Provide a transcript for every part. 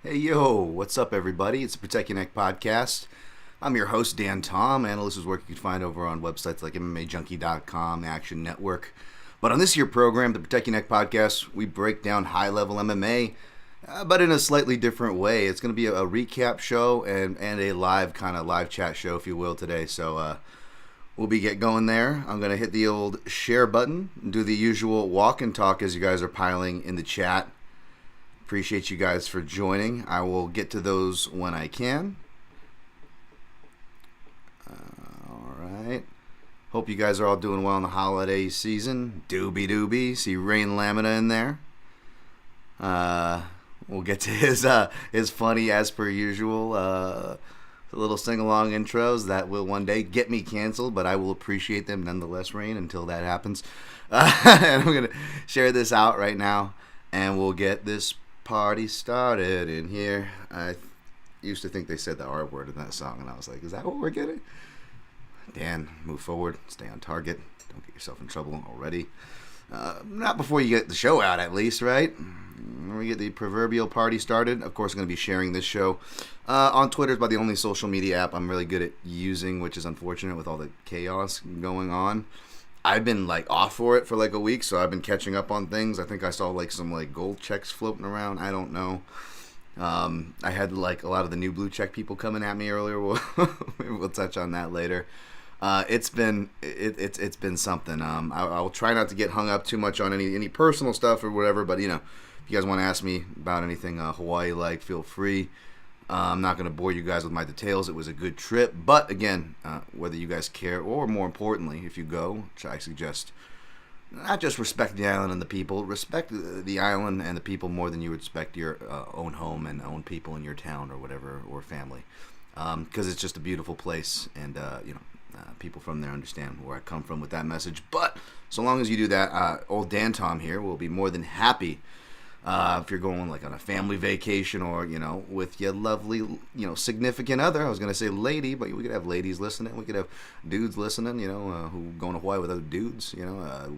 Hey yo, what's up everybody? It's the Protect Your Neck podcast. I'm your host Dan Tom, analyst whose work you can find over on websites like MMAJunkie.com, Action Network. But on this here program, the Protect Your Neck podcast, we break down high-level MMA, but in a slightly different way. It's going to be a recap show and a live chat show, if you will, today. So we'll be get going there. I'm going to hit the old share button and do the usual walk and talk as you guys are piling in the chat. Appreciate you guys for joining. I will get to those when I can. All right. Hope you guys are all doing well in the holiday season. Doobie. See Rain Lamina in there. We'll get to his funny as per usual little sing-along intros that will one day get me canceled, but I will appreciate them nonetheless, Rain, until that happens. And I'm going to share this out right now, and we'll get this party started in here. I used to think they said the R word in that song, and I was like, is that what we're getting? Dan, move forward, stay on target, don't get yourself in trouble already. Not before you get the show out, at least, right? When we get the proverbial party started, of course, I'm going to be sharing this show on Twitter. It's about the only social media app I'm really good at using, which is unfortunate with all the chaos going on. I've been off for it for a week, so I've been catching up on things. I think I saw some gold checks floating around. I don't know. I had a lot of the new blue check people coming at me earlier. We'll touch on that later. It's been something. I will try not to get hung up too much on any personal stuff or whatever. But if you guys want to ask me about anything Hawaii feel free. I'm not going to bore you guys with my details. It was a good trip. But again, whether you guys care or more importantly, if you go, which I suggest, not just respect the island and the people, respect the island and the people more than you respect your own home and own people in your town or whatever, or family. Because it's just a beautiful place, and people from there understand where I come from with that message. But so long as you do that, old Dan Tom here will be more than happy. If you're going on a family vacation or, with your lovely, significant other. I was going to say lady, but we could have ladies listening. We could have dudes listening, who going to Hawaii with other dudes,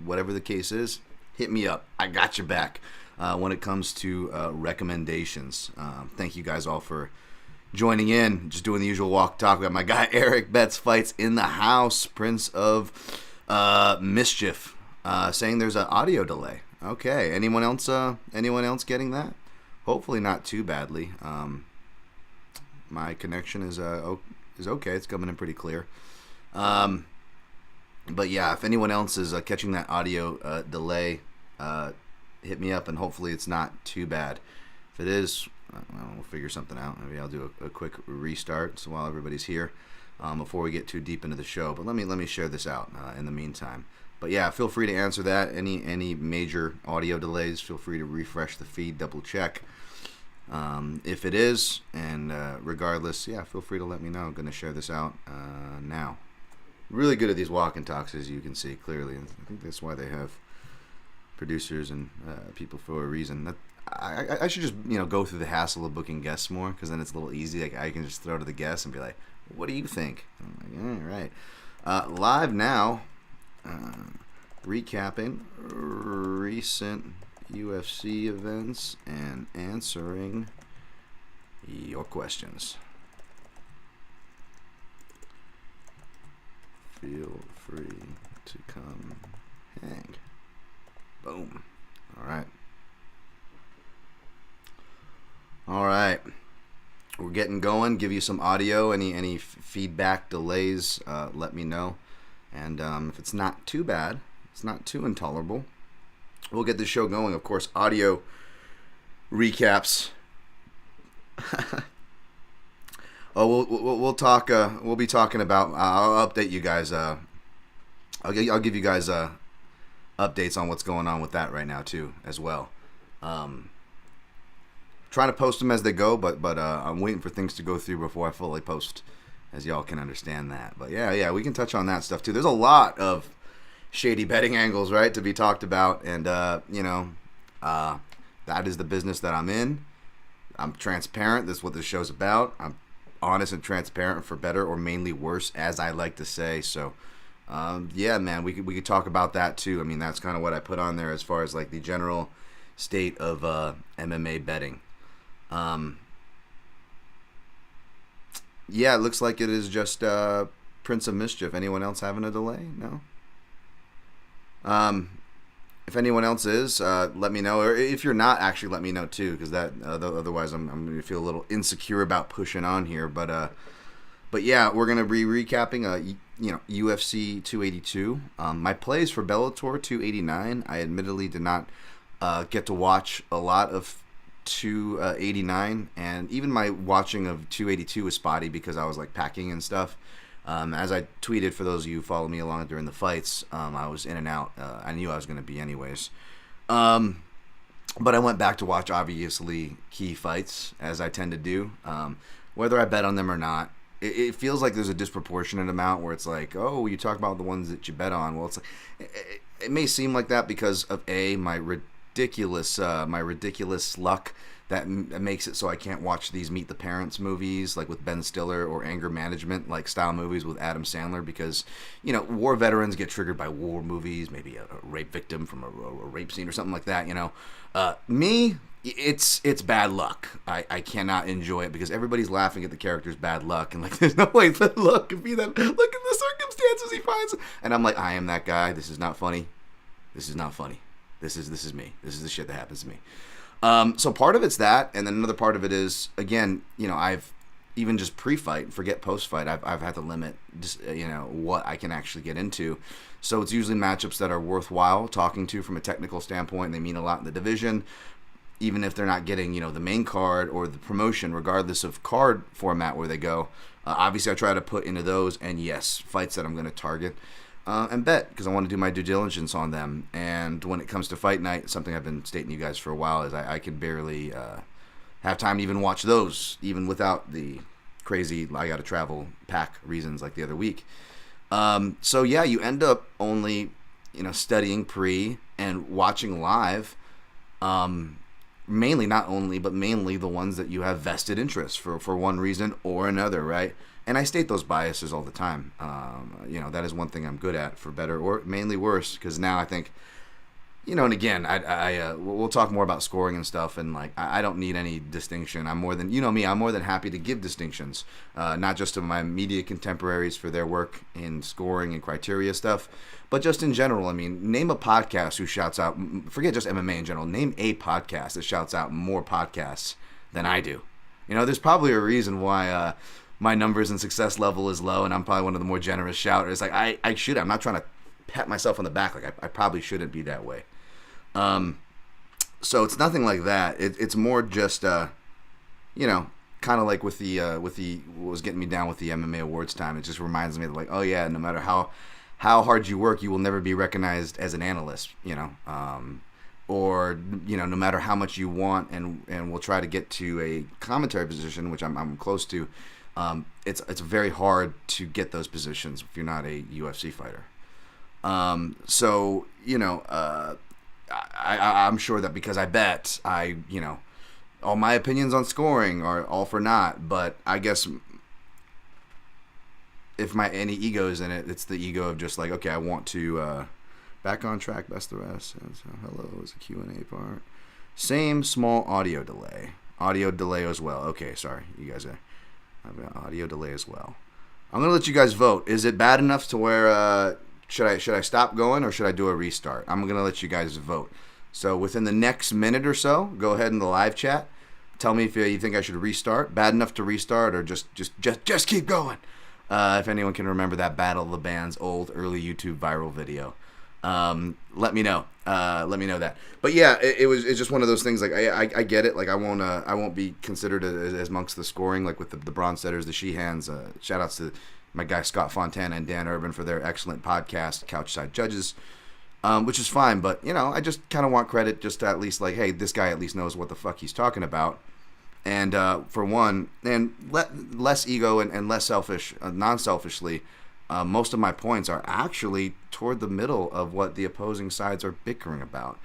whatever the case is, hit me up. I got your back when it comes to recommendations. Thank you guys all for joining in. Just doing the usual walk talk. We got my guy Eric Betts Fights in the house, Prince of Mischief, saying there's an audio delay. Okay. Anyone else getting that? Hopefully not too badly. My connection is okay. It's coming in pretty clear. But yeah, if anyone else is catching that audio delay, hit me up, and hopefully it's not too bad. If it is, we'll figure something out. Maybe I'll do a quick restart so while everybody's here before we get too deep into the show. But let me share this out in the meantime. But yeah, feel free to answer that. Any major audio delays, feel free to refresh the feed, double check if it is. And regardless, yeah, feel free to let me know. I'm going to share this out now. Really good at these walk and talks, as you can see clearly. I think that's why they have producers and people for a reason. I should just go through the hassle of booking guests more, because then it's a little easy. I can just throw to the guests and be like, "What do you think?" I'm all right. Live now. Recapping recent UFC events and answering your questions. Feel free to come hang. Boom. All right. We're getting going. Give you some audio. Any feedback, delays, let me know. And if it's not too bad, it's not too intolerable, we'll get this show going. Of course, audio recaps. We'll talk. We'll be talking about. I'll update you guys. I'll give you guys updates on what's going on with that right now too, as well. Trying to post them as they go, but I'm waiting for things to go through before I fully post, as y'all can understand that. But yeah, we can touch on that stuff too. There's a lot of shady betting angles, right, to be talked about, and that is the business that I'm in. I'm transparent. That's what this show's about. I'm honest and transparent, for better or mainly worse, as I like to say. So yeah, man, we could talk about that too. I mean, that's kind of what I put on there as far as the general state of MMA betting. Yeah, it looks like it is just Prince of Mischief. Anyone else having a delay? No. Um, if anyone else is, let me know. Or if you're not, actually, let me know too, because that otherwise I'm going to feel a little insecure about pushing on here. But yeah, we're going to be recapping UFC 282. My plays for Bellator 289. I admittedly did not get to watch a lot of 289, and even my watching of 282 was spotty because I was like packing and stuff. As I tweeted, for those of you who follow me along during the fights, I was in and out. I knew I was going to be anyways. But I went back to watch, obviously, key fights, as I tend to do. Whether I bet on them or not, it feels like there's a disproportionate amount where it's like, oh, you talk about the ones that you bet on. Well, it's like, it may seem like that because of my ridiculous luck that makes it so I can't watch these Meet the Parents movies like with Ben Stiller or anger management like style movies with Adam Sandler, because war veterans get triggered by war movies, maybe a rape victim from a rape scene or something like that. Me, it's bad luck. I cannot enjoy it because everybody's laughing at the character's bad luck and like there's no way that luck could be that. Look at the circumstances he finds, and I'm like, I am that guy. This is not funny. This is not funny. This is me. This is the shit that happens to me. So part of it's that, and then another part of it is, again, I've even just pre-fight, forget post-fight, I've had to limit just, what I can actually get into. So it's usually matchups that are worthwhile talking to from a technical standpoint. They mean a lot in the division, even if they're not getting, the main card or the promotion, regardless of card format where they go. Obviously, I try to put into those, and yes, fights that I'm going to target. And bet, because I want to do my due diligence on them. And when it comes to fight night, something I've been stating to you guys for a while is I can barely have time to even watch those, even without the crazy I got to travel pack reasons like the other week. So yeah, you end up only studying pre and watching live. Mainly, not only, but mainly the ones that you have vested interest for one reason or another, right? And I state those biases all the time. That is one thing I'm good at, for better or mainly worse, because now I think, and again, we'll talk more about scoring and stuff, and like I don't need any distinction. I'm more than, me, I'm more than happy to give distinctions, not just to my media contemporaries for their work in scoring and criteria stuff, but just in general. I mean, name a podcast who shouts out, forget just MMA in general, name a podcast that shouts out more podcasts than I do. There's probably a reason why my numbers and success level is low, and I'm probably one of the more generous shouters. Like I'm not trying to pat myself on the back. Like I probably shouldn't be that way. So it's nothing like that. It's more just kind of like with the what was getting me down with the MMA awards time. It just reminds me of like, oh yeah, no matter how hard you work, you will never be recognized as an analyst. Or no matter how much you want and we'll try to get to a commentary position, which I'm close to. It's very hard to get those positions if you're not a UFC fighter. So I'm sure that because I bet, all my opinions on scoring are all for naught. But I guess if any ego is in it, it's the ego of just like, okay, I want to back on track, best the rest. So, hello, is a Q&A part. Same small audio delay. Audio delay as well. Okay, sorry, you guys are. I've got audio delay as well. I'm gonna let you guys vote. Is it bad enough to where should I stop going or should I do a restart? I'm gonna let you guys vote. So within the next minute or so, go ahead in the live chat. Tell me if you think I should restart. Bad enough to restart or just keep going. If anyone can remember that Battle of the Bands old early YouTube viral video. Let me know. Let me know that. But yeah, it's just one of those things. Like I get it. Like I won't be considered as amongst the scoring. Like with the bronze setters, the Sheehans. Shout outs to my guy Scott Fontana and Dan Urban for their excellent podcast, Couchside Judges, which is fine. But I just kind of want credit, just to at least like, hey, this guy at least knows what the fuck he's talking about. And for one, and less ego and less selfish, non-selfishly. Most of my points are actually toward the middle of what the opposing sides are bickering about.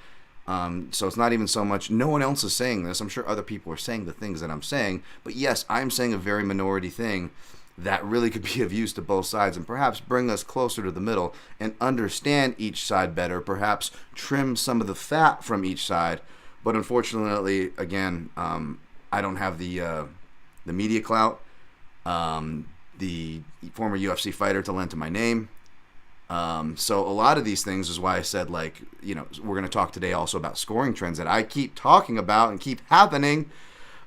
So it's not even so much, no one else is saying this. I'm sure other people are saying the things that I'm saying. But yes, I'm saying a very minority thing that really could be of use to both sides and perhaps bring us closer to the middle and understand each side better, perhaps trim some of the fat from each side. But unfortunately, again, I don't have the media clout the former UFC fighter to lend to my name. So a lot of these things is why I said, like, we're going to talk today also about scoring trends that I keep talking about and keep happening.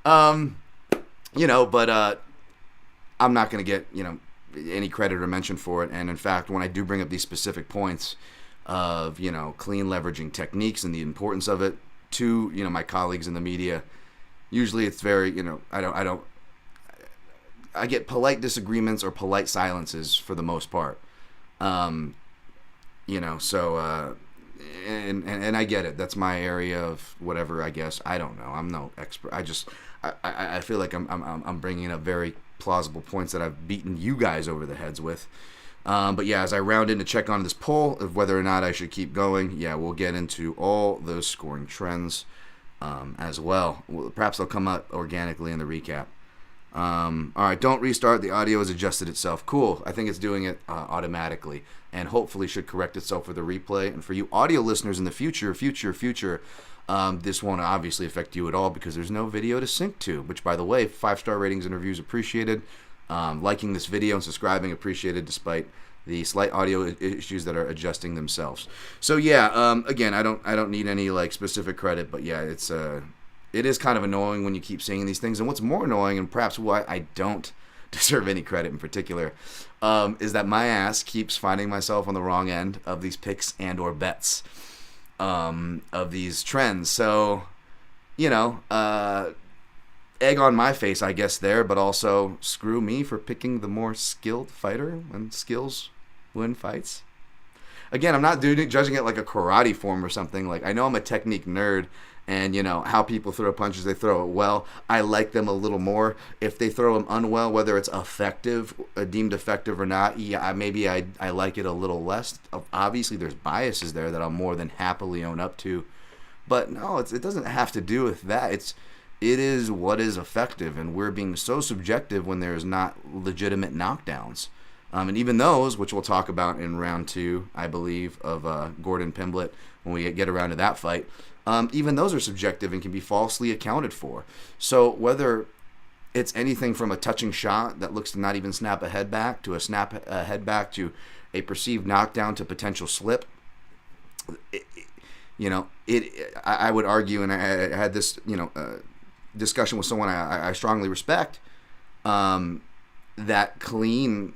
But I'm not going to get, any credit or mention for it. And in fact, when I do bring up these specific points of, clean leveraging techniques and the importance of it to, my colleagues in the media, usually it's very, I get polite disagreements or polite silences for the most part. And I get it. That's my area of whatever, I guess. I don't know. I'm no expert. I feel like I'm bringing up very plausible points that I've beaten you guys over the heads with. But yeah, as I round in to check on this poll of whether or not I should keep going, yeah, we'll get into all those scoring trends as well. Perhaps they'll come out organically in the recap. All right, don't restart. The audio has adjusted itself. Cool. I think it's doing it automatically, and hopefully should correct itself for the replay. And for you audio listeners in the future, this won't obviously affect you at all because there's no video to sync to, which, by the way, 5-star ratings and reviews appreciated. Liking this video and subscribing appreciated despite the slight audio issues that are adjusting themselves. So yeah, again, I don't need any like specific credit, but yeah, it is kind of annoying when you keep seeing these things. And what's more annoying, and perhaps why I don't deserve any credit in particular, is that my ass keeps finding myself on the wrong end of these picks and or bets of these trends. So, egg on my face, I guess, there, but also screw me for picking the more skilled fighter when skills win fights. Again, I'm not judging it like a karate form or something. Like, I know I'm a technique nerd, and, how people throw punches, they throw it well. I like them a little more. If they throw them unwell, whether it's effective, deemed effective or not, yeah, maybe I like it a little less. Obviously, there's biases there that I'll more than happily own up to. But no, it doesn't have to do with that. It is what is effective, and we're being so subjective when there's not legitimate knockdowns. And even those, which we'll talk about in round 2, I believe, of Gordon Pimblett, when we get around to that fight, even those are subjective and can be falsely accounted for. So whether it's anything from a touching shot that looks to not even snap a head back, to a head back, to a perceived knockdown, to potential slip, I would argue, and I had this, discussion with someone I strongly respect, that clean,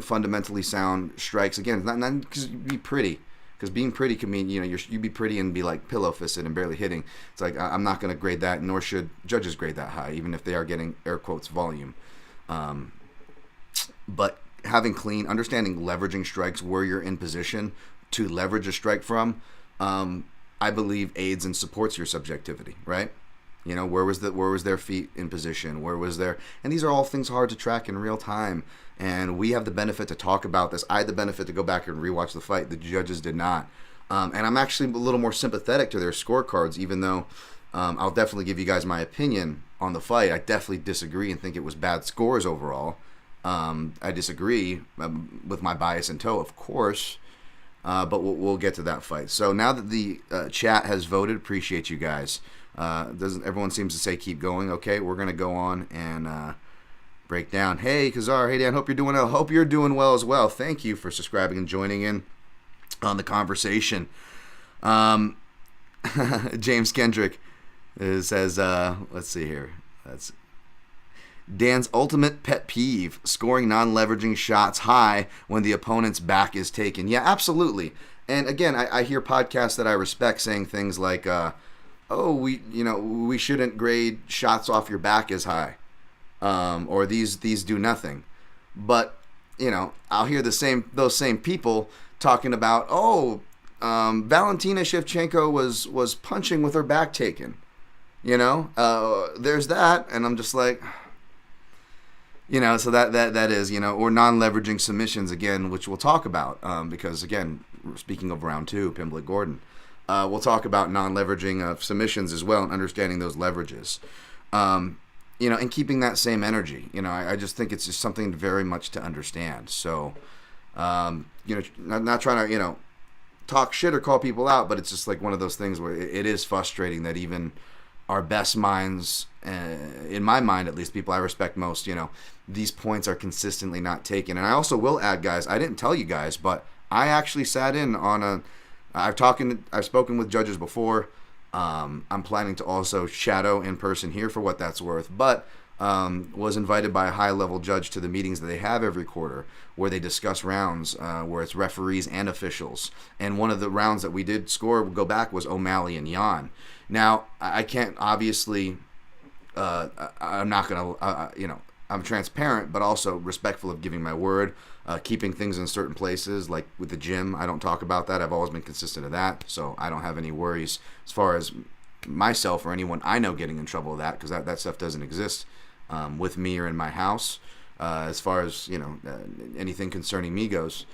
fundamentally sound strikes, again, not because you'd be pretty, because being pretty can mean, you'd be pretty and be like pillow-fisted and barely hitting. It's like, I'm not going to grade that, nor should judges grade that high, even if they are getting, air quotes, volume. But having clean, understanding leveraging strikes where you're in position to leverage a strike from, I believe aids and supports your subjectivity, right? Where was their feet in position? Where was their... And these are all things hard to track in real time. And we have the benefit to talk about this. I had the benefit to go back and rewatch the fight. The judges did not. And I'm actually a little more sympathetic to their scorecards, even though I'll definitely give you guys my opinion on the fight. I definitely disagree and think it was bad scores overall. I disagree with my bias in tow, of course. But we'll get to that fight. So now that the chat has voted, appreciate you guys. Everyone seems to say keep going. Okay, we're gonna go on and break down. Hey Kazar, hey Dan, hope you're doing well. Hope you're doing well as well. Thank you for subscribing and joining in on the conversation. James Kendrick says, let's see here. That's Dan's ultimate pet peeve: scoring non-leveraging shots high when the opponent's back is taken. Yeah, absolutely. And again, I hear podcasts that I respect saying things like, we shouldn't grade shots off your back as high, or these do nothing. But I'll hear those same people talking about, Valentina Shevchenko was punching with her back taken. There's that, and I'm just like, so that is, or non-leveraging submissions again, which we'll talk about, because again, speaking of round 2, Pimblett Gordon. We'll talk about non-leveraging of submissions as well and understanding those leverages. And keeping that same energy. I just think it's just something very much to understand. So, not trying to, talk shit or call people out, but it's just like one of those things where it is frustrating that even, our best minds, in my mind at least, people I respect most, these points are consistently not taken. And I also will add, guys, I didn't tell you guys, but I actually sat in on I've spoken with judges before. I'm planning to also shadow in person here for what that's worth, but was invited by a high-level judge to the meetings that they have every quarter where they discuss rounds, where it's referees and officials. And one of the rounds that we did go back was O'Malley and Yan. Now, I can't obviously, I'm not going to, I'm transparent, but also respectful of giving my word, keeping things in certain places, like with the gym. I don't talk about that. I've always been consistent of that, so I don't have any worries as far as myself or anyone I know getting in trouble with that, because that stuff doesn't exist with me or in my house, as far as anything concerning me goes.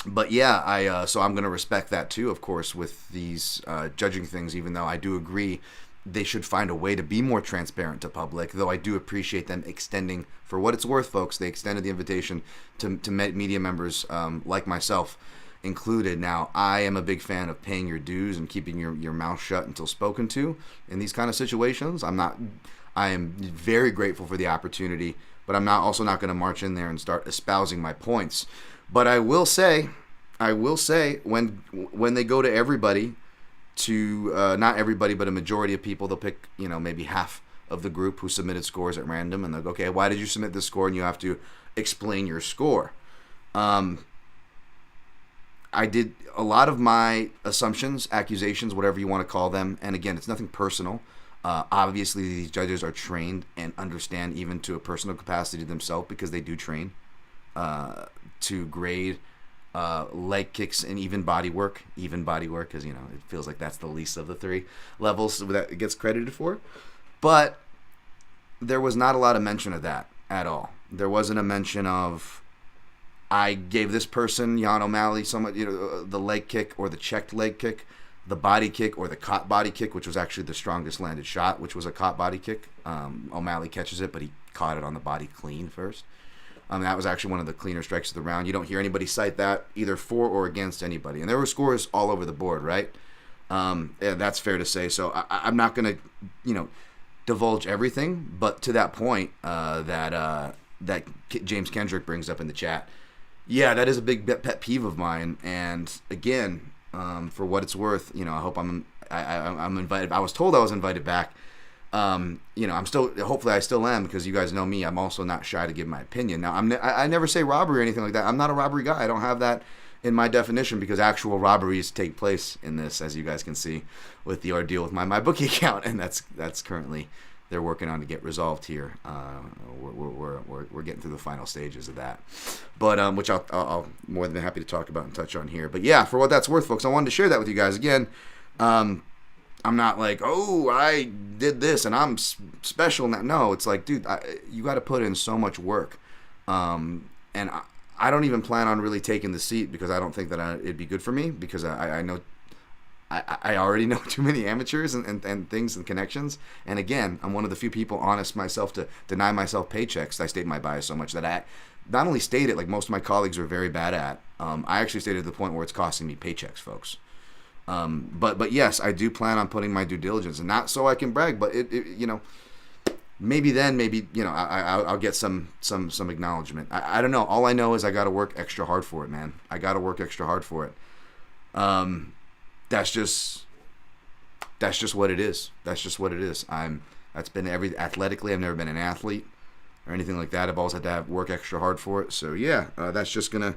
But yeah, so I'm going to respect that too, of course, with these judging things, even though I do agree they should find a way to be more transparent to public, though I do appreciate them extending, for what it's worth, folks, they extended the invitation to media members like myself included. Now, I am a big fan of paying your dues and keeping your mouth shut until spoken to in these kind of situations. I am very grateful for the opportunity, but I'm also not going to march in there and start espousing my points. But I will say, when they go to everybody, to not everybody, but a majority of people, they'll pick, maybe half of the group who submitted scores at random, and they'll go, okay, why did you submit this score? And you have to explain your score. I did a lot of my assumptions, accusations, whatever you want to call them, and again, it's nothing personal. Obviously, these judges are trained and understand, even to a personal capacity themselves, because they do train to grade leg kicks and even body work, because it feels like that's the least of the three levels that it gets credited for. But there was not a lot of mention of that at all. There wasn't a mention of, I gave this person, Yan O'Malley, the leg kick or the checked leg kick, the body kick or the caught body kick, which was actually the strongest landed shot, which was a caught body kick. O'Malley catches it, but he caught it on the body clean first. That was actually one of the cleaner strikes of the round. You don't hear anybody cite that either for or against anybody. And there were scores all over the board, right? Yeah, that's fair to say. So I'm not going to, divulge everything. But to that point that James Kendrick brings up in the chat, yeah, that is a big pet peeve of mine. And again, for what it's worth, I hope I'm invited. I was told I was invited back. I'm still, hopefully I still am, because you guys know me. I'm also not shy to give my opinion. Now, I never say robbery or anything like that. I'm not a robbery guy. I don't have that in my definition, because actual robberies take place in this, as you guys can see with the ordeal with my bookie account, and that's currently they're working on to get resolved here. We're getting through the final stages of that, but which I'll more than happy to talk about and touch on here. But yeah, for what that's worth, folks, I wanted to share that with you guys again. I'm not like, oh, I did this and I'm special now. No, it's like, dude, you got to put in so much work. And I don't even plan on really taking the seat, because I don't think that it'd be good for me, because I know I already know too many amateurs and things and connections. And again, I'm one of the few people honest myself to deny myself paychecks. I state my bias so much that I not only state it, like most of my colleagues are very bad at, I actually stayed at the point where it's costing me paychecks, folks. But yes, I do plan on putting my due diligence, and not so I can brag, but it maybe I'll get some acknowledgement. I don't know. All I know is I got to work extra hard for it, man. I got to work extra hard for it. That's just what it is. That's just what it is. Athletically, I've never been an athlete or anything like that. I've always had to work extra hard for it. So yeah, that's just gonna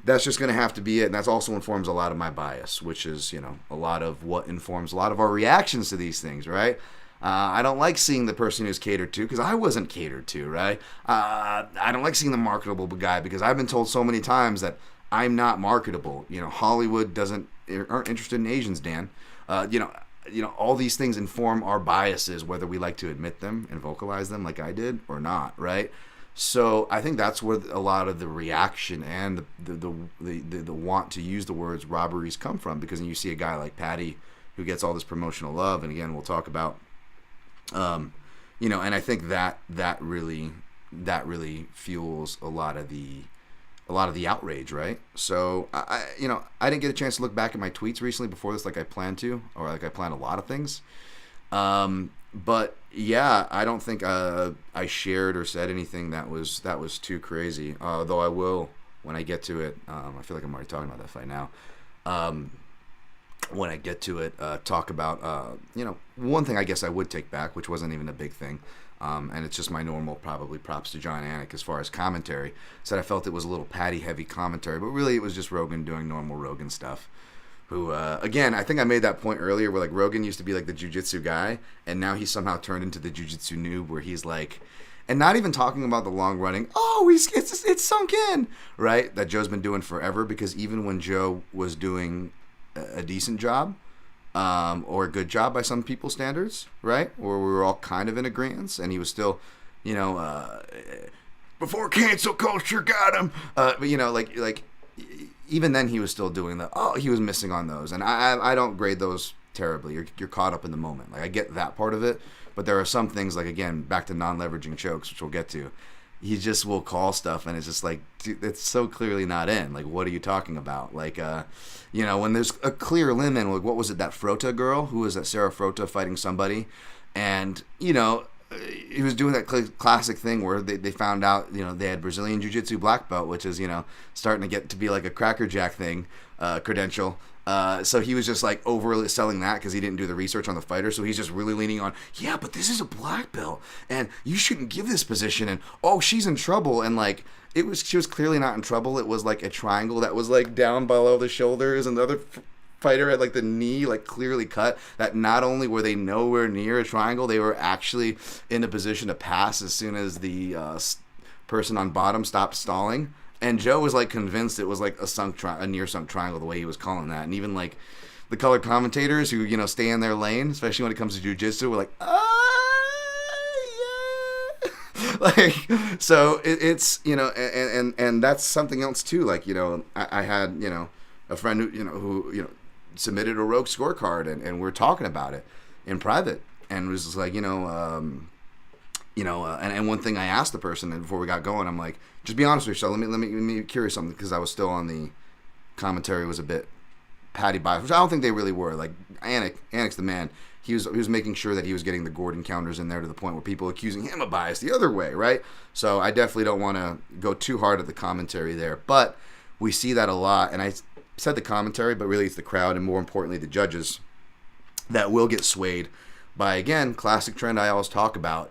have to be it. And that also informs a lot of my bias, which is, a lot of what informs a lot of our reactions to these things, right? I don't like seeing the person who's catered to, because I wasn't catered to, right? I don't like seeing the marketable guy, because I've been told so many times that I'm not marketable. Hollywood aren't interested in Asians, Dan. All these things inform our biases, whether we like to admit them and vocalize them like I did or not, right? So I think that's where a lot of the reaction and the want to use the words robberies come from, because then you see a guy like Patty who gets all this promotional love, and again, we'll talk about, and I think that really fuels a lot of the a lot of the outrage, right? So I didn't get a chance to look back at my tweets recently before this, like I planned to, or like I planned a lot of things. But yeah, I don't think I shared or said anything that was too crazy. Though I will when I get to it. I feel like I'm already talking about that fight now. When I get to it, talk about one thing I guess I would take back, which wasn't even a big thing. And it's just my normal, probably props to John Anik as far as commentary. Said I felt it was a little patty-heavy commentary, but really it was just Rogan doing normal Rogan stuff. Who, again, I think I made that point earlier where, like, Rogan used to be, like, the jiu-jitsu guy, and now he's somehow turned into the jiu-jitsu noob where he's, like, and not even talking about the long running, it's sunk in, right, that Joe's been doing forever, because even when Joe was doing a decent job, or a good job by some people's standards, right, where we were all kind of in agreement, and he was still, before cancel culture got him, but, like, even then he was still doing he was missing on those. And I don't grade those terribly. You're caught up in the moment. Like, I get that part of it, but there are some things, like, again, back to non-leveraging chokes, which we'll get to. He just will call stuff, and it's just like, dude, it's so clearly not in. Like, what are you talking about? Like, when there's a clear limit, like, what was it, that Frota girl? Who was that, Sarah Frota fighting somebody? And, he was doing that classic thing where they found out, they had Brazilian Jiu-Jitsu black belt, which is, starting to get to be like a Cracker Jack thing, credential. So he was just like overly selling that because he didn't do the research on the fighter. So he's just really leaning on, yeah, but this is a black belt and you shouldn't give this position. And, she's in trouble. And like, she was clearly not in trouble. It was like a triangle that was like down below the shoulders, and the other fighter had like the knee like clearly cut, that not only were they nowhere near a triangle, they were actually in a position to pass as soon as the person on bottom stopped stalling. And Joe was like convinced it was like a near sunk triangle the way he was calling that. And even like the color commentators who stay in their lane, especially when it comes to jiu-jitsu, were like, yeah. Like, so it's and that's something else too. Like, I had a friend who submitted a rogue scorecard, and we're talking about it in private, and it was just like, and one thing I asked the person before we got going, I'm like, just be honest with yourself. Let me be curious something, because I was still on the commentary was a bit patty biased, which I don't think they really were. Like, Anik's the man. He was making sure that he was getting the Gordon counters in there to the point where people accusing him of bias the other way, right? So I definitely don't want to go too hard at the commentary there, but we see that a lot, and I said the commentary, but really it's the crowd, and more importantly the judges, that will get swayed by, again, classic trend I always talk about,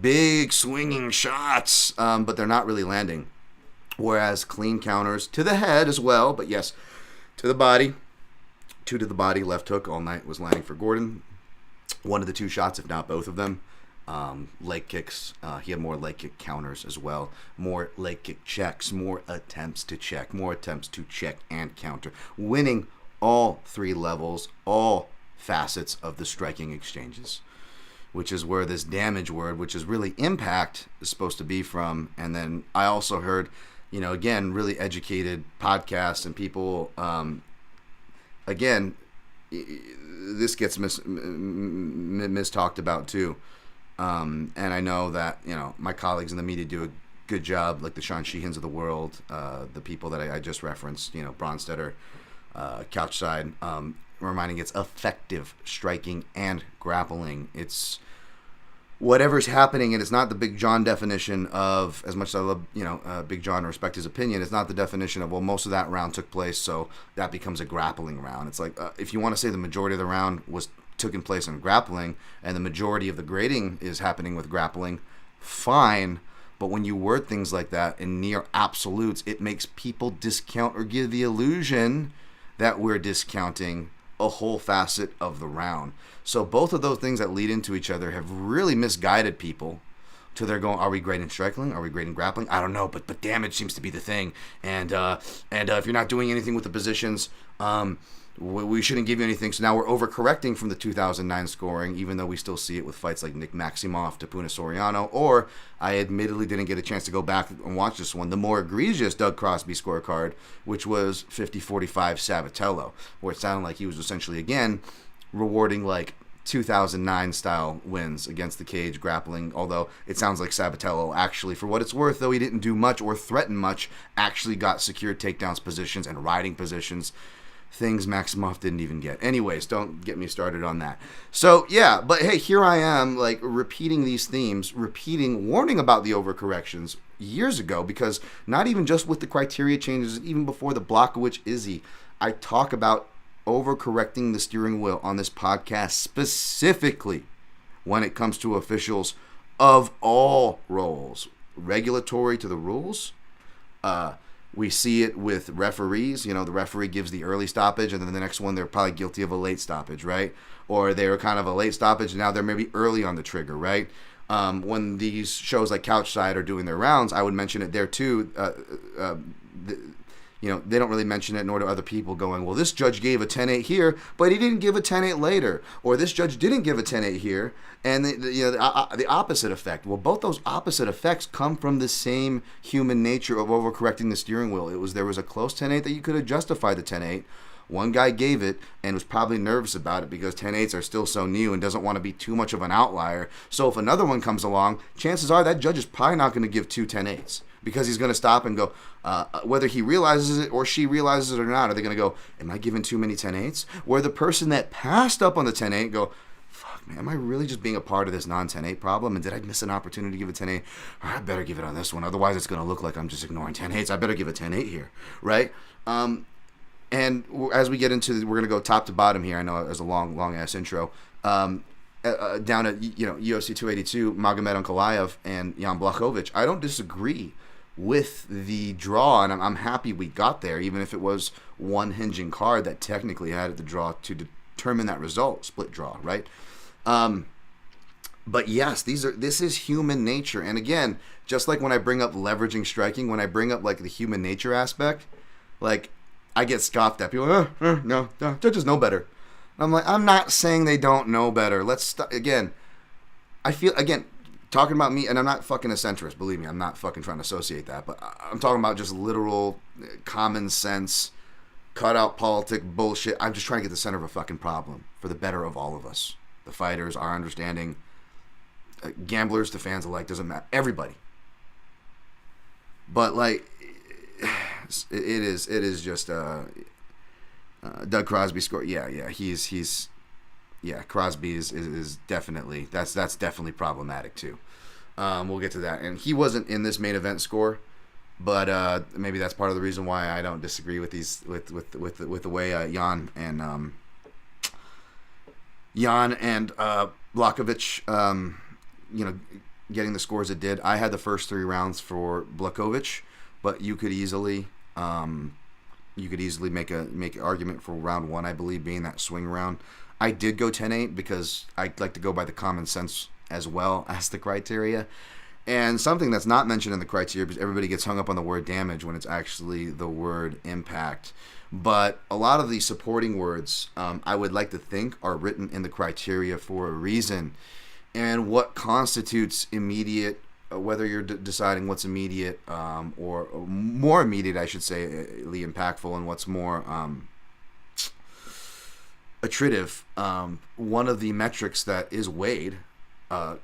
big swinging shots, but they're not really landing, whereas clean counters to the head as well, but yes, to the body, two to the body, left hook all night was landing for Gordon. One of the two shots, if not both of them, leg kicks. He had more leg kick counters as well. More leg kick checks, more attempts to check and counter. Winning all three levels, all facets of the striking exchanges, which is where this damage word, which is really impact, is supposed to be from. And then I also heard, again, really educated podcasts and people, again, this gets mis-talked about too. And I know that, my colleagues in the media do a good job, like the Sean Sheehans of the world, the people that I just referenced, Bronstetter, Couchside, reminding it's effective striking and grappling. It's whatever's happening, and it's not the Big John definition of, as much as I love, Big John and respect his opinion, it's not the definition of, well, most of that round took place, so that becomes a grappling round. It's like, if you want to say the majority of the round took in place in grappling, and the majority of the grading is happening with grappling, fine, but when you word things like that in near absolutes, it makes people discount or give the illusion that we're discounting a whole facet of the round. So both of those things that lead into each other have really misguided people to they're going, are we grading striking? Are we grading grappling? I don't know, but damage seems to be the thing. And if you're not doing anything with the positions, we shouldn't give you anything. So now we're overcorrecting from the 2009 scoring, even though we still see it with fights like Nick Maximoff to Puna Soriano. Or I admittedly didn't get a chance to go back and watch this one, the more egregious Doug Crosby scorecard, which was 50-45 Sabatello, where it sounded like he was essentially, again, rewarding like 2009 style wins against the cage grappling, although it sounds like Sabatello actually, for what it's worth, though he didn't do much or threaten much, actually got secured takedowns positions and riding positions, things Maximov didn't even get. Anyways, don't get me started on that. So yeah, but hey, here I am, like, repeating these themes, warning about the overcorrections years ago, because not even just with the criteria changes, even before the Blachowicz Izzy, I talk about overcorrecting the steering wheel on this podcast, specifically when it comes to officials of all roles, regulatory to the rules. We see it with referees. You know, the referee gives the early stoppage, and then the next one they're probably guilty of a late stoppage, right? Or they were kind of a late stoppage, and now they're maybe early on the trigger, right? When these shows like Couchside are doing their rounds, I would mention it there too. They don't really mention it, nor do other people, going, well, this judge gave a 10-8 here, but he didn't give a 10-8 later. Or this judge didn't give a 10-8 here, and the opposite effect. Well, both those opposite effects come from the same human nature of overcorrecting the steering wheel. There was a close 10-8 that you could have justified the 10-8. One guy gave it and was probably nervous about it because 10-8s are still so new and doesn't want to be too much of an outlier. So if another one comes along, chances are that judge is probably not going to give two 10-8s. Because he's going to stop and go, whether he realizes it or she realizes it or not, are they going to go, am I giving too many 10-8s? Where the person that passed up on the 10-8 go, fuck, man, am I really just being a part of this non-10-8 problem? And did I miss an opportunity to give a 10-8? I better give it on this one. Otherwise, it's going to look like I'm just ignoring 10-8s. I better give a 10-8 here, right? And as we get into, we're going to go top to bottom here. I know it was a long-ass intro. Down at UFC 282, Magomed Ankalaev and Jan Blachowicz, I don't disagree with the draw, and I'm happy we got there, even if it was one hinging card that technically had the draw to determine that result, split draw, right? But yes, this is human nature, and again, just like when I bring up leveraging striking, when I bring up like the human nature aspect, like I get scoffed at. People, no, judges know better. And I'm like, I'm not saying they don't know better. Again, I feel, again, talking about me, and I'm not fucking a centrist, believe me, I'm not fucking trying to associate that, but I'm talking about just literal common sense, cut out politic bullshit. I'm just trying to get the center of a fucking problem for the better of all of us. The fighters, our understanding, gamblers to fans alike, doesn't matter. Everybody. But like, it is just Doug Crosby scored. Yeah, he's Crosby is definitely that's definitely problematic too. We'll get to that, and he wasn't in this main event score, but maybe that's part of the reason why I don't disagree with these with the way Jan and Blachowicz, getting the scores it did. I had the first 3 rounds for Blachowicz, but you could easily make an argument for round 1, I believe, being that swing round. I did go 10-8 because I like to go by the common sense as well as the criteria. And something that's not mentioned in the criteria, because everybody gets hung up on the word damage when it's actually the word impact. But a lot of these supporting words, I would like to think, are written in the criteria for a reason. And what constitutes immediate, whether you're deciding what's immediate or more immediate, I should say, impactful, and what's more attritive, one of the metrics that is weighed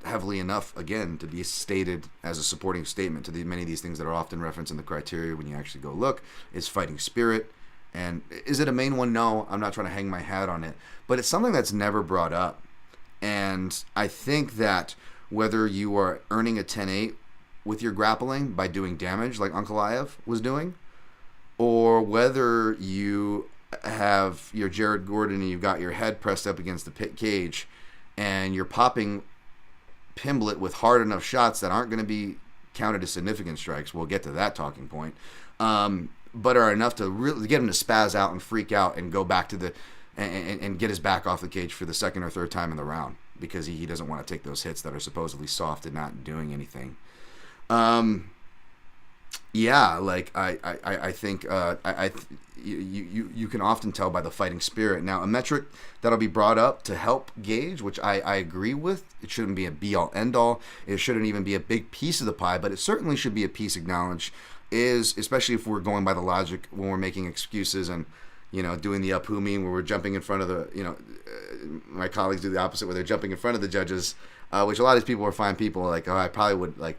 heavily enough, again, to be stated as a supporting statement to many of these things that are often referenced in the criteria when you actually go look, is fighting spirit. And is it a main one? No, I'm not trying to hang my hat on it, but it's something that's never brought up. And I think that whether you are earning a 10-8 with your grappling by doing damage like Ankalaev was doing, or whether you have your Jared Gordon and you've got your head pressed up against the pit cage and you're popping Pimblett with hard enough shots that aren't going to be counted as significant strikes, we'll get to that talking point, but are enough to really get him to spaz out and freak out and go back to the and get his back off the cage for the second or third time in the round because he doesn't want to take those hits that are supposedly soft and not doing anything. Like I think you can often tell by the fighting spirit. Now, a metric that'll be brought up to help gauge, which I agree with, it shouldn't be a be-all, end-all. It shouldn't even be a big piece of the pie, but it certainly should be a piece acknowledged, is, especially if we're going by the logic when we're making excuses and doing the Apu meme where we're jumping in front of the, my colleagues do the opposite where they're jumping in front of the judges, which a lot of these people are fine people. Like, oh, I probably would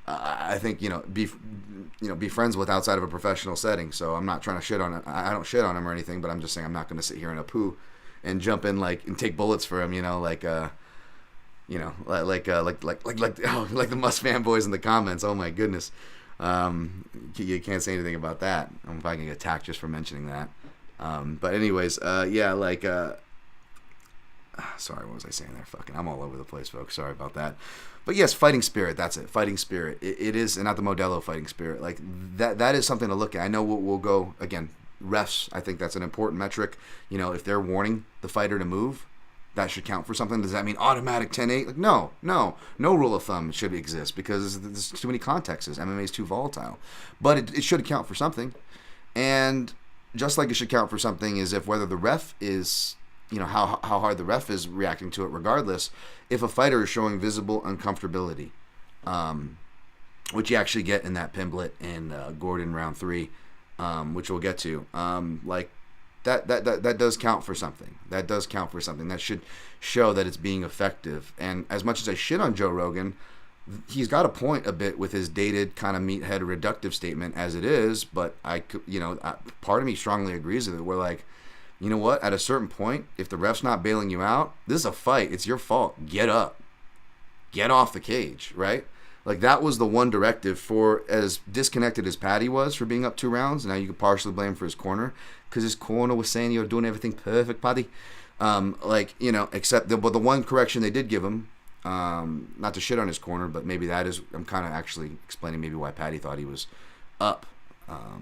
I think be friends with outside of a professional setting. So I'm not trying to shit on it. I don't shit on him or anything, but I'm just saying I'm not going to sit here in Apu and jump in and take bullets for him. Like the Must fanboys in the comments. Oh my goodness. You can't say anything about that. I'm probably gonna get attacked just for mentioning that. But anyways, sorry, what was I saying there? Fucking, I'm all over the place, folks. Sorry about that. But yes, fighting spirit. That's it. Fighting spirit. It is, and not the Modelo fighting spirit. Like that is something to look at. I know we'll go again. Refs. I think that's an important metric. If they're warning the fighter to move, that should count for something. Does that mean automatic 10-8? Like, no rule of thumb should exist because there's too many contexts. MMA is too volatile. But it should count for something. And just like it should count for something is if whether the ref is, how hard the ref is reacting to it regardless, if a fighter is showing visible uncomfortability, which you actually get in that Pimblet and Gordon round 3, which we'll get to, that does count for something. That does count for something. That should show that it's being effective. And as much as I shit on Joe Rogan, he's got a point a bit with his dated kind of meathead reductive statement as it is. But part of me strongly agrees with it. We're like, you know what? At a certain point, if the ref's not bailing you out, this is a fight. It's your fault. Get up. Get off the cage, right? Like, that was the one directive for as disconnected as Paddy was for being up 2 rounds. Now you could partially blame for his corner because his corner was saying you're doing everything perfect, Paddy. Except the one correction they did give him, not to shit on his corner, but maybe that is, I'm kind of actually explaining maybe why Paddy thought he was up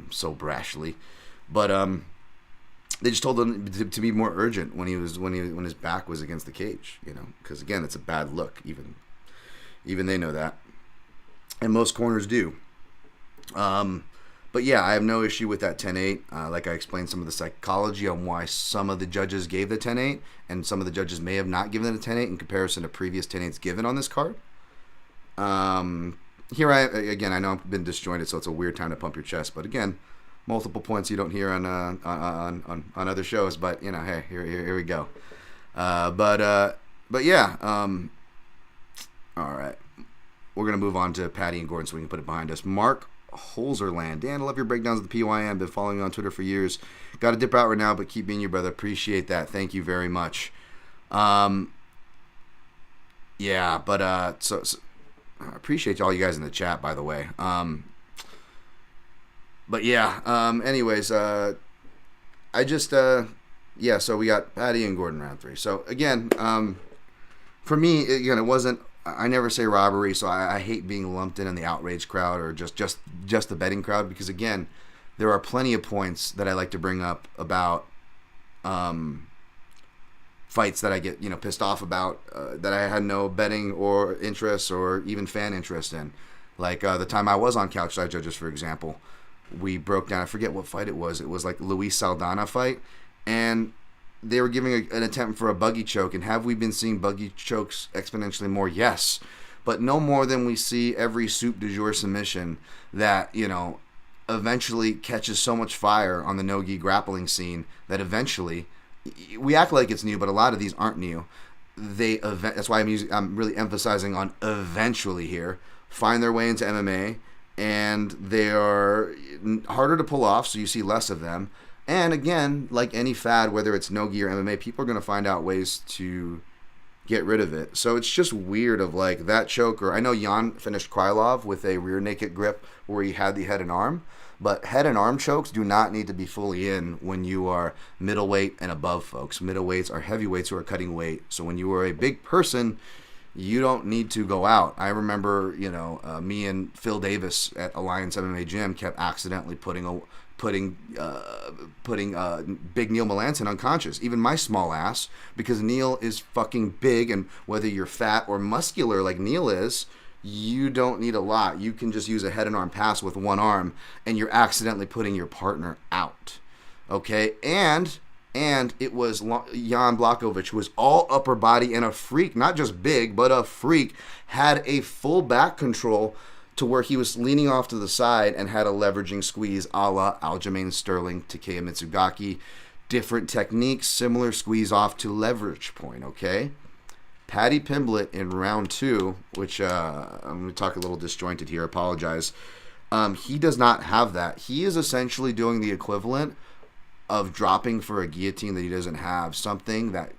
so brashly. But they just told him to be more urgent when his back was against the cage, because again, it's a bad look. Even they know that. And most corners do. But yeah, I have no issue with that 10-8. Like I explained some of the psychology on why some of the judges gave the 10-8 and some of the judges may have not given it a 10-8 in comparison to previous 10-8s given on this card. Here I know I've been disjointed, so it's a weird time to pump your chest. But again, multiple points you don't hear on other shows. But hey, here we go. But yeah. All right. We're going to move on to Paddy and Gordon so we can put it behind us. Mark Holzerland. Dan, I love your breakdowns of the PYM. Been following you on Twitter for years. Got to dip out right now, but keep being your brother. Appreciate that. Thank you very much. So I appreciate all you guys in the chat, by the way. Anyways, so we got Paddy and Gordon round 3. So again, for me, again, it wasn't, I never say robbery, so I hate being lumped in the outrage crowd or just the betting crowd because, again, there are plenty of points that I like to bring up about fights that I get pissed off about that I had no betting or interest or even fan interest in. Like the time I was on Couch Side Judges, for example, we broke down, I forget what fight it was. It was like Luis Saldana fight, and they were giving an attempt for a buggy choke, and have we been seeing buggy chokes exponentially more? Yes, but no more than we see every soup du jour submission that, eventually catches so much fire on the no-gi grappling scene that eventually, we act like it's new, but a lot of these aren't new. That's why I'm really emphasizing on eventually here, find their way into MMA, and they are harder to pull off, so you see less of them. And again, like any fad, whether it's no-gi or MMA, people are going to find out ways to get rid of it. So it's just weird of like that choker. I know Jan finished Krylov with a rear naked grip where he had the head and arm, but head and arm chokes do not need to be fully in when you are middleweight and above, folks. Middleweights are heavyweights who are cutting weight. So when you are a big person, you don't need to go out. I remember, me and Phil Davis at Alliance MMA Gym kept accidentally putting big Neil Melanson unconscious, even my small ass, because Neil is fucking big, and whether you're fat or muscular like Neil is, you don't need a lot. You can just use a head and arm pass with one arm, and you're accidentally putting your partner out. Okay? And it was Jan Blachowicz, who was all upper body and a freak, not just big, but a freak, had a full back control to where he was leaning off to the side and had a leveraging squeeze a la Aljamain Sterling, Takeya Mitsugaki, Different techniques, similar squeeze off to leverage point, okay? Paddy Pimblett in round 2, which I'm going to talk a little disjointed here, apologize. He does not have that. He is essentially doing the equivalent of dropping for a guillotine that he doesn't have, something that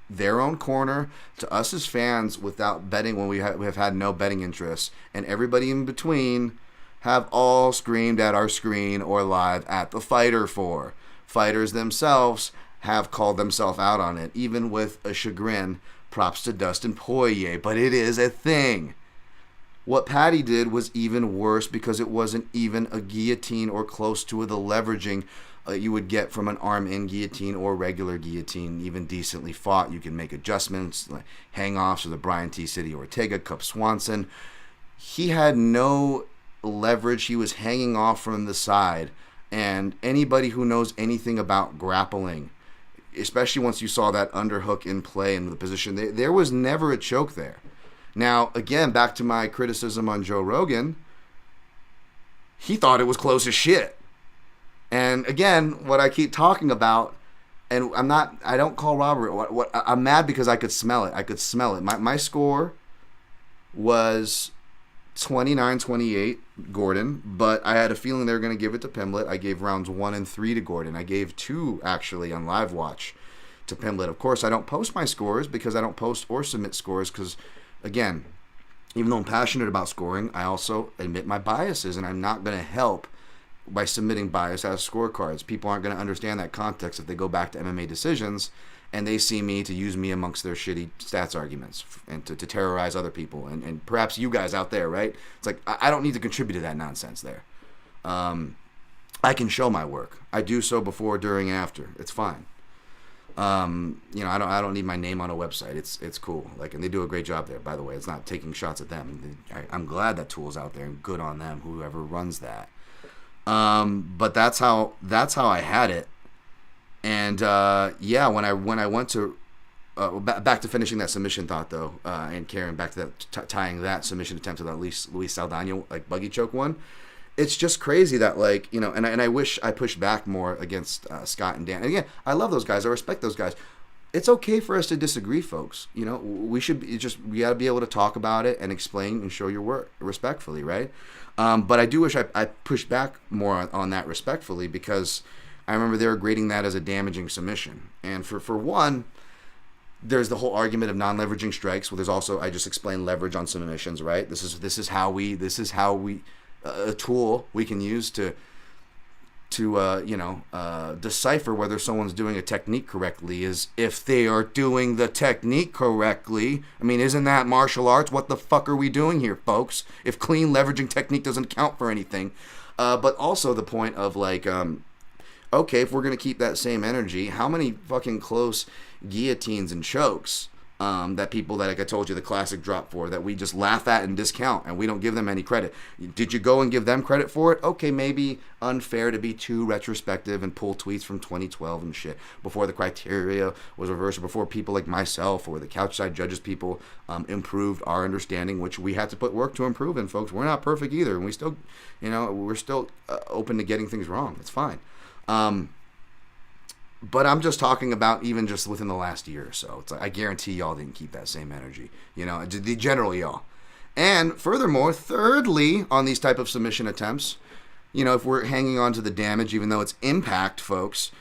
their own corner, to us as fans, without betting, when we have had no betting interests, and everybody in between have all screamed at our screen or live at the fighter for. Fighters themselves have called themselves out on it, even with a chagrin. Props to Dustin Poirier, but it is a thing. What Paddy did was even worse because it wasn't even a guillotine or close to the leveraging you would get from an arm-in guillotine or regular guillotine, even decently fought. You can make adjustments, like hang-offs of the Brian T. City Ortega, Cup Swanson. He had no leverage. He was hanging off from the side. And anybody who knows anything about grappling, especially once you saw that underhook in play in the position, there was never a choke there. Now, again, back to my criticism on Joe Rogan, he thought it was close as shit. And again, what I keep talking about, and I don't call Robert, I'm mad because I could smell it. My score was 29-28 Gordon, but I had a feeling they were going to give it to Pimblett. I gave rounds 1 and 3 to Gordon. I gave 2 actually on Live Watch to Pimblett. Of course, I don't post my scores because I don't post or submit scores because, again, even though I'm passionate about scoring, I also admit my biases, and I'm not going to help by submitting bias as scorecards. People aren't going to understand that context if they go back to MMA decisions and they see me to use me amongst their shitty stats arguments and to terrorize other people and perhaps you guys out there, right? It's like, I don't need to contribute to that nonsense there. I can show my work. I do so before, during, after. It's fine. I don't need my name on a website. It's cool. Like, and they do a great job there, by the way. It's not taking shots at them. I'm glad that tool's out there and good on them, whoever runs that. But that's how I had it. And when I went to back to finishing that submission thought though, and carrying back to that tying that submission attempt to that Luis Saldana like buggy choke one, it's just crazy that and I wish I pushed back more against Scott and Dan. And again, I love those guys. I respect those guys. It's okay for us to disagree, folks. We gotta be able to talk about it and explain and show your work respectfully, right? But I do wish I pushed back more on that respectfully because I remember they were grading that as a damaging submission. And for one, there's the whole argument of non-leveraging strikes. Well, there's also, I just explained leverage on submissions, right? This is how we a tool we can use to decipher whether someone's doing a technique correctly is if they are doing the technique correctly. I mean, isn't that martial arts? What the fuck are we doing here, folks? If clean leveraging technique doesn't count for anything. But also the point of okay, if we're going to keep that same energy, how many fucking close guillotines and chokes that people that, like I told you, the classic drop for, that we just laugh at and discount and we don't give them any credit. Did you go and give them credit for it? Okay, maybe unfair to be too retrospective and pull tweets from 2012 and shit before the criteria was reversed, before people like myself or the Couchside Judges people improved our understanding, which we had to put work to improve in, folks. We're not perfect either, and we still, we're still open to getting things wrong. It's fine. But I'm just talking about even just within the last year or so. It's like, I guarantee y'all didn't keep that same energy, the general y'all. And furthermore, thirdly, on these type of submission attempts, if we're hanging on to the damage, even though it's impact, folks,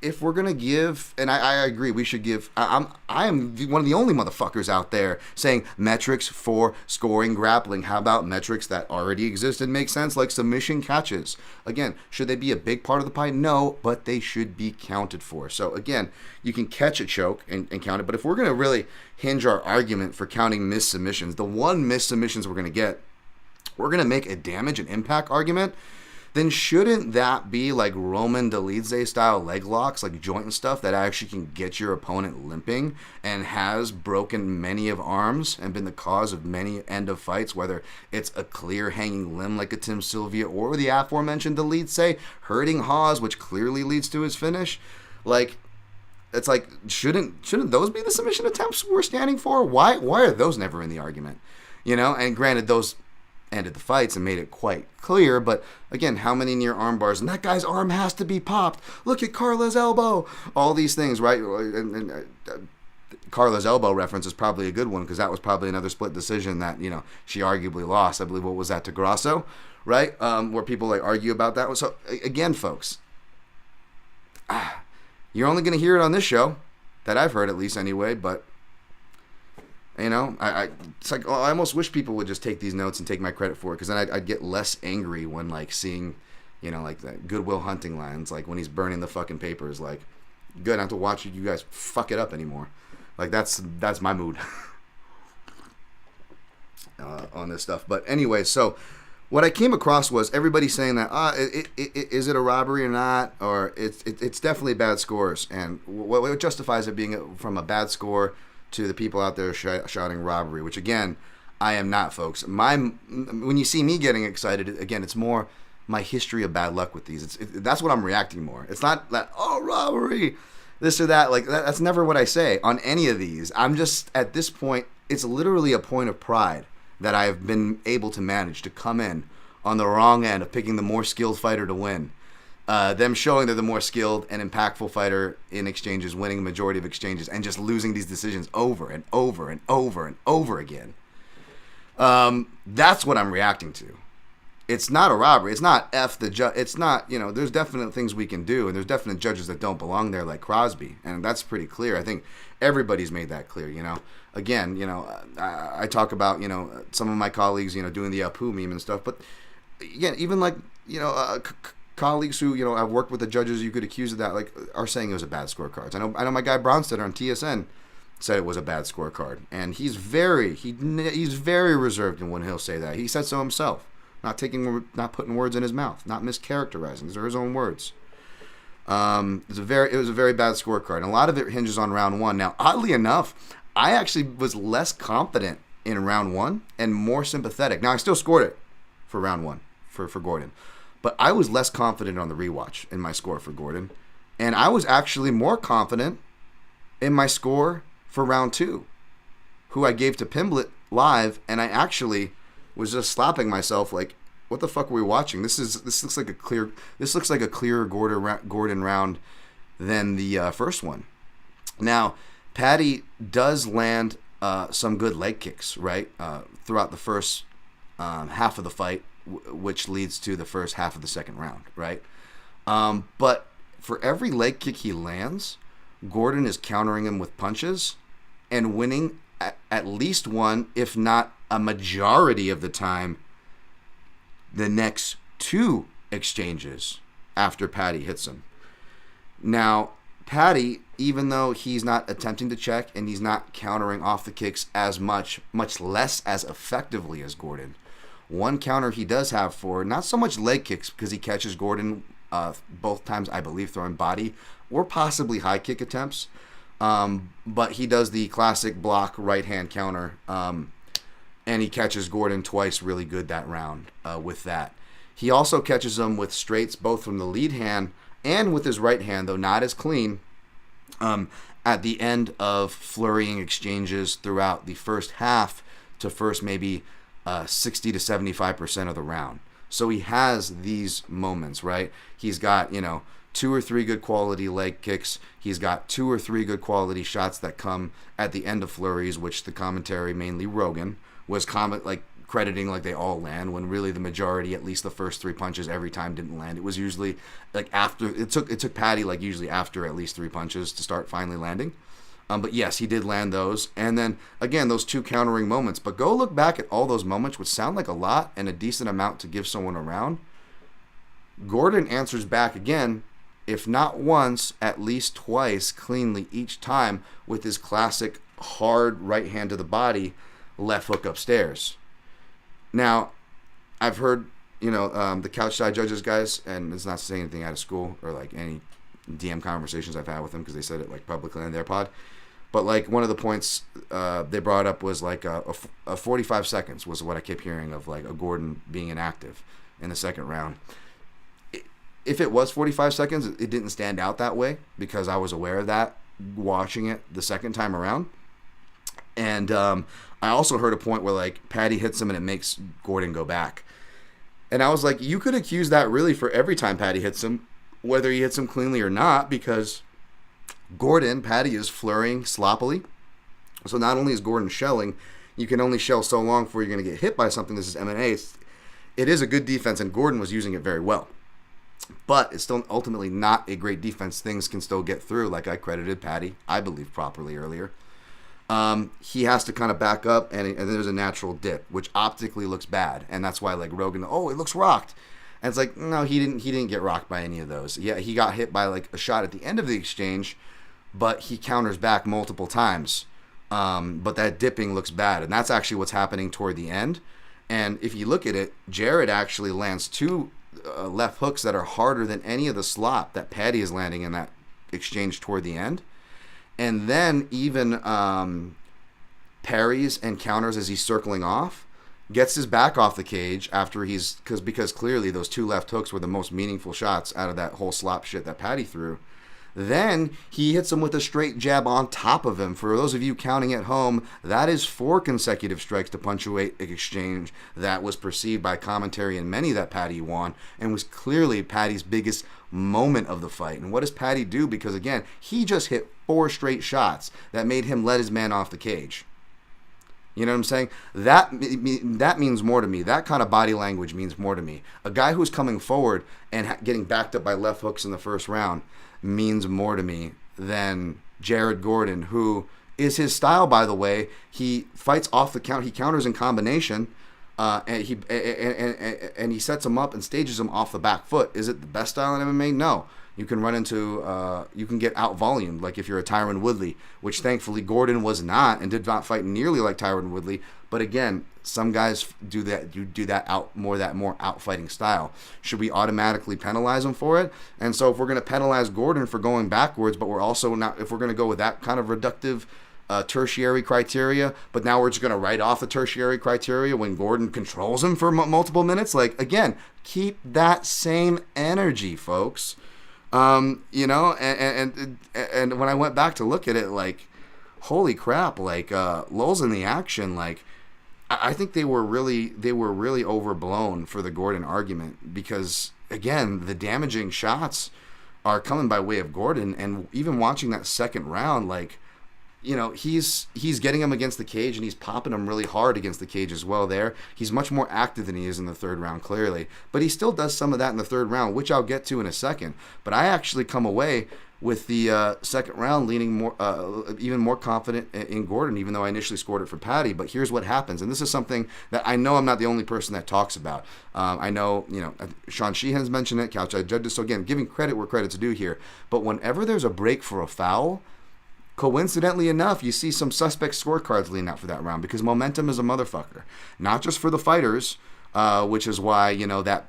if we're going to give, and I agree, we should give, I am one of the only motherfuckers out there saying metrics for scoring grappling. How about metrics that already exist and make sense, like submission catches? Again, should they be a big part of the pie? No, but they should be counted for. So again, you can catch a choke and count it, but if we're going to really hinge our argument for counting missed submissions, the one missed submissions we're going to get, we're going to make a damage and impact argument, then shouldn't that be like Roman Dolidze style leg locks, like joint and stuff, that actually can get your opponent limping and has broken many of arms and been the cause of many end of fights, whether it's a clear hanging limb like a Tim Sylvia or the aforementioned Dolidze hurting Hawes, which clearly leads to his finish? It's like, shouldn't those be the submission attempts we're standing for? Why are those never in the argument? And granted, those ended the fights and made it quite clear. But again, how many near arm bars? And that guy's arm has to be popped. Look at Carla's elbow. All these things, right? And Carla's elbow reference is probably a good one because that was probably another split decision that, you know, she arguably lost. I believe, what was that, to Grasso, right? Where people like argue about that. So again, folks, you're only going to hear it on this show, that I've heard at least anyway, but you know, it's like, I almost wish people would just take these notes and take my credit for it, because then I'd get less angry when like seeing, you know, like the Goodwill Hunting lines, like when he's burning the fucking papers, like, good, I don't have to watch you guys fuck it up anymore. Like that's my mood on this stuff. But anyway, so what I came across was everybody saying that is it a robbery or not, or it's definitely bad scores, and what justifies it being from a bad score to the people out there shouting robbery, which again, I am not, folks. When you see me getting excited, again, it's more my history of bad luck with these. That's what I'm reacting more. It's not that, oh, robbery, this or that. Like that's never what I say on any of these. I'm just, at this point, it's literally a point of pride that I've been able to manage to come in on the wrong end of picking the more skilled fighter to win. Them showing they're the more skilled and impactful fighter in exchanges, winning a majority of exchanges, and just losing these decisions over and over and over and over again. That's what I'm reacting to. It's not a robbery. It's not F the judge. It's not, you know, there's definite things we can do, and there's definite judges that don't belong there, like Crosby, and that's pretty clear. I think everybody's made that clear, you know. Again, you know, I talk about, you know, some of my colleagues, you know, doing the Apu meme and stuff, but again, even like, you know, colleagues who, you know, I've worked with the judges you could accuse of that, like, are saying it was a bad scorecard. I know my guy Bronstetter on TSN said it was a bad scorecard, and he's very reserved in when he'll say that. He said so himself, not putting words in his mouth, not mischaracterizing. These are his own words. It was a very bad scorecard, and a lot of it hinges on round one. Now, oddly enough, I actually was less confident in round one and more sympathetic. Now, I still scored it for round one for Gordon, but I was less confident on the rewatch in my score for Gordon, and I was actually more confident in my score for round two, who I gave to Pimblett live, and I actually was just slapping myself like, what the fuck were we watching? This looks like a clearer Gordon round than the first one. Now, Paddy does land some good leg kicks, right, throughout the first half of the fight, which leads to the first half of the second round, right? But for every leg kick he lands, Gordon is countering him with punches and winning at least one, if not a majority of the time, the next two exchanges after Paddy hits him. Now, Paddy, even though he's not attempting to check and he's not countering off the kicks as much less as effectively as Gordon, one counter he does have for not so much leg kicks, because he catches Gordon both times, I believe, throwing body or possibly high kick attempts. But he does the classic block right hand counter, and he catches Gordon twice really good that round with that. He also catches him with straights both from the lead hand and with his right hand, though not as clean, at the end of flurrying exchanges throughout the first half to first maybe 60 to 75% of the round. So he has these moments, right? He's got, you know, 2 or 3 good quality leg kicks. He's got 2 or 3 good quality shots that come at the end of flurries, which the commentary, mainly Rogan, was crediting like they all land, when really the majority, at least the first 3 punches every time, didn't land. It was usually like after it took Paddy like usually after at least 3 punches to start finally landing. But yes, he did land those, and then again those 2 countering moments. But go look back at all those moments, which sound like a lot and a decent amount to give someone a round. Gordon answers back again, if not once, at least twice, cleanly each time, with his classic hard right hand to the body, left hook upstairs. Now, I've heard, you know, the couch side judges guys, and it's not saying anything out of school or like any DM conversations I've had with them, because they said it like publicly on their pod. But like one of the points they brought up was like a 45 seconds was what I kept hearing of, like a Gordon being inactive in the second round. If it was 45 seconds, it didn't stand out that way because I was aware of that watching it the second time around. And I also heard a point where like Patty hits him and it makes Gordon go back. And I was like, you could accuse that really for every time Patty hits him, whether he hits him cleanly or not, because Patty is flurrying sloppily. So not only is Gordon shelling, you can only shell so long before you're going to get hit by something. This is MMA. It is a good defense, and Gordon was using it very well. But it's still ultimately not a great defense. Things can still get through, like I credited Patty, I believe, properly earlier. He has to kind of back up, and there's a natural dip, which optically looks bad. And that's why, like, Rogan, oh, it looks rocked. And it's like, no, he didn't get rocked by any of those. Yeah, he got hit by, like, a shot at the end of the exchange, but he counters back multiple times. But that dipping looks bad, and that's actually what's happening toward the end. And if you look at it, Jared actually lands two left hooks that are harder than any of the slop that Patty is landing in that exchange toward the end. And then even parries and counters as he's circling off, gets his back off the cage after because clearly those two left hooks were the most meaningful shots out of that whole slop shit that Patty threw. Then he hits him with a straight jab on top of him. For those of you counting at home, that is 4 consecutive strikes to punctuate an exchange that was perceived by commentary and many that Patty won, and was clearly Patty's biggest moment of the fight. And what does Patty do? Because again, he just hit 4 straight shots that made him let his man off the cage. You know what I'm saying? That means more to me. That kind of body language means more to me. A guy who's coming forward and getting backed up by left hooks in the first round means more to me than Jared Gordon, who is his style, by the way. He fights off the count. He counters in combination, and he sets him up and stages him off the back foot. Is it the best style in MMA? No. You can run into, you can get out-volumed, like if you're a Tyron Woodley, which thankfully Gordon was not and did not fight nearly like Tyron Woodley. But again, some guys do that. You do that more out-fighting style. Should we automatically penalize him for it? And so if we're going to penalize Gordon for going backwards, but we're also not, if we're going to go with that kind of reductive tertiary criteria, but now we're just going to write off the tertiary criteria when Gordon controls him for multiple minutes, like, again, keep that same energy, folks. You know, and when I went back to look at it, like, holy crap, like, lulls in the action, like, I think they were really overblown for the Gordon argument, because again, the damaging shots are coming by way of Gordon. And even watching that second round, like, you know, he's getting him against the cage, and he's popping him really hard against the cage as well there. He's much more active than he is in the third round, clearly. But he still does some of that in the third round, which I'll get to in a second. But I actually come away with the second round leaning more, even more confident in Gordon, even though I initially scored it for Patty. But here's what happens, and this is something that I know I'm not the only person that talks about. I know, you know, Sean Sheehan's mentioned it, Couch I Judges. So again, giving credit where credit's due here. But whenever there's a break for a foul, coincidentally enough, you see some suspect scorecards lean out for that round, because momentum is a motherfucker. Not just for the fighters, which is why, you know, that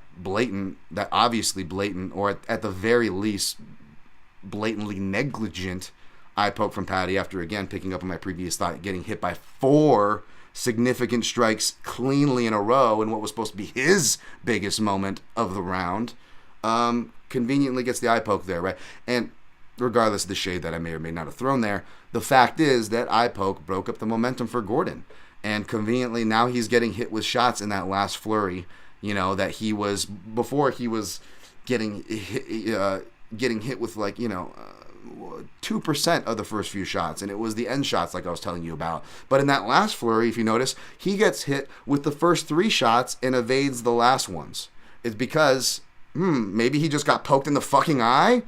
obviously blatant, or at the very least, blatantly negligent eye poke from Patty after, again, picking up on my previous thought, getting hit by 4 significant strikes cleanly in a row in what was supposed to be his biggest moment of the round, conveniently gets the eye poke there, right? And regardless of the shade that I may or may not have thrown there, the fact is that eye poke broke up the momentum for Gordon. And conveniently, now he's getting hit with shots in that last flurry, you know, that he was, before he was getting hit with, like, you know, 2% of the first few shots, and it was the end shots like I was telling you about. But in that last flurry, if you notice, he gets hit with the first 3 shots and evades the last ones. It's because, maybe he just got poked in the fucking eye?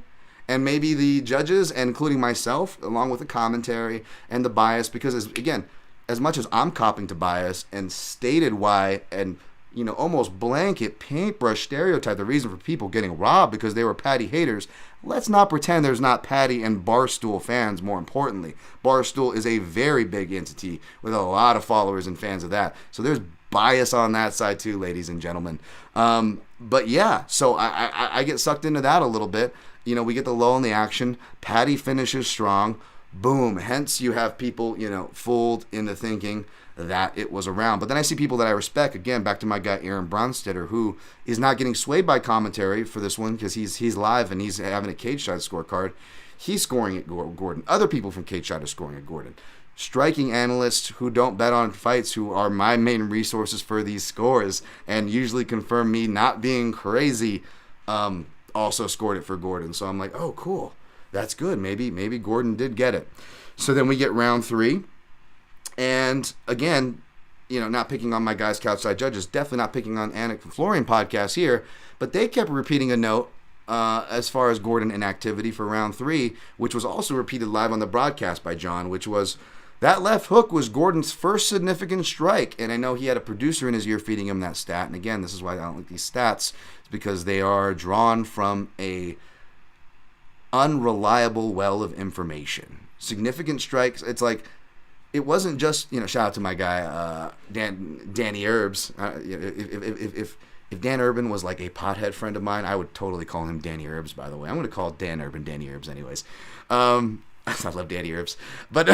And maybe the judges, and including myself, along with the commentary and the bias, because, as much as I'm copping to bias and stated why, and, you know, almost blanket paintbrush stereotype the reason for people getting robbed because they were Patty haters, let's not pretend there's not Patty and Barstool fans, more importantly. Barstool is a very big entity with a lot of followers and fans of that. So there's bias on that side too, ladies and gentlemen. But yeah, so I get sucked into that a little bit. You know, we get the lull in the action. Patty finishes strong. Boom. Hence, you have people, you know, fooled into thinking that it was a round. But then I see people that I respect, again, back to my guy Aaron Bronstetter, who is not getting swayed by commentary for this one because he's live and he's having a cage shot scorecard. He's scoring at Gordon. Other people from cage shot are scoring at Gordon. striking analysts who don't bet on fights, who are my main resources for these scores and usually confirm me not being crazy, also scored it for Gordon. So I'm like, oh, cool. That's good. Maybe Gordon did get it. So then we get round 3. And again, not picking on my guys, Couchside Judges, definitely not picking on Anik from Florian podcast here, but they kept repeating a note as far as Gordon inactivity for round 3, which was also repeated live on the broadcast by John, which was that left hook was Gordon's first significant strike. And I know he had a producer in his ear feeding him that stat. And again, this is why I don't like these stats. It's because they are drawn from a unreliable well of information. Significant strikes, it's like, it wasn't just, shout out to my guy, Danny Herbs. If Dan Urban was like a pothead friend of mine, I would totally call him Danny Herbs, by the way. I'm going to call Dan Urban Danny Herbs anyways. I love Danny Herbs. But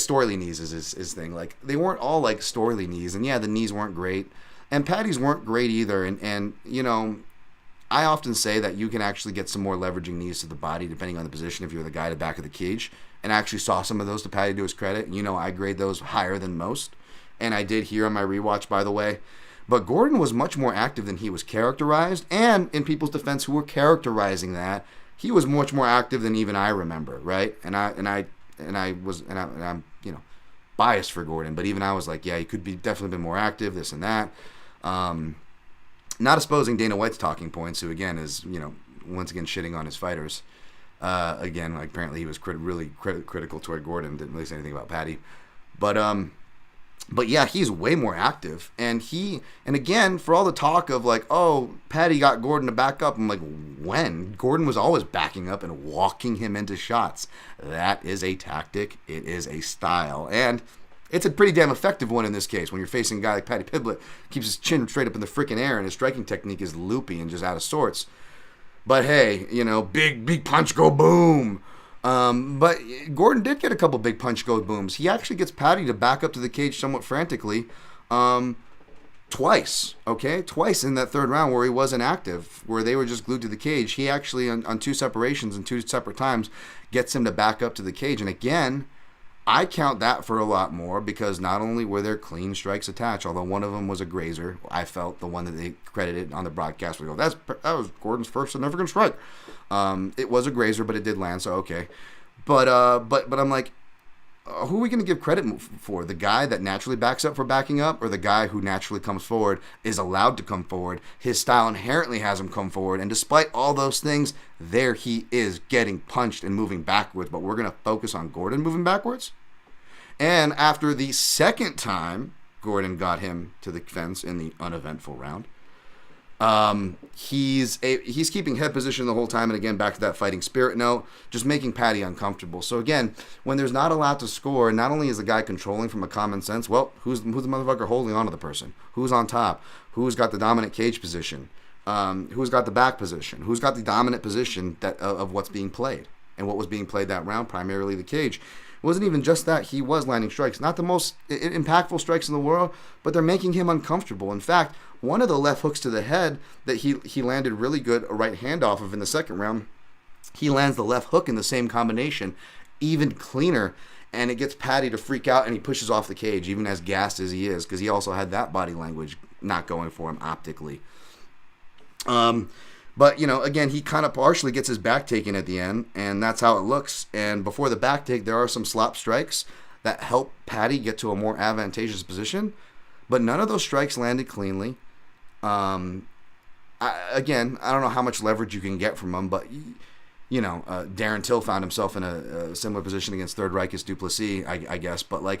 Storley knees is his thing. Like, they weren't all like Storley knees. And yeah, the knees weren't great. And Patty's weren't great either. And I often say that you can actually get some more leveraging knees to the body depending on the position if you're the guy at the back of the cage. And I actually saw some of those, to Patty, to his credit. I grade those higher than most. And I did here on my rewatch, by the way. But Gordon was much more active than he was characterized. And in people's defense who were characterizing that, he was much more active than even I remember, right? And I'm biased for Gordon, but even I was like, yeah, he could be definitely been more active, this and that. Not exposing Dana White's talking points, who again is, once again shitting on his fighters. Again, like apparently he was really critical toward Gordon, didn't really say anything about Patty. But yeah, he's way more active. And again, for all the talk of like, oh, Patty got Gordon to back up, I'm like, when? Gordon was always backing up and walking him into shots. That is a tactic. It is a style. And it's a pretty damn effective one in this case when you're facing a guy like Patty Piblet, keeps his chin straight up in the freaking air, and his striking technique is loopy and just out of sorts. But hey, big punch go boom. But Gordon did get a couple big punch go booms. He actually gets Patty to back up to the cage somewhat frantically twice in that third round where he wasn't active, where they were just glued to the cage. He actually, on 2 separations and 2 separate times, gets him to back up to the cage. And again, I count that for a lot more because not only were there clean strikes attached, although one of them was a grazer. I felt the one that they credited on the broadcast would go, that was Gordon's first significant strike. It was a grazer, but it did land, so okay. But I'm like, who are we going to give credit for? The guy that naturally backs up for backing up, or the guy who naturally comes forward, is allowed to come forward? His style inherently has him come forward, and despite all those things, there he is getting punched and moving backwards. But we're going to focus on Gordon moving backwards? And after the second time Gordon got him to the fence in the uneventful round, he's keeping head position the whole time, and again, back to that fighting spirit note, just making Patty uncomfortable. So again, when there's not a lot to score, not only is the guy controlling from a common sense, well, who's the motherfucker holding on to the person? Who's on top? Who's got the dominant cage position? Who's got the back position? Who's got the dominant position of what's being played? And what was being played that round? Primarily the cage. It wasn't even just that. He was landing strikes. Not the most impactful strikes in the world, but they're making him uncomfortable. In fact, one of the left hooks to the head that he landed really good a right hand off of in the second round, he lands the left hook in the same combination, even cleaner, and it gets Patty to freak out, and he pushes off the cage, even as gassed as he is, because he also had that body language not going for him optically. But, again, he kind of partially gets his back taken at the end, and that's how it looks. And before the back take, there are some slop strikes that help Patty get to a more advantageous position, but none of those strikes landed cleanly. I don't know how much leverage you can get from him, but, Darren Till found himself in a similar position against Third Reich's Duplessis, I guess. But,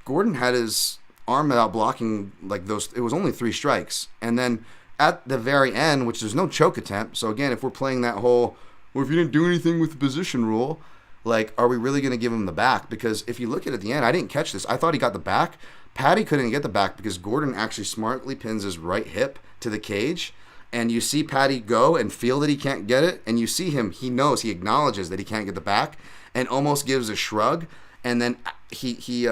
Gordon had his arm out blocking, those. It was only 3 strikes. And then at the very end, which there's no choke attempt. So again, if we're playing that whole, well, if you didn't do anything with the position rule, are we really going to give him the back? Because if you look at the end, I didn't catch this. I thought he got the back. Patty couldn't get the back because Gordon actually smartly pins his right hip to the cage. And you see Patty go and feel that he can't get it. And you see him, he acknowledges that he can't get the back and almost gives a shrug. And then he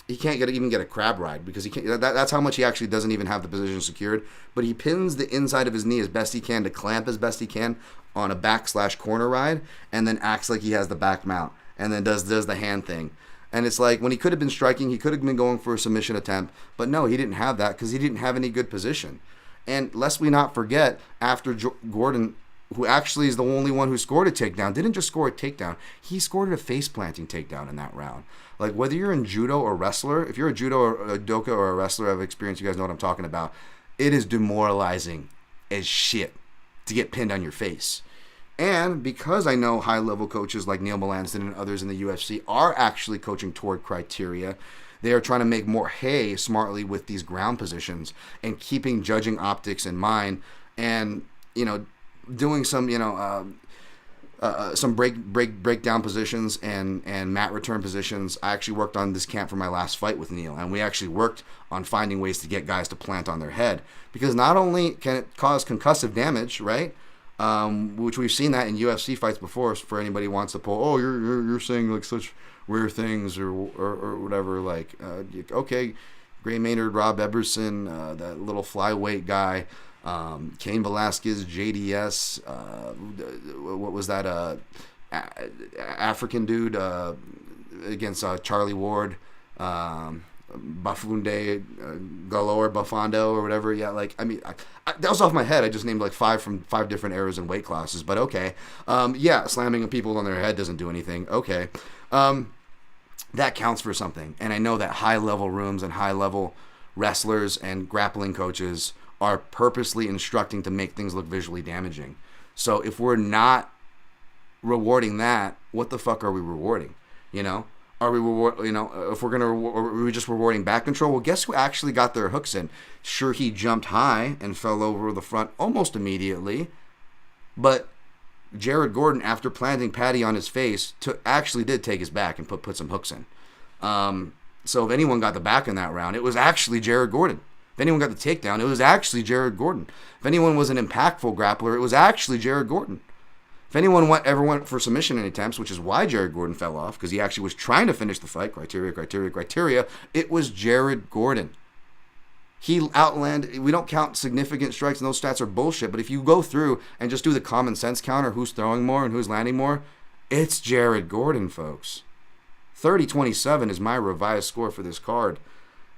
even get a crab ride because he can't. That's how much he actually doesn't even have the position secured. But he pins the inside of his knee as best he can to clamp as best he can on a back/corner ride, and then acts like he has the back mount, and then does the hand thing. And it's like when he could have been striking, he could have been going for a submission attempt, but no, he didn't have that because he didn't have any good position. And lest we not forget, after Gordon, who actually is the only one who scored a takedown, didn't just score a takedown, he scored a face-planting takedown in that round. Like, whether you're in judo or wrestler, if you're a judo or a doka or a wrestler of experience, you guys know what I'm talking about. It is demoralizing as shit to get pinned on your face. And because I know high-level coaches like Neil Melanson and others in the UFC are actually coaching toward criteria, they are trying to make more hay smartly with these ground positions and keeping judging optics in mind and, doing some, some breakdown positions and mat return positions. I actually worked on this camp for my last fight with Neil, and we actually worked on finding ways to get guys to plant on their head, because not only can it cause concussive damage, right? Which we've seen that in UFC fights before. For anybody who wants to pull, oh, you're saying like such rare things or whatever. Like, okay, Gray Maynard, Rob Eberson, that little flyweight guy, Cain Velasquez, JDS. What was that? African dude against Charlie Ward. Bafunde, Galore, Bafando, or whatever. Yeah, like, I mean, that was off my head. I just named like 5 from 5 different eras and weight classes, but okay. Yeah, slamming people on their head doesn't do anything. Okay. That counts for something. And I know that high-level rooms and high-level wrestlers and grappling coaches are purposely instructing to make things look visually damaging. So if we're not rewarding that, what the fuck are we rewarding? Are we if we're are we just rewarding back control? Well, guess who actually got their hooks in? Sure, he jumped high and fell over the front almost immediately, but Jared Gordon, after planting Patty on his face, actually did take his back and put some hooks in. So if anyone got the back in that round, it was actually Jared Gordon. If anyone got the takedown, it was actually Jared Gordon. If anyone was an impactful grappler, it was actually Jared Gordon. If anyone ever went for submission attempts, which is why Jared Gordon fell off, because he actually was trying to finish the fight, criteria, it was Jared Gordon. He outlanded, we don't count significant strikes, and those stats are bullshit, but if you go through and just do the common sense counter, who's throwing more and who's landing more, it's Jared Gordon, folks. 30-27 is my revised score for this card.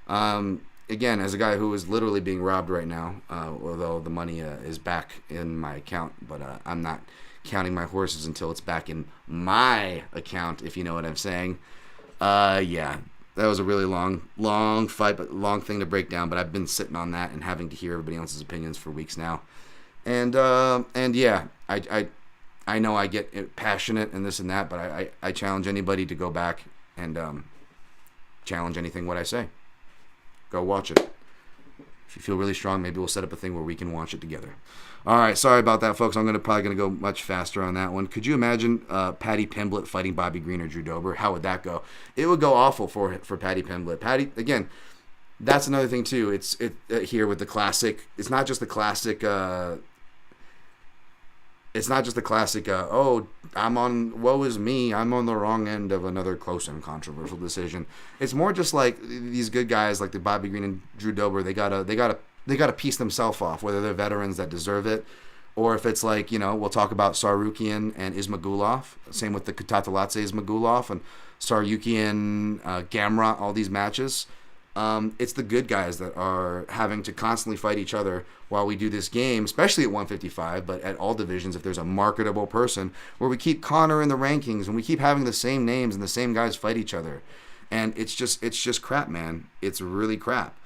Again, as a guy who is literally being robbed right now, although the money is back in my account, but I'm not counting my horses until it's back in my account, if you know what I'm saying. Yeah, that was a really long fight, but long thing to break down, but I've been sitting on that and having to hear everybody else's opinions for weeks now. And yeah, I know I get passionate and this and that, but I challenge anybody to go back and challenge anything what I say. Go watch it. If you feel really strong, maybe we'll set up a thing where we can watch it together. All right, sorry about that, folks. I'm probably going to go much faster on that one. Could you imagine Paddy Pimblett fighting Bobby Green or Drew Dober? How would that go? It would go awful for Paddy Pimblett. Paddy, again, that's another thing too. It's here with the classic. It's not just the classic. Oh, woe is me. I'm on the wrong end of another close and controversial decision. It's more just like these good guys like the Bobby Green and Drew Dober. They gotta piece themselves off, whether they're veterans that deserve it, or if it's like, we'll talk about Sarukian and Ismagulov. Same with the Kutateladze Ismagulov and Sarukian, Gamrot, all these matches. It's the good guys that are having to constantly fight each other while we do this game, especially at 155, but at all divisions, if there's a marketable person, where we keep Conor in the rankings and we keep having the same names and the same guys fight each other. And it's just crap, man. It's really crap.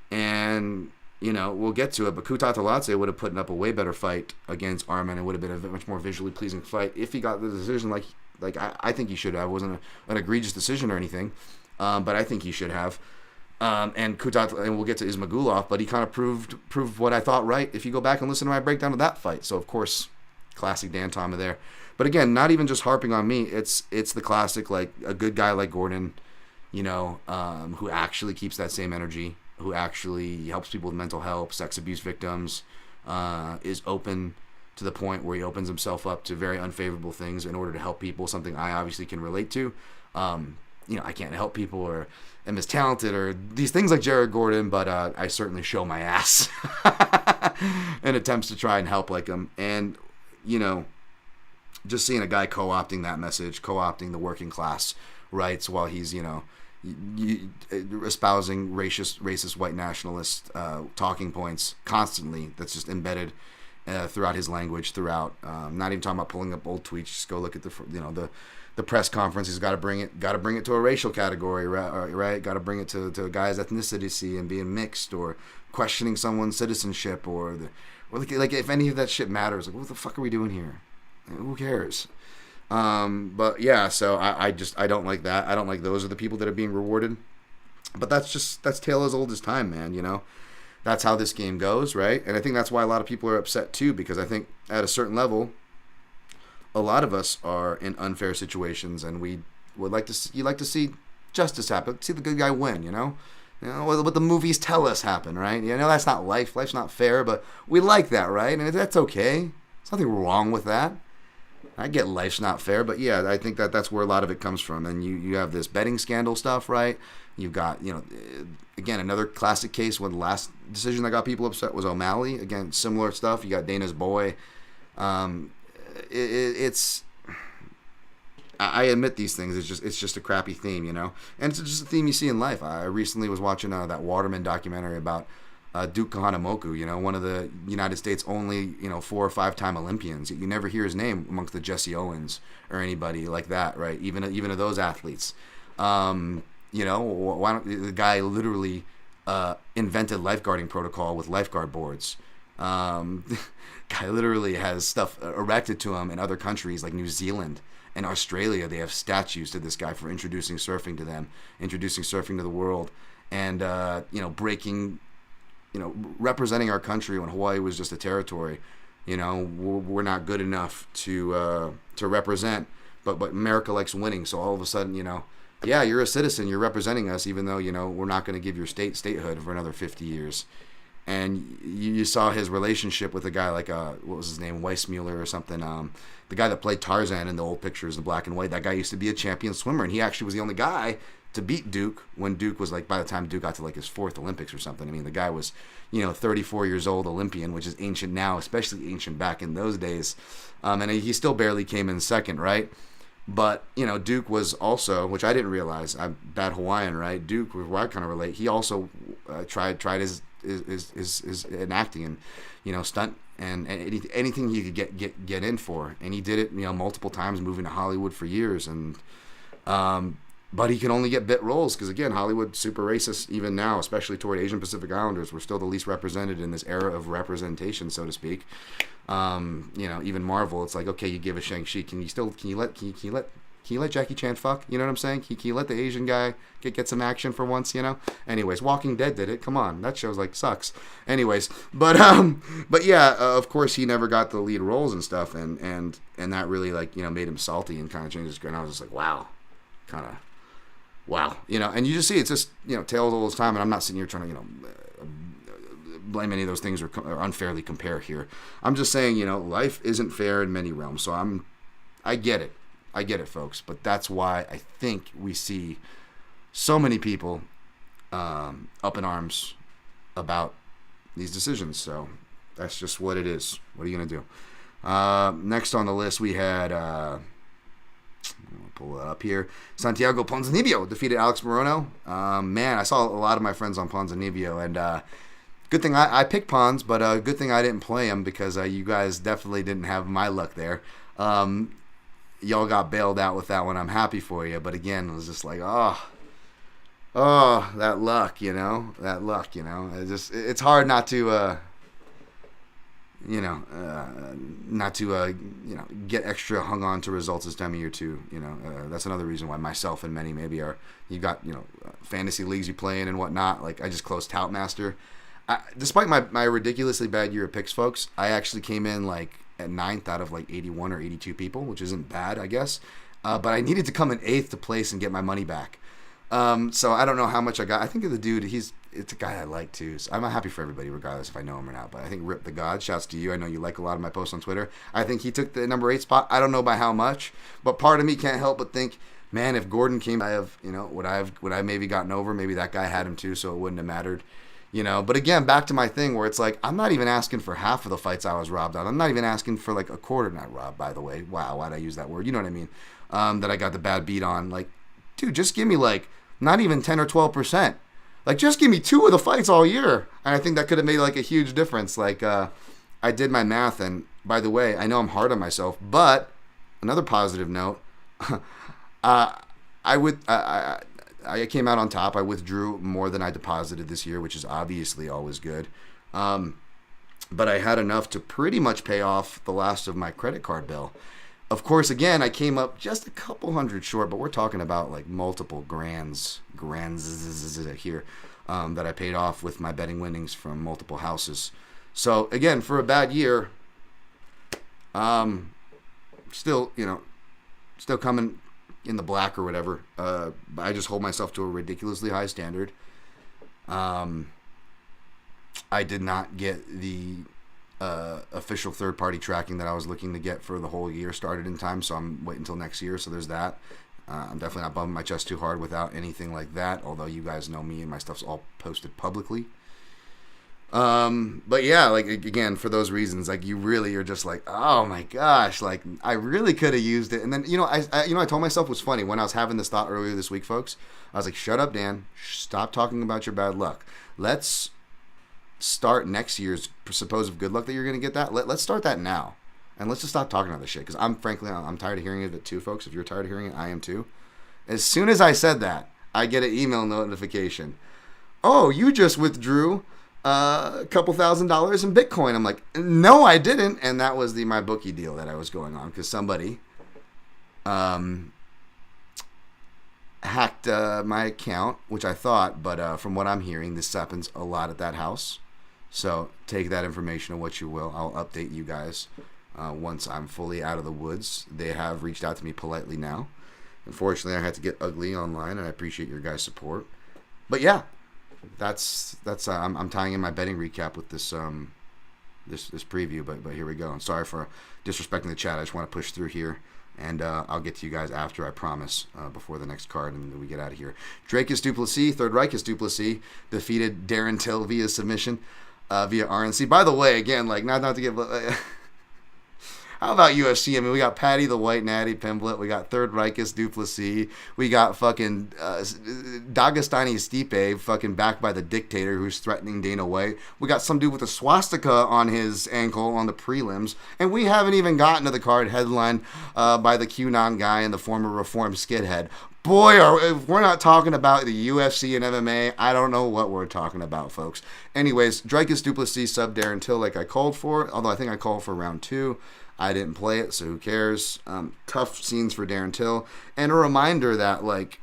And, we'll get to it, but Kutateladze would have put up a way better fight against Arman and would have been a much more visually pleasing fight if he got the decision like I think he should have. It wasn't an egregious decision or anything, but I think he should have. And we'll get to Ismagulov, but he kind of proved what I thought right if you go back and listen to my breakdown of that fight. So, of course, classic Dan Tama there. But again, not even just harping on me. It's the classic, like a good guy like Gordon, who actually keeps that same energy, who actually helps people with mental health, sex abuse victims, is open to the point where he opens himself up to very unfavorable things in order to help people, something I obviously can relate to. I can't help people or am as talented or these things like Jared Gordon, but I certainly show my ass in attempts to try and help like him. And, just seeing a guy co-opting that message, co-opting the working class rights while he's, espousing racist white nationalist talking points constantly, that's just embedded throughout his language, throughout. Not even talking about pulling up old tweets. Just go look at the press conference. He's got to bring it to a racial category, right? Got to bring it to a guy's ethnicity and being mixed, or questioning someone's citizenship, or like if any of that shit matters. Like, what the fuck are we doing here? Who cares? But yeah, so I don't like that. I don't like those are the people that are being rewarded. But that's tale as old as time, man. That's how this game goes, right? And I think that's why a lot of people are upset too, because I think at a certain level, a lot of us are in unfair situations, and we would like to see justice happen, see the good guy win, what the movies tell us happen, right? That's not life. Life's not fair, but we like that, right? And that's okay. There's nothing wrong with that. I get life's not fair, but yeah, I think that's where a lot of it comes from. And you have this betting scandal stuff, right? You've got, again, another classic case when the last decision that got people upset was O'Malley. Again, similar stuff. You got Dana's boy. It's I admit these things. It's just a crappy theme, and it's just a theme you see in life. I recently was watching that Waterman documentary about Duke Kahanamoku, one of the United States' only 4 or 5 time Olympians. You never hear his name amongst the Jesse Owens or anybody like that, right? Even of those athletes. Why don't the guy literally invented lifeguarding protocol with lifeguard boards? Guy literally has stuff erected to him in other countries like New Zealand and Australia. They have statues to this guy for introducing surfing to them, introducing surfing to the world, and breaking. Representing our country when Hawaii was just a territory. We're not good enough to represent, but America likes winning. So all of a sudden, yeah, you're a citizen, you're representing us, even though we're not going to give your statehood for another 50 years. And you saw his relationship with a guy like what was his name, Weissmuller or something. The guy that played Tarzan in the old pictures, the black and white. That guy used to be a champion swimmer, and he actually was the only guy to beat Duke when Duke was by the time Duke got to his 4th Olympics or something. I mean, the guy was 34 years old, Olympian, which is ancient now, especially ancient back in those days. And he still barely came in second, right? But Duke was also, which I didn't realize, I'm bad Hawaiian, right? Duke, where I kind of relate, he also tried his in acting and stunt and anything he could get in for, and he did it multiple times, moving to Hollywood for years, and but he can only get bit roles because, again, Hollywood's super racist even now, especially toward Asian Pacific Islanders. We're still the least represented in this era of representation, so to speak. Even Marvel, it's like, okay, you give a Shang-Chi, can you let Jackie Chan fuck? You know what I'm saying? Can you let the Asian guy get some action for once? Anyways, Walking Dead did it. Come on, that show's sucks. Anyways, but yeah, of course he never got the lead roles and stuff, and that really made him salty and kind of changed his career. And I was just like, wow, wow, and you just see it's just tales all this time, and I'm not sitting here trying to blame any of those things or unfairly compare here. I'm just saying life isn't fair in many realms, so I get it, folks, but that's why I think we see so many people up in arms about these decisions. So that's just what it is. What are you gonna do? Next on the list we had. Pull it up here. Santiago Ponzinibbio defeated Alex Morono. Man, I saw a lot of my friends on Ponzinibbio, and good thing I picked Pons, but good thing I didn't play him because you guys definitely didn't have my luck there. Y'all got bailed out with that one. I'm happy for you, but again, it was just like, oh, that luck, that luck, it's hard not to. Not to get extra hung on to results this time of year too. That's another reason why myself and many maybe are. You got fantasy leagues you play in and whatnot. Like I just closed Tout Master. Despite my ridiculously bad year of picks, folks, I actually came in at 9th out of 81 or 82 people, which isn't bad, I guess. But I needed to come in 8th to place and get my money back. So I don't know how much I got. I think of the dude. It's a guy I like too. So I'm happy for everybody, regardless if I know him or not. But I think Rip the God, shouts to you. I know you like a lot of my posts on Twitter. I think he took the number 8 spot. I don't know by how much, but part of me can't help but think man, if Gordon came, would I maybe gotten over? Maybe that guy had him too, so it wouldn't have mattered. But again, back to my thing where it's like, I'm not even asking for half of the fights I was robbed on. I'm not even asking for like a quarter, not robbed, by the way. Wow, why'd I use that word? You know what I mean? That I got the bad beat on. Like, dude, just give me like, not even 10 or 12%. Like, just give me 2 of the fights all year. And I think that could have made like a huge difference. Like, I did my math, and by the way, I know I'm hard on myself, but another positive note, I came out on top. I withdrew more than I deposited this year, which is obviously always good. But I had enough to pretty much pay off the last of my credit card bill. Of course, again, I came up just a couple hundred short, but we're talking about like multiple grands here that I paid off with my betting winnings from multiple houses. So again, for a bad year, still coming in the black or whatever. I just hold myself to a ridiculously high standard. I did not get the official third-party tracking that I was looking to get for the whole year started in time, so I'm waiting until next year, so there's that. I'm definitely not bumping my chest too hard without anything like that, although you guys know me and my stuff's all posted publicly. But yeah, like, again, for those reasons, like, you really are just like, oh my gosh, like, I really could have used it. And then, I told myself it was funny when I was having this thought earlier this week, folks. I was like, shut up, Dan. Stop talking about your bad luck. Let's start next year's supposed good luck that you're going to get that. Let's start that now. And let's just stop talking about this shit. Because I'm tired of hearing it too, folks. If you're tired of hearing it, I am too. As soon as I said that, I get an email notification. Oh, you just withdrew a couple $1,000s in Bitcoin. I'm like, no, I didn't. And that was my bookie deal that I was going on. Because somebody hacked my account, which I thought. But from what I'm hearing, this happens a lot at that house. So take that information of what you will. I'll update you guys once I'm fully out of the woods. They have reached out to me politely now. Unfortunately, I had to get ugly online, and I appreciate your guys' support. But yeah, that's I'm tying in my betting recap with this this preview. But here we go. I'm sorry for disrespecting the chat. I just want to push through here. And I'll get to you guys after, I promise, before the next card, and then we get out of here. Dracus Duplessis, Third Reichus Duplessis, defeated Darren Till via submission, via RNC. By the way, again, like, not to give... how about UFC? I mean, we got Patty the White Natty Pimblett. We got Third Reichus Duplessis. We got fucking Dagestani Stipe, fucking backed by the dictator who's threatening Dana White. We got some dude with a swastika on his ankle on the prelims. And we haven't even gotten to the card headline by the QAnon guy and the former Reform Skidhead. Boy, if we're not talking about the UFC and MMA, I don't know what we're talking about, folks. Anyways, Dracus Duplessis sub Darren Till like I called for, although I think I called for round 2. I didn't play it, so who cares? Tough scenes for Darren Till. And a reminder that, like,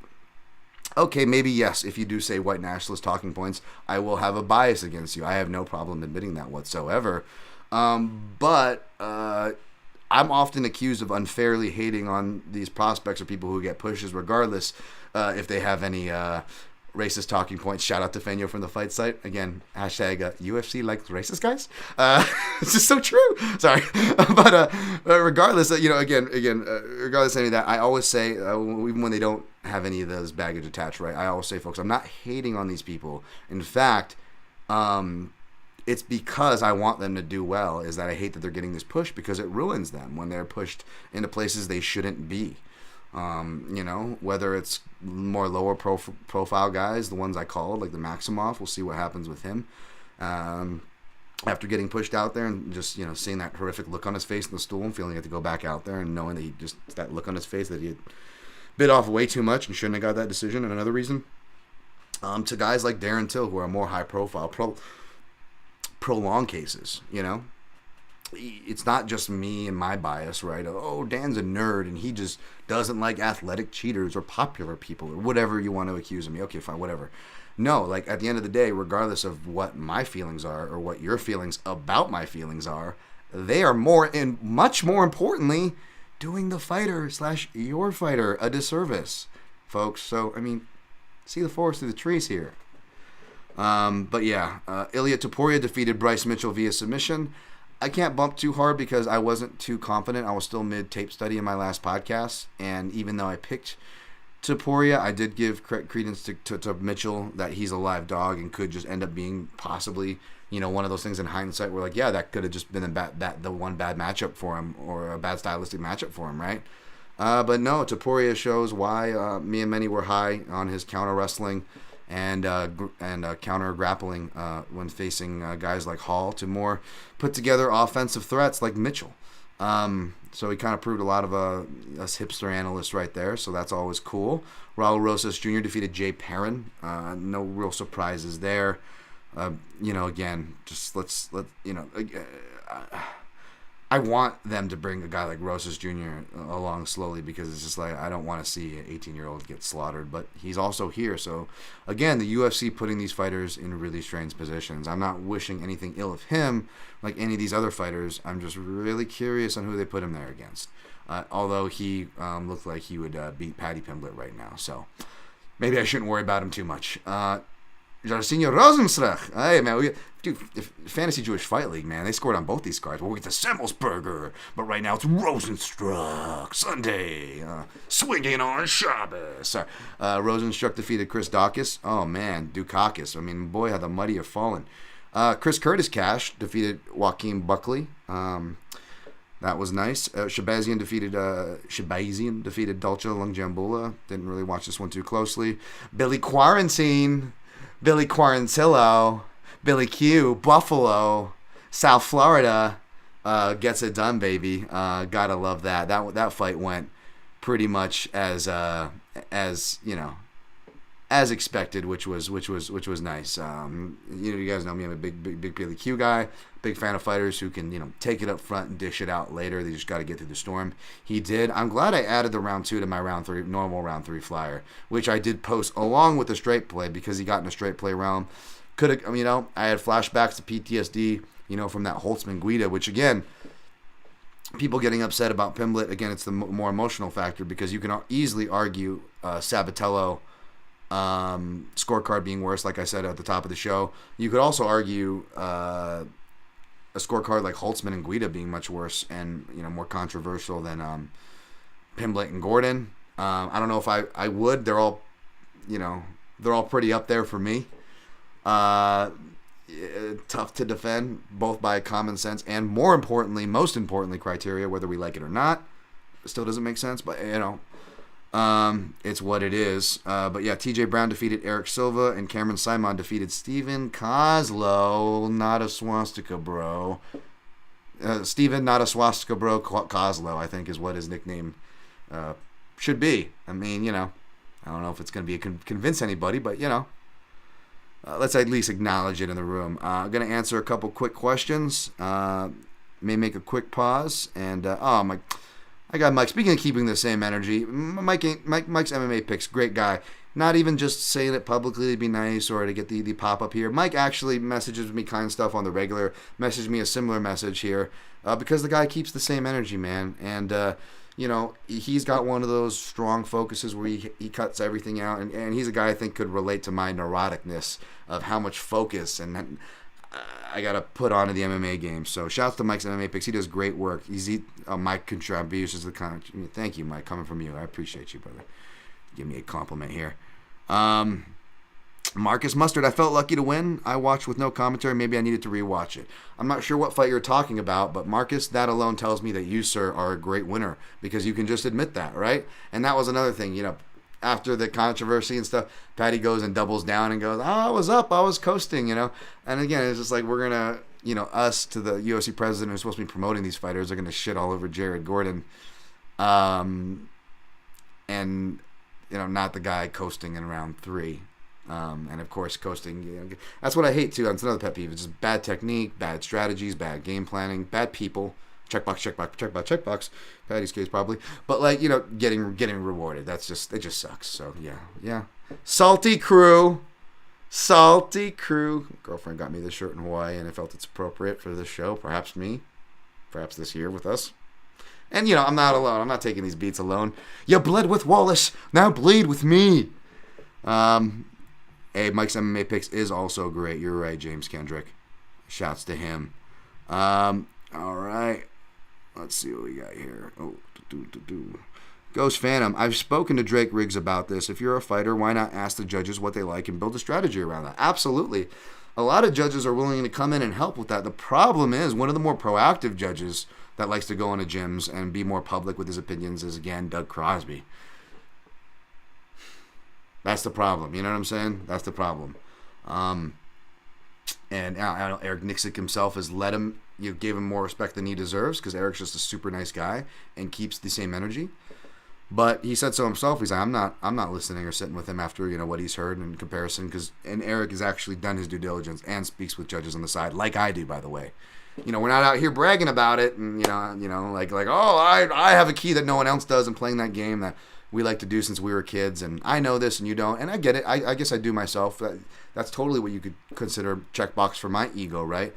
okay, maybe yes, if you do say white nationalist talking points, I will have a bias against you. I have no problem admitting that whatsoever. But I'm often accused of unfairly hating on these prospects or people who get pushes, regardless if they have any racist talking points. Shout out to Fenyo from the fight site. Again, hashtag UFC likes racist guys. It's just so true. Sorry. But regardless, regardless of any of that, I always say, even when they don't have any of those baggage attached, right? I always say, folks, I'm not hating on these people. In fact, it's because I want them to do well, is that I hate that they're getting this push because it ruins them when they're pushed into places they shouldn't be. Whether it's more lower profile guys, the ones I called, like the Maximov, we'll see what happens with him. After getting pushed out there and just, seeing that horrific look on his face in the stool and feeling he had to go back out there and knowing that that look on his face that he had bit off way too much and shouldn't have got that decision. And another reason, to guys like Darren Till, who are more high profile, prolonged cases, It's not just me and my bias, right? Oh, Dan's a nerd and he just doesn't like athletic cheaters or popular people or whatever you want to accuse of me. Okay, fine, whatever. No, like, at the end of the day, regardless of what my feelings are or what your feelings about my feelings are, they are much more importantly, doing the fighter / your fighter a disservice, folks. So, I mean, see the forest through the trees here. But yeah, Ilya Topuria defeated Bryce Mitchell via submission. I can't bump too hard because I wasn't too confident. I was still mid-tape study in my last podcast, and even though I picked Topuria, I did give credence to Mitchell that he's a live dog and could just end up being possibly, one of those things in hindsight where like, yeah, that could have just been the one bad matchup for him or a bad stylistic matchup for him, right? But no, Topuria shows why me and many were high on his counter wrestling and counter grappling when facing guys like Hall to more put together offensive threats like Mitchell. So he kind of proved a lot of us hipster analysts right there, so that's always cool. Raul Rosas Jr. defeated Jay Perrin. No real surprises there. Again, just I want them to bring a guy like Rosas Jr. along slowly because it's just like I don't want to see an 18-year-old get slaughtered, but he's also here. So, again, the UFC putting these fighters in really strange positions. I'm not wishing anything ill of him like any of these other fighters. I'm just really curious on who they put him there against. Although he looked like he would beat Paddy Pimblett right now, so maybe I shouldn't worry about him too much. Jarcinho Rosenstruck. Hey, man. Fantasy Jewish Fight League, man. They scored on both these cards. We'll get to Semmelsberger, but right now it's Rosenstruck. Sunday. Swinging on Shabbos. Rosenstruck defeated Chris Dawkins. Oh, man. Dukakis. I mean, boy, how the mighty have fallen. Chris Curtis Cash defeated Joaquin Buckley. That was nice. Shabazian defeated Dolce Lungjambula. Didn't really watch this one too closely. Billy Quarantillo, Billy Q, Buffalo, South Florida gets it done, baby. Gotta love that. That fight went pretty much as expected, which was nice. You guys know me. I'm a big Billy Q guy. Big fan of fighters who can take it up front and dish it out later. They just got to get through the storm. He did. I'm glad I added the round 2 to my normal round 3 flyer, which I did post along with the straight play because he got in a straight play realm. Could have, I had flashbacks to PTSD, from that Holtzman Guida, which again, people getting upset about Pimblett. Again, it's the more emotional factor because you can easily argue Sabatello scorecard being worse, like I said at the top of the show. You could also argue a scorecard like Holtzman and Guida being much worse and more controversial than Pimblett and Gordon. I don't know if I would. They're all pretty up there for me. Tough to defend, both by common sense and most importantly, criteria, whether we like it or not. It still doesn't make sense, but it's what it is. But yeah, TJ Brown defeated Eric Silva and Cameron Simon defeated Steven Kozlo. Not a swastika bro. Steven, not a swastika bro. Kozlo, I think, is what his nickname should be. I mean, I don't know if it's going to be convince anybody, but let's at least acknowledge it in the room. I'm going to answer a couple quick questions. May make a quick pause. And, I got Mike. Speaking of keeping the same energy, Mike's MMA picks, great guy. Not even just saying it publicly to be nice or to get the pop-up here. Mike actually messages me kind stuff on the regular, messaged me a similar message here because the guy keeps the same energy, man. And, he's got one of those strong focuses where he cuts everything out. And he's a guy I think could relate to my neuroticness of how much focus and I got to put onto the MMA game. So shouts to Mike's MMA picks. He does great work. Mike contributes the kind. Thank you, Mike, coming from you. I appreciate you, brother. Give me a compliment here. Marcus Mustard, I felt lucky to win. I watched with no commentary. Maybe I needed to rewatch it. I'm not sure what fight you're talking about, but Marcus, that alone tells me that you, sir, are a great winner because you can just admit that, right? And that was another thing, after the controversy and stuff, Patty goes and doubles down and goes, I was up, I was coasting, And again, it's just like we're going to, us to the UFC president who's supposed to be promoting these fighters are going to shit all over Jared Gordon. And, not the guy coasting in round 3. And, of course, coasting, that's what I hate, too. That's another pet peeve. It's just bad technique, bad strategies, bad game planning, bad people. Checkbox. Patty's case probably, but getting rewarded. It just sucks. So yeah. Salty crew. Girlfriend got me this shirt in Hawaii, and I felt it's appropriate for this show. Perhaps this year with us. And I'm not alone. I'm not taking these beats alone. You bled with Wallace, now bleed with me. Hey, Mike's MMA picks is also great. You're right, James Kendrick. Shouts to him. All right. Let's see what we got here. Good Ghost Phantom, I've spoken to Drake Riggs about this. If you're a fighter, why not ask the judges what they like and build a strategy around that? Absolutely. A lot of judges are willing to come in and help with that. The problem is one of the more proactive judges that likes to go into gyms and be more public with his opinions is, again, Doug Crosby. That's the problem. You know what I'm saying? That's the problem. And Eric Nixick himself has let him, gave him more respect than he deserves because Eric's just a super nice guy and keeps the same energy. But he said so himself. He's like, I'm not listening or sitting with him after what he's heard in comparison. And Eric has actually done his due diligence and speaks with judges on the side, like I do, by the way. We're not out here bragging about it, and like oh, I have a key that no one else does, and playing that game that we like to do since we were kids, and I know this and you don't, and I get it. I guess I do myself. That's totally what you could consider checkbox for my ego, right?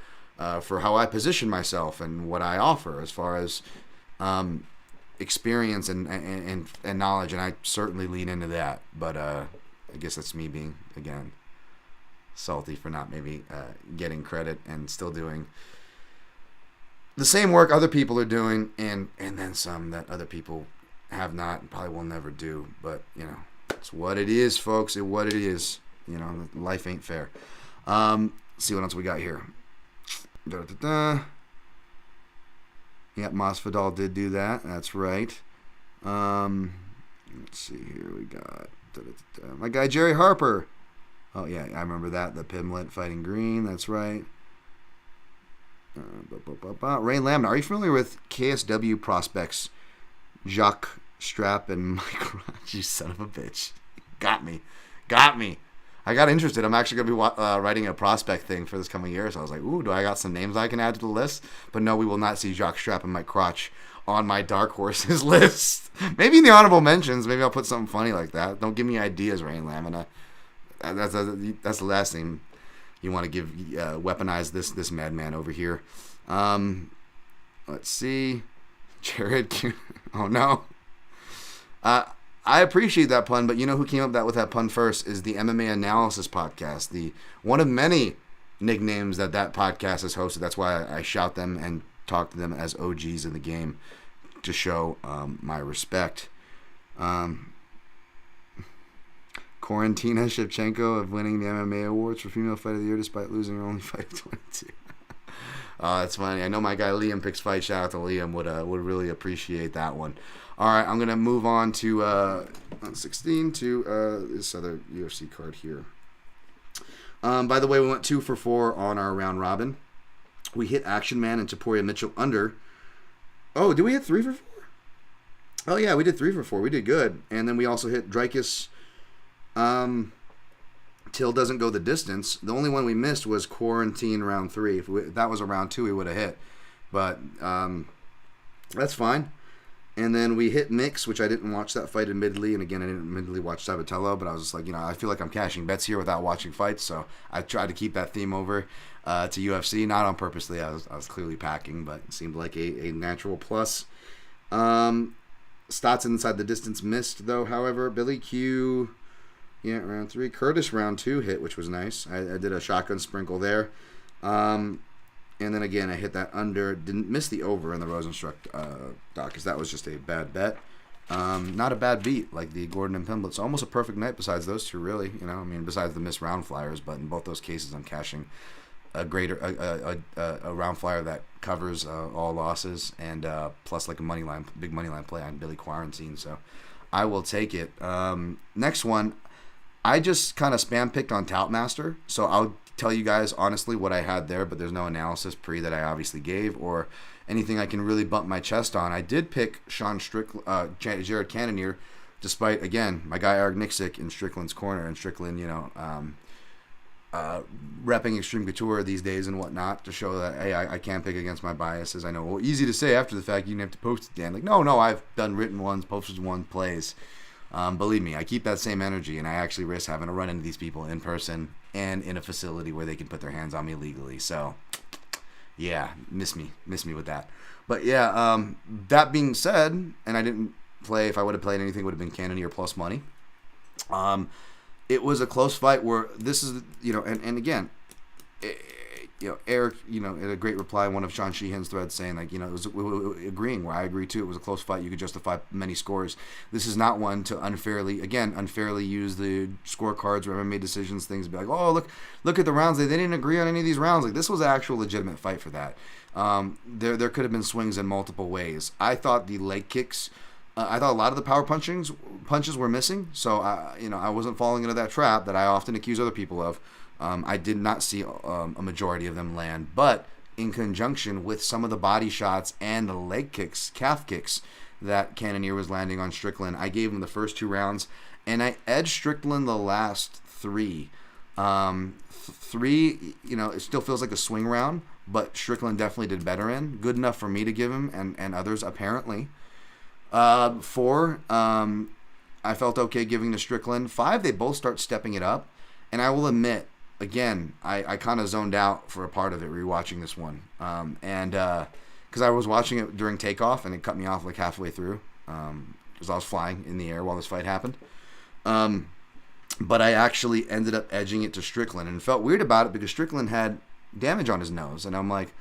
For how I position myself and what I offer as far as experience and knowledge, and I certainly lean into that. But I guess that's me being, again, salty for not maybe getting credit and still doing the same work other people are doing, and then some that other people have not and probably will never do. But it's what it is, folks. It's what it is. Life ain't fair. Let's see what else we got here. Yeah, Masvidal did do that. That's right. Let's see here. We got my guy Jerry Harper. Oh yeah, I remember that. The Pimlet fighting Green. That's right. Ray Lamna. Are you familiar with KSW prospects Jacques Strap and Mike Raj? You son of a bitch. Got me. I got interested. I'm actually going to be writing a prospect thing for this coming year. So I was like, ooh, do I got some names I can add to the list? But no, we will not see Jacques Strap and Mike Crotch on my dark horses list. Maybe in the honorable mentions. Maybe I'll put something funny like that. Don't give me ideas, Ray Lamina. That's the last thing you want to give. Weaponize this madman over here. Let's see. Jared. Oh, no. I appreciate that pun, but you know who came up with that pun first is the MMA Analysis Podcast, the one of many nicknames that podcast has hosted. That's why I shout them and talk to them as OGs in the game to show my respect. Quarantina Shevchenko of winning the MMA awards for Female Fight of the Year despite losing her only fight of 22. That's funny. I know my guy Liam picks fight. Shout out to Liam. Would really appreciate that one. All right, I'm going to move on to 16 to this other UFC card here. By the way, we went 2 for 4 on our round robin. We hit Action Man and Taporia Mitchell under. Oh, did we hit 3 for 4? Oh, yeah, we did 3 for 4. We did good. And then we also hit Dreykus Till doesn't go the distance. The only one we missed was Quarantine round 3. If that was a round 2, we would have hit. But that's fine. And then we hit Mix, which I didn't watch that fight admittedly. And again, I didn't admittedly watch Sabatello, but I was just like, I feel like I'm cashing bets here without watching fights. So I tried to keep that theme over to UFC. Not on purposely. I was clearly packing, but it seemed like a natural plus. Stotts inside the distance missed, though, however. Billy Q, round 3. Curtis round 2 hit, which was nice. I did a shotgun sprinkle there. And then again, I hit that under. Didn't miss the over in the Rosenstruck doc because that was just a bad bet. Not a bad beat like the Gordon and Pimblett. So almost a perfect night besides those two, really. Besides the missed round flyers. But in both those cases, I'm cashing a round flyer that covers all losses and plus like a big money line play on Billy Quarantine. So I will take it. Next one, I just kind of spam picked on Toutmaster. So I'll tell you guys honestly what I had there, but there's no analysis that I obviously gave or anything I can really bump my chest on. I did pick Jared Cannonier, despite again my guy Eric Nixick in Strickland's corner, and Strickland, repping Extreme Couture these days and whatnot to show that hey, I can pick against my biases. I know, well, easy to say after the fact. You didn't have to post it, Dan. Like no, I've done written ones, posted ones, plays. Believe me, I keep that same energy, and I actually risk having to run into these people in person and in a facility where they can put their hands on me legally. So, yeah, miss me with that. But yeah, that being said, and I didn't play. If I would have played anything, it would have been Cannonier plus money. It was a close fight where this is, and again, Eric, in a great reply, one of Sean Sheehan's threads saying, like, it was agreeing where I agree too. It was a close fight. You could justify many scores. This is not one to unfairly use the scorecards or MMA decisions, things, be like, oh, look at the rounds. They didn't agree on any of these rounds. Like, this was an actual legitimate fight for that. There could have been swings in multiple ways. I thought the leg kicks, I thought a lot of the power punches were missing. So, I wasn't falling into that trap that I often accuse other people of. I did not see a majority of them land, but in conjunction with some of the body shots and the leg kicks, calf kicks that Cannonier was landing on Strickland, I gave him the first 2 rounds, and I edged Strickland the last 3. 3, it still feels like a swing round, but Strickland definitely did better in. Good enough for me to give him, and others apparently. 4, I felt okay giving to Strickland. 5, they both start stepping it up, and I will admit, again, I kind of zoned out for a part of it rewatching this one. Because I was watching it during takeoff and it cut me off like halfway through because I was flying in the air while this fight happened. But I actually ended up edging it to Strickland and felt weird about it because Strickland had damage on his nose. And I'm like,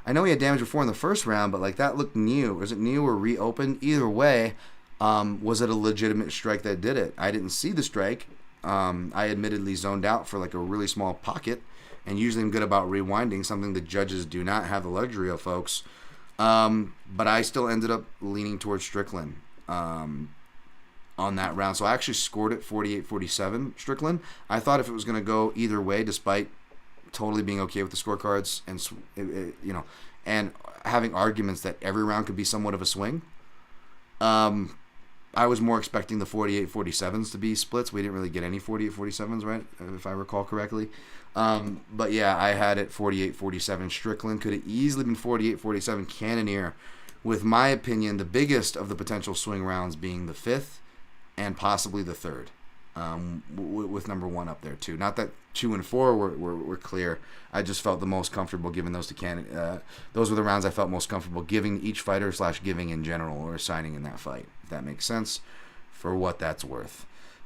I know he had damage before in the first round, but like that looked new. Was it new or reopened? Either way, was it a legitimate strike that did it? I didn't see the strike. I admittedly zoned out for like a really small pocket, and usually I'm good about rewinding, something the judges do not have the luxury of, folks. But I still ended up leaning towards Strickland on that round. So I actually scored it 48-47 Strickland. I thought if it was going to go either way, despite totally being okay with the scorecards and and having arguments that every round could be somewhat of a swing. I was more expecting the 48-47s to be splits. We didn't really get any 48-47s, right, if I recall correctly. But yeah, I had it 48-47 Strickland. Could have easily been 48-47 Cannonier, with my opinion, the biggest of the potential swing rounds being the 5th and possibly the 3rd, with number 1 up there too. Not that 2 and 4 were clear. I just felt the most comfortable giving those to those were the rounds I felt most comfortable giving each fighter / giving in general, or assigning in that fight, if that makes sense, for what that's worth.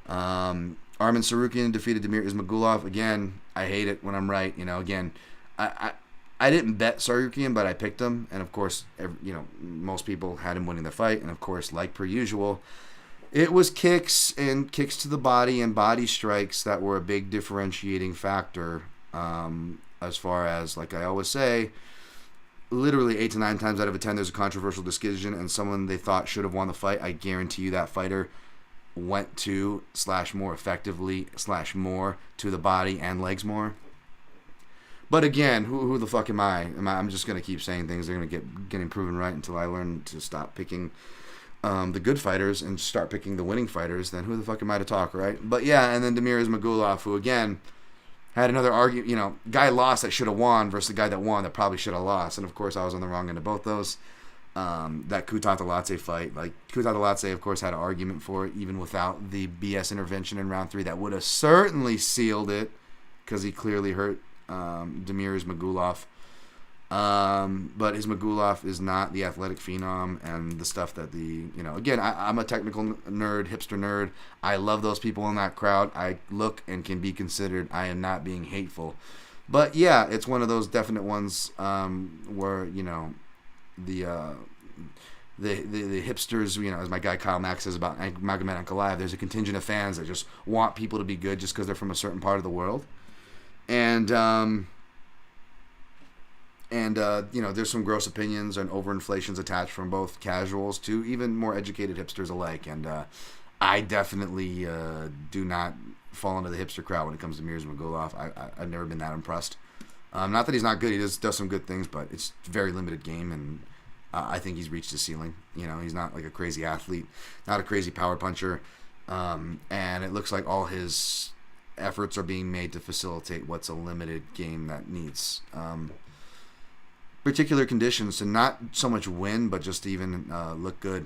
Arman Tsarukyan defeated Damir Ismagulov. Again, I hate it when I'm right. Again, I didn't bet Tsarukyan, but I picked him, and of course, most people had him winning the fight, and of course, like per usual, it was kicks to the body and body strikes that were a big differentiating factor. As far as, like I always say, literally 8 to 9 times out of 10, there's a controversial decision and someone they thought should have won the fight. I guarantee you that fighter went to / more effectively / more to the body and legs more. But again, who the fuck am I? I'm just gonna keep saying things. They're gonna getting proven right until I learn to stop picking the good fighters and start picking the winning fighters. Then who the fuck am I to talk, right? But yeah, and then Damir Ismagulov, who again had another argument, guy lost that should have won versus the guy that won that probably should have lost. And of course, I was on the wrong end of both those. That Kutateladze fight, like Kutateladze, of course, had an argument for it, even without the BS intervention in round 3 that would have certainly sealed it, because he clearly hurt Damir Ismagulov. But Ismagulov is not the athletic phenom and the stuff that again, I'm a technical nerd, hipster nerd. I love those people in that crowd. I look and can be considered. I am not being hateful. But yeah, it's one of those definite ones where, the hipsters, as my guy Kyle Mack says about Magomed Ankalaev, there's a contingent of fans that just want people to be good just because they're from a certain part of the world. And there's some gross opinions and overinflations attached from both casuals to even more educated hipsters alike. And I definitely do not fall into the hipster crowd when it comes to Mir Ismagulov. I've never been that impressed. Not that he's not good. He does some good things, but it's a very limited game, and I think he's reached his ceiling. He's not like a crazy athlete, not a crazy power puncher, and it looks like all his efforts are being made to facilitate what's a limited game that needs particular conditions to not so much win, but just to even look good.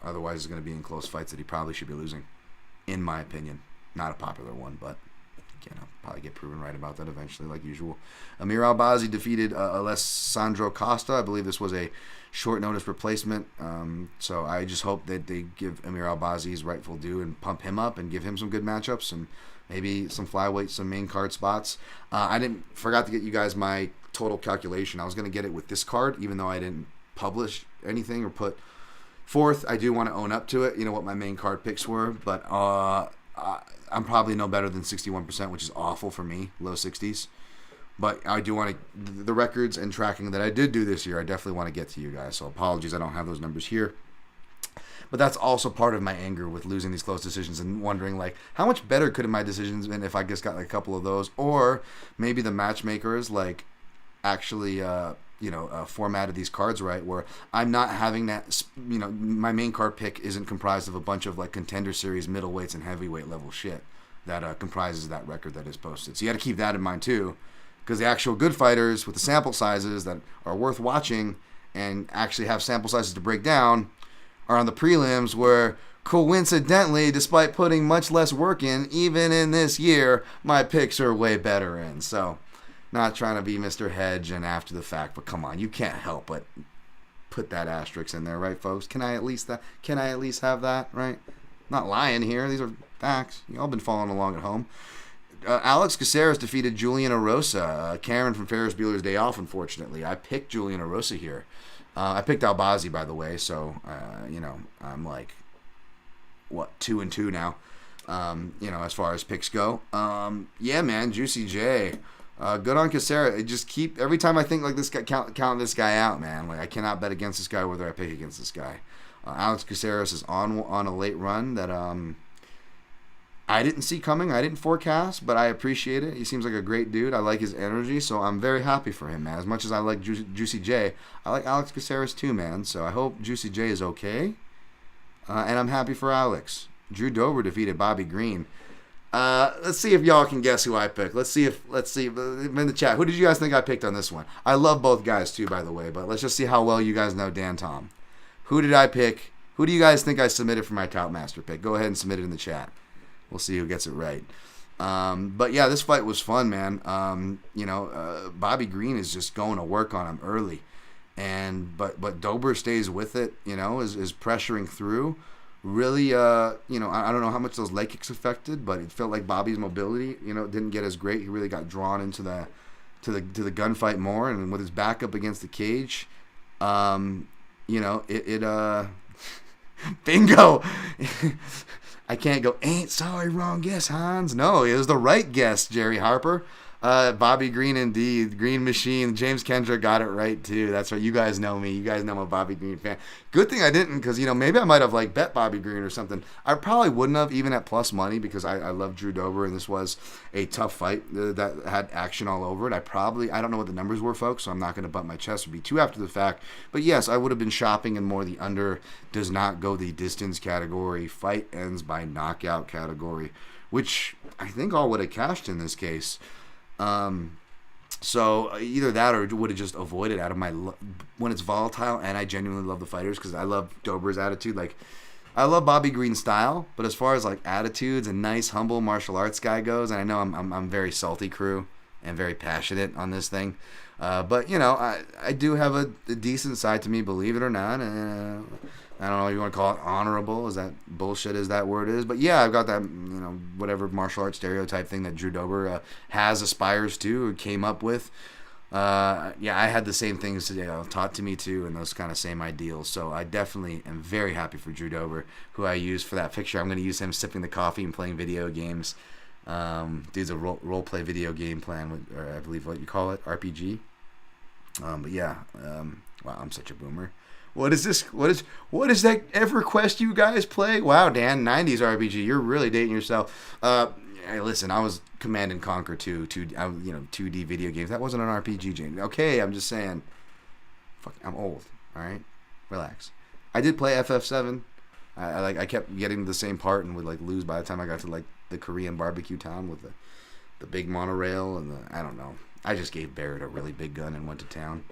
Otherwise, he's going to be in close fights that he probably should be losing, in my opinion. Not a popular one, but I'll probably get proven right about that eventually, like usual. Amir Albazi defeated Alessandro Costa. I believe this was a short notice replacement. So I just hope that they give Amir Albazi his rightful due and pump him up and give him some good matchups. And maybe some flyweight, some main card spots. I forgot to get you guys my total calculation. I was going to get it with this card, even though I didn't publish anything or put forth. I do want to own up to it, what my main card picks were, but I'm probably no better than 61%, which is awful for me, low 60s. But I do want to, the records and tracking that I did do this year, I definitely want to get to you guys. So apologies, I don't have those numbers here. But that's also part of my anger with losing these close decisions and wondering, like, how much better could my decisions been if I just got like a couple of those? Or maybe the matchmakers, like, actually, formatted these cards right, where I'm not having that, my main card pick isn't comprised of a bunch of, like, contender series, middleweights, and heavyweight level shit that comprises that record that is posted. So you got to keep that in mind, too. Because the actual good fighters with the sample sizes that are worth watching and actually have sample sizes to break down are on the prelims, where coincidentally, despite putting much less work in, even in this year, my picks are way better in. So, not trying to be Mr. Hedge and after the fact, but come on, you can't help but put that asterisk in there, right, folks? Can I at least have that, right? Not lying here. These are facts. You all been following along at home. Alex Caceres defeated Julian Erosa. Karen from Ferris Bueller's Day Off, unfortunately. I picked Julian Erosa here. I picked Albazi, by the way, so, I'm like, 2-2 now, as far as picks go. Yeah, man, Juicy J. Good on Caceres. Every time I think like this guy, count this guy out, man. Like, I cannot bet against this guy whether I pick against this guy. Alex Caceres is on a late run that, I didn't see coming. I didn't forecast, but I appreciate it. He seems like a great dude. I like his energy, so I'm very happy for him, man. As much as I like Juicy J, I like Alex Caceres too, man. So I hope Juicy J is okay, and I'm happy for Alex. Drew Dober defeated Bobby Green. Let's see if y'all can guess who I picked. Let's see if in the chat. Who did you guys think I picked on this one? I love both guys too, by the way, but let's just see how well you guys know Dan Tom. Who did I pick? Who do you guys think I submitted for my Tout Master pick? Go ahead and submit it in the chat. We'll see who gets it right. But yeah, this fight was fun, man. Bobby Green is just going to work on him early, but Dober stays with it. Is pressuring through. Really, I don't know how much those leg kicks affected, but it felt like Bobby's mobility, didn't get as great. He really got drawn into the gunfight more, and with his back up against the cage, bingo. I can't go, ain't sorry, wrong guess, Hans. No, it was the right guess, Jerry Harper. Bobby Green, indeed. Green Machine. James Kendra got it right, too. That's right. You guys know me. You guys know I'm a Bobby Green fan. Good thing I didn't, because, maybe I might have, bet Bobby Green or something. I probably wouldn't have, even at plus money, because I love Drew Dober, and this was a tough fight that had action all over it. I don't know what the numbers were, folks, so I'm not going to bump my chest or be too after the fact. But, yes, I would have been shopping in more the under does not go the distance category, fight ends by knockout category, which I think all would have cashed in this case. So either that or would have just avoided out of my when it's volatile, and I genuinely love the fighters because I love Dober's attitude. Like, I love Bobby Green's style, but as far as attitudes and nice, humble martial arts guy goes, and I know I'm very salty crew and very passionate on this thing, but I do have a decent side to me, believe it or not. I don't know if you want to call it honorable. Is that bullshit as that word is? But yeah, I've got that, whatever martial arts stereotype thing that Drew Dober aspires to, or came up with. I had the same things taught to me too, and those kind of same ideals. So I definitely am very happy for Drew Dober, who I used for that picture. I'm going to use him sipping the coffee and playing video games. Dude's a role play video game plan, or I believe what you call it, RPG. Wow, I'm such a boomer. What is this? What is that EverQuest you guys play? Wow, Dan, 90s RPG. You're really dating yourself. Hey, listen, I was Command and Conquer 2D video games. That wasn't an RPG, James. Okay, I'm just saying. Fuck, I'm old. All right, relax. I did play FF7. I kept getting to the same part and would lose by the time I got to the Korean barbecue town with the big monorail and I don't know. I just gave Barrett a really big gun and went to town.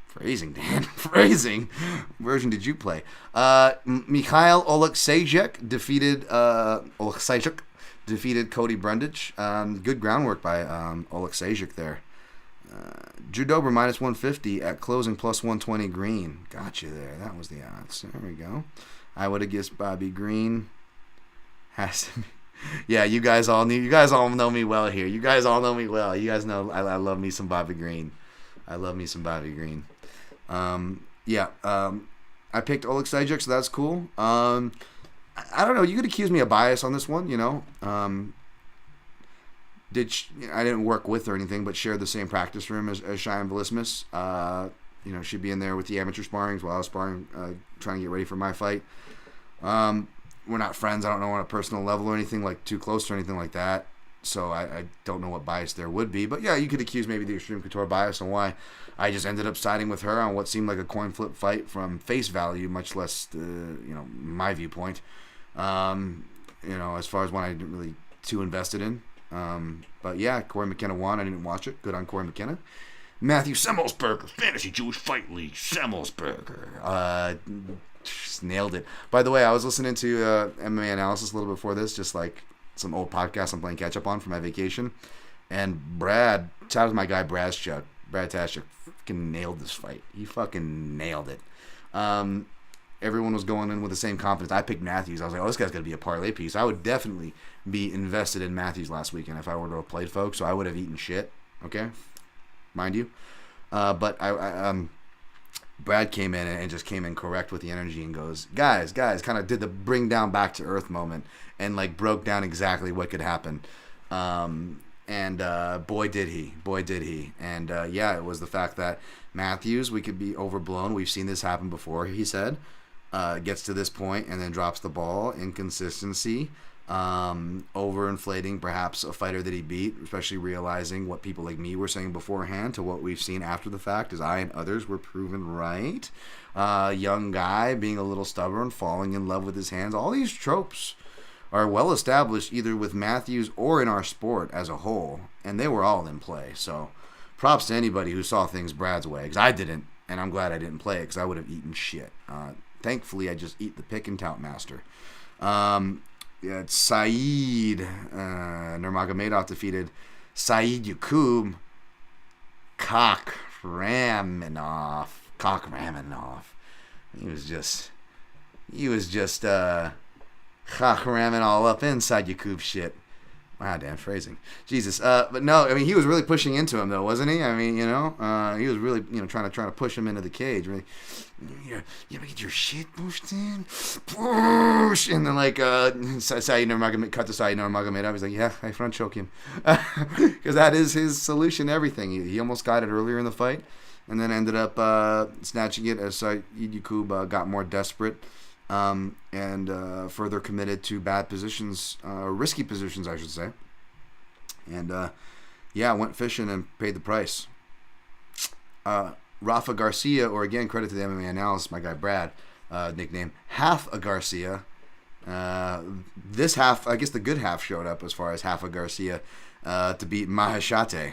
Phrasing, Dan. Phrasing. What version did you play? Mikhail Oleksiejczuk defeated Cody Brundage. Good groundwork by Oleksiejczuk there. Drew Dober minus 150 at closing plus 120 green. Gotcha there. That was the odds. There we go. I would have guessed Bobby Green. Has to be. Yeah, you guys all know me well here. You guys all know me well. You guys know I love me some Bobby Green. I love me some Bobby Green. Yeah. I picked Oleg Sajik, so that's cool. I don't know. You could accuse me of bias on this one, you know. I didn't work with or anything, but shared the same practice room as Cheyenne Velismus. You know, she'd be in there with the amateur sparrings while I was sparring, trying to get ready for my fight. We're not friends. I don't know on a personal level or anything, like too close or anything like that. So I don't know what bias there would be. But yeah, you could accuse maybe the Extreme Couture bias on why I just ended up siding with her on what seemed like a coin flip fight from face value, much less my viewpoint. You know, as far as one I didn't really too invested in. But yeah, Corey McKenna won. I didn't watch it. Good on Corey McKenna. Matthew Semmelsberger, Fantasy Jewish Fight League, Semmelsberger. Just nailed it. By the way, I was listening to MMA analysis a little before this, just like some old podcasts I'm playing catch up on for my vacation. And shout out to my guy Brad Tashuk, fucking nailed this fight. He fucking nailed it. Everyone was going in with the same confidence. I picked Matthews. I was like, oh, this guy's going to be a parlay piece. I would definitely be invested in Matthews last weekend if I were to have played, folks. So I would have eaten shit, okay? Mind you. But Brad came in and just came in correct with the energy and goes, guys, kind of did the bring down back to earth moment and like broke down exactly what could happen. And boy did he. And yeah, it was the fact that Matthews, we could be overblown. We've seen this happen before, he said. Gets to this point and then drops the ball. Inconsistency. Overinflating perhaps a fighter that he beat, especially realizing what people like me were saying beforehand to what we've seen after the fact, as I and others were proven right. Young guy being a little stubborn, falling in love with his hands. All these tropes are well established either with Matthews or in our sport as a whole, and they were all in play. So props to anybody who saw things Brad's way, because I didn't, and I'm glad I didn't play it because I would have eaten shit. Thankfully, I just eat the pick and tout master. Yeah, it's Saeed Nurmagomedov defeated Saeed Yakub Kakhramonov. He was just Kakhramin all up inside Yakub's shit. Wow, damn phrasing. Jesus. But no, I mean, he was really pushing into him, though, wasn't he? I mean, you know, he was really, trying to push him into the cage. Really, you ever get your shit pushed in? Push! And then, like, Saeed Nurmagomedov, cut to Saeed Nurmagomedov. He's like, yeah, I front choke him. Because that is his solution to everything. He almost got it earlier in the fight, and then ended up snatching it as Saeed Yakub got more desperate. And further committed to bad positions, risky positions, I should say. And yeah, went fishing and paid the price. Rafa Garcia, or again, credit to the MMA analyst, my guy Brad, nickname Half a Garcia. This half, I guess the good half showed up as far as Half a Garcia to beat Mahashate.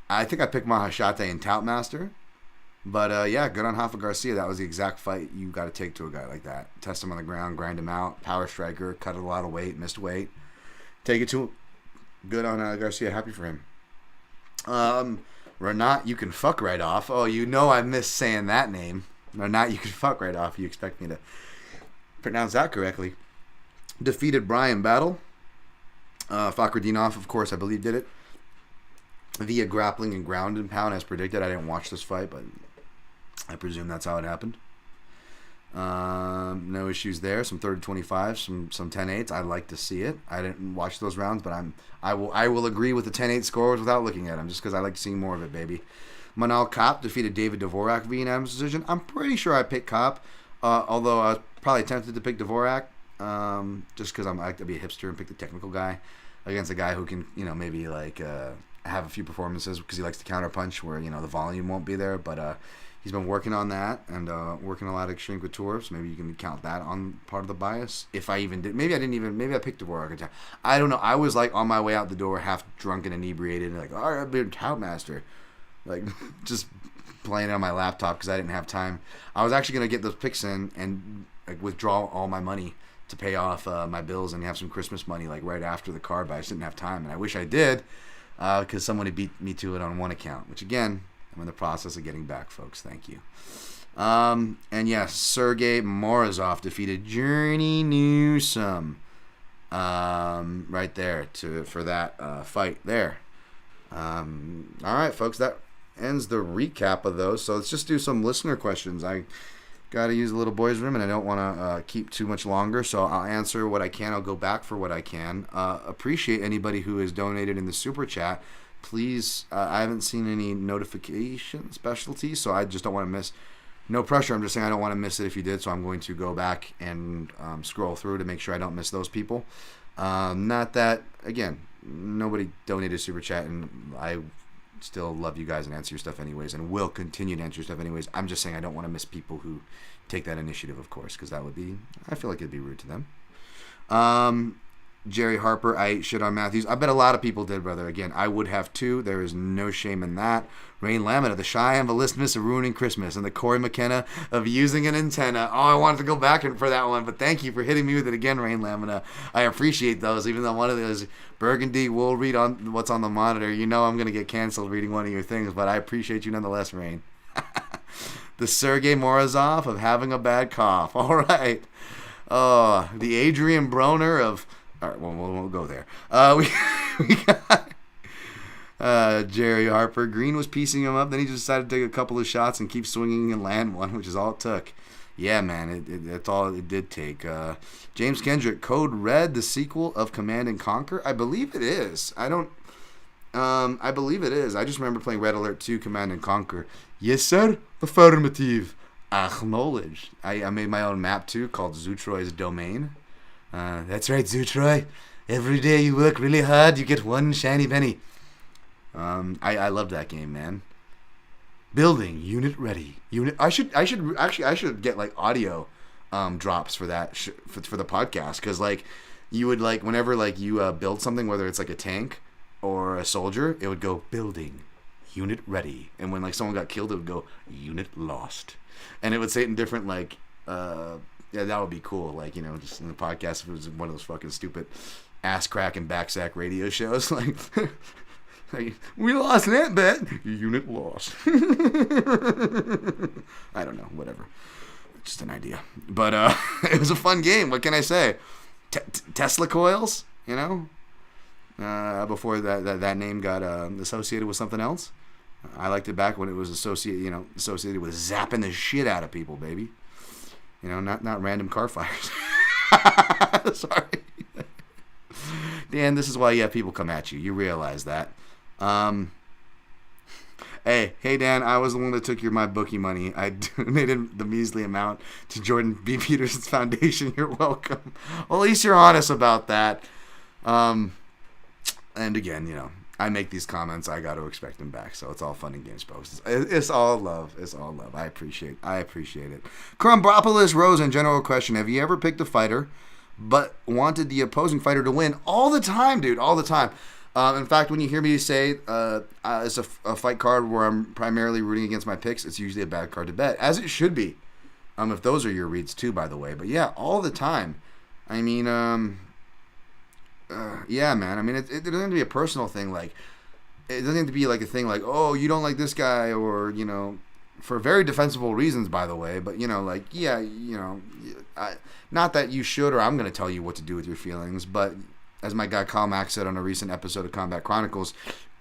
I think I picked Mahashate in Toutmaster. But, yeah, good on Rafa Garcia. That was the exact fight you got to take to a guy like that. Test him on the ground, grind him out, power striker, cut a lot of weight, missed weight. Take it to him. Good on Garcia. Happy for him. Renat, you can fuck right off. Oh, you know I miss saying that name. Renat, you can fuck right off. You expect me to pronounce that correctly. Defeated Brian Battle. Fakhretdinov, of course, I believe did it. Via grappling and ground and pound as predicted. I didn't watch this fight, but I presume that's how it happened. No issues there. Some 30-25, some 10-8s. I'd like to see it. I didn't watch those rounds, but I will agree with the 10-8 scores without looking at them, just because I like seeing more of it, baby. Manal Kopp defeated David Dvorak via unanimous decision. I'm pretty sure I picked Kopp, although I was probably tempted to pick Dvorak, just because I like to be a hipster and pick the technical guy against a guy who can, maybe like have a few performances because he likes to counterpunch where the volume won't be there, but he's been working on that and working a lot of extreme couture, so maybe you can count that on part of the bias. If I even did, maybe I picked Dvorak. I don't know. I was like on my way out the door, half drunk and inebriated, and like, all right, I'll be a Toutmaster, like just playing it on my laptop because I didn't have time. I was actually gonna get those picks in and like withdraw all my money to pay off my bills and have some Christmas money like right after the card, but I just didn't have time, and I wish I did. Because somebody beat me to it on one account, which again, I'm in the process of getting back, folks. Thank you. And yes, Sergey Morozov defeated Journey Newsome. right there for that fight there. All right, folks, that ends the recap of those. So let's just do some listener questions. I got to use the little boys' room, and I don't want to keep too much longer, so I'll answer what I can. I'll go back for what I can. Appreciate anybody who has donated in the super chat. Please, I haven't seen any notification specialties, so I just don't want to miss. No pressure. I'm just saying I don't want to miss it if you did, so I'm going to go back and scroll through to make sure I don't miss those people. Not that, again, nobody donated super chat, and I still love you guys and answer your stuff anyways, and will continue to answer your stuff anyways. I'm just saying I don't want to miss people who take that initiative, of course, because that would be, I feel like it'd be rude to them. Jerry Harper, I ate shit on Matthews. I bet a lot of people did, brother. Again, I would have too. There is no shame in that. Rain Lamina, the Cheyenne Velismus of ruining Christmas, and the Corey McKenna of using an antenna. Oh, I wanted to go back for that one, but thank you for hitting me with it again, Rain Lamina. I appreciate those, even though one of those Burgundy will read on what's on the monitor. You know I'm going to get canceled reading one of your things, but I appreciate you nonetheless, Rain. The Sergei Morozov of having a bad cough. All right. Oh, the Adrian Broner of... All right, well, we'll go there. We got Jerry Harper. Green was piecing him up. Then he just decided to take a couple of shots and keep swinging and land one, which is all it took. Yeah, man, that's all it did take. James Kendrick, Code Red, the sequel of Command and Conquer? I believe it is. I believe it is. I just remember playing Red Alert 2, Command and Conquer. Yes, sir. Affirmative. Acknowledged. I made my own map, too, called Zutroy's Domain. That's right, Zutroy. Every day you work really hard, you get one shiny penny. I love that game, man. Building unit ready. I should get like audio drops for that for the podcast, because like you would like whenever like you build something, whether it's like a tank or a soldier, it would go building unit ready, and when like someone got killed, it would go unit lost, and it would say it in different like. Yeah, that would be cool. Like, you know, just in the podcast, if it was one of those fucking stupid ass crack and backsack radio shows, like, we lost that bet. Unit lost. I don't know, whatever. Just an idea. But it was a fun game. What can I say? Tesla coils, you know? Before that name got associated with something else. I liked it back when it was associated with zapping the shit out of people, baby. You know, not random car fires. Sorry. Dan, this is why you have people come at you. You realize that. Hey, Dan, I was the one that took your MyBookie money. I donated the measly amount to Jordan B. Peterson's foundation. You're welcome. Well, at least you're honest about that. And again, you know, I make these comments, I got to expect them back. So it's all fun and games, folks. It's all love. It's all love. I appreciate it. Crumbropolis Rose, in general question, have you ever picked a fighter but wanted the opposing fighter to win? All the time, dude. All the time. In fact, when you hear me say it's a fight card where I'm primarily rooting against my picks, it's usually a bad card to bet, as it should be. If those are your reads too, by the way. But yeah, all the time. I mean, yeah, man. I mean, it doesn't have to be a personal thing. Like, it doesn't have to be like a thing like, oh, you don't like this guy, or, you know, for very defensible reasons, by the way. But, you know, like, yeah, you know, not that you should, or I'm going to tell you what to do with your feelings. But as my guy Kyle Mack said on a recent episode of Combat Chronicles,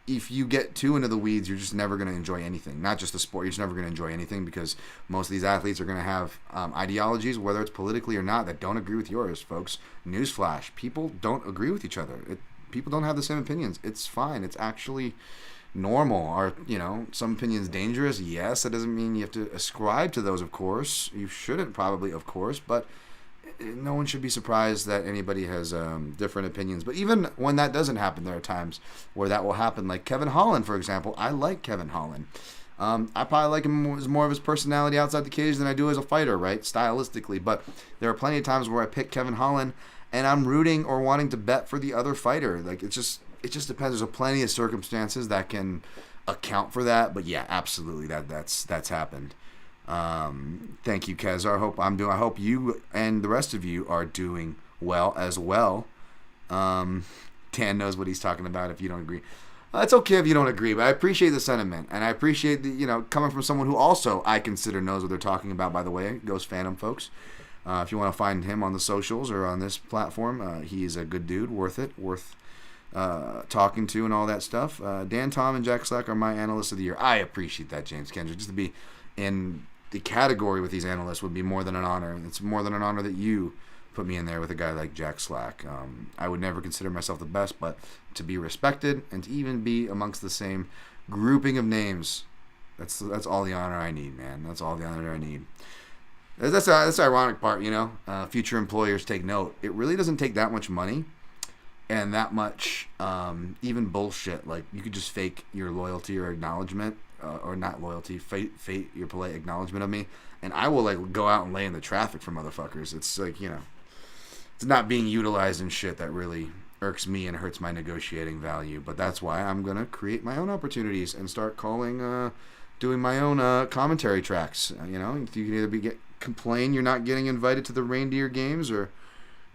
if you get too into the weeds, you're just never going to enjoy anything. Not just the sport, you're just never going to enjoy anything, because most of these athletes are going to have ideologies, whether it's politically or not, that don't agree with yours, folks. Newsflash, people don't agree with each other. People don't have the same opinions. It's fine. It's actually normal. Are, you know, some opinions dangerous? Yes, that doesn't mean you have to ascribe to those, of course. You shouldn't, probably, of course, but no one should be surprised that anybody has different opinions. But even when that doesn't happen, there are times where that will happen. Like Kevin Holland, for example. I like Kevin Holland. I probably like him as more of his personality outside the cage than I do as a fighter, right? Stylistically. But there are plenty of times where I pick Kevin Holland and I'm rooting or wanting to bet for the other fighter. Like, it just depends. There's plenty of circumstances that can account for that. But yeah, absolutely, that's happened. Thank you, Kezar. I hope you and the rest of you are doing well as well. Dan knows what he's talking about if you don't agree. It's okay if you don't agree, but I appreciate the sentiment, and I appreciate the, you know, coming from someone who also I consider knows what they're talking about, by the way. Ghost Phantom, folks. If you want to find him on the socials or on this platform, he's a good dude, worth talking to and all that stuff. Dan Tom and Jack Slack are my analysts of the year. I appreciate that, James Kendrick. Just to be in the category with these analysts would be more than an honor. It's more than an honor that you put me in there with a guy like Jack Slack. I would never consider myself the best, but to be respected and to even be amongst the same grouping of names, that's all the honor I need, man. That's all the honor I need. That's the ironic part, future employers take note. It really doesn't take that much money and that much even bullshit. Like, you could just fake your loyalty or acknowledgement, or not loyalty, fake your polite acknowledgement of me, and I will, like, go out and lay in the traffic for motherfuckers. It's like, it's not being utilized in shit that really irks me and hurts my negotiating value. But that's why I'm going to create my own opportunities and start doing my own commentary tracks. You can either complain you're not getting invited to the reindeer games, or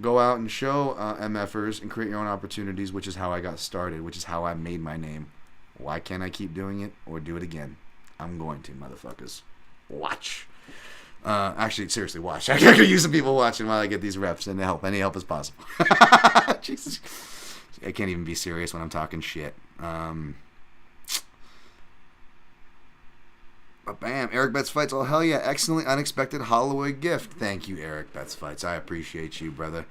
go out and show MFers and create your own opportunities, which is how I got started, which is how I made my name. Why can't I keep doing it or do it again? I'm going to, motherfuckers. Watch. Actually, seriously, watch. I gotta use some people watching while I get these reps and help. Any help is possible. Jesus. I can't even be serious when I'm talking shit. But bam, Eric Betts Fights. Oh, hell yeah. Excellently unexpected Holloway gift. Thank you, Eric Betts Fights. I appreciate you, brother.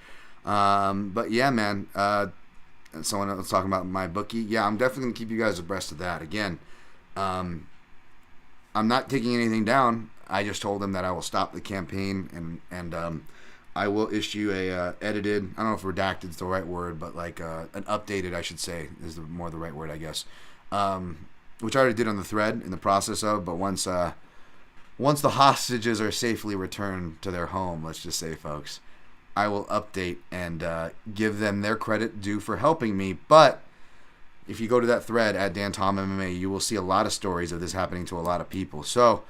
But yeah, man. Someone else talking about my bookie. Yeah, I'm definitely going to keep you guys abreast of that. Again, I'm not taking anything down. I just told them that I will stop the campaign and I will issue a edited, I don't know if redacted is the right word, but like an updated, I should say, is more the right word, I guess. Which I already did on the thread in the process of, but once the hostages are safely returned to their home, let's just say, folks, I will update and give them their credit due for helping me. But if you go to that thread at Dan Tom MMA, you will see a lot of stories of this happening to a lot of people. So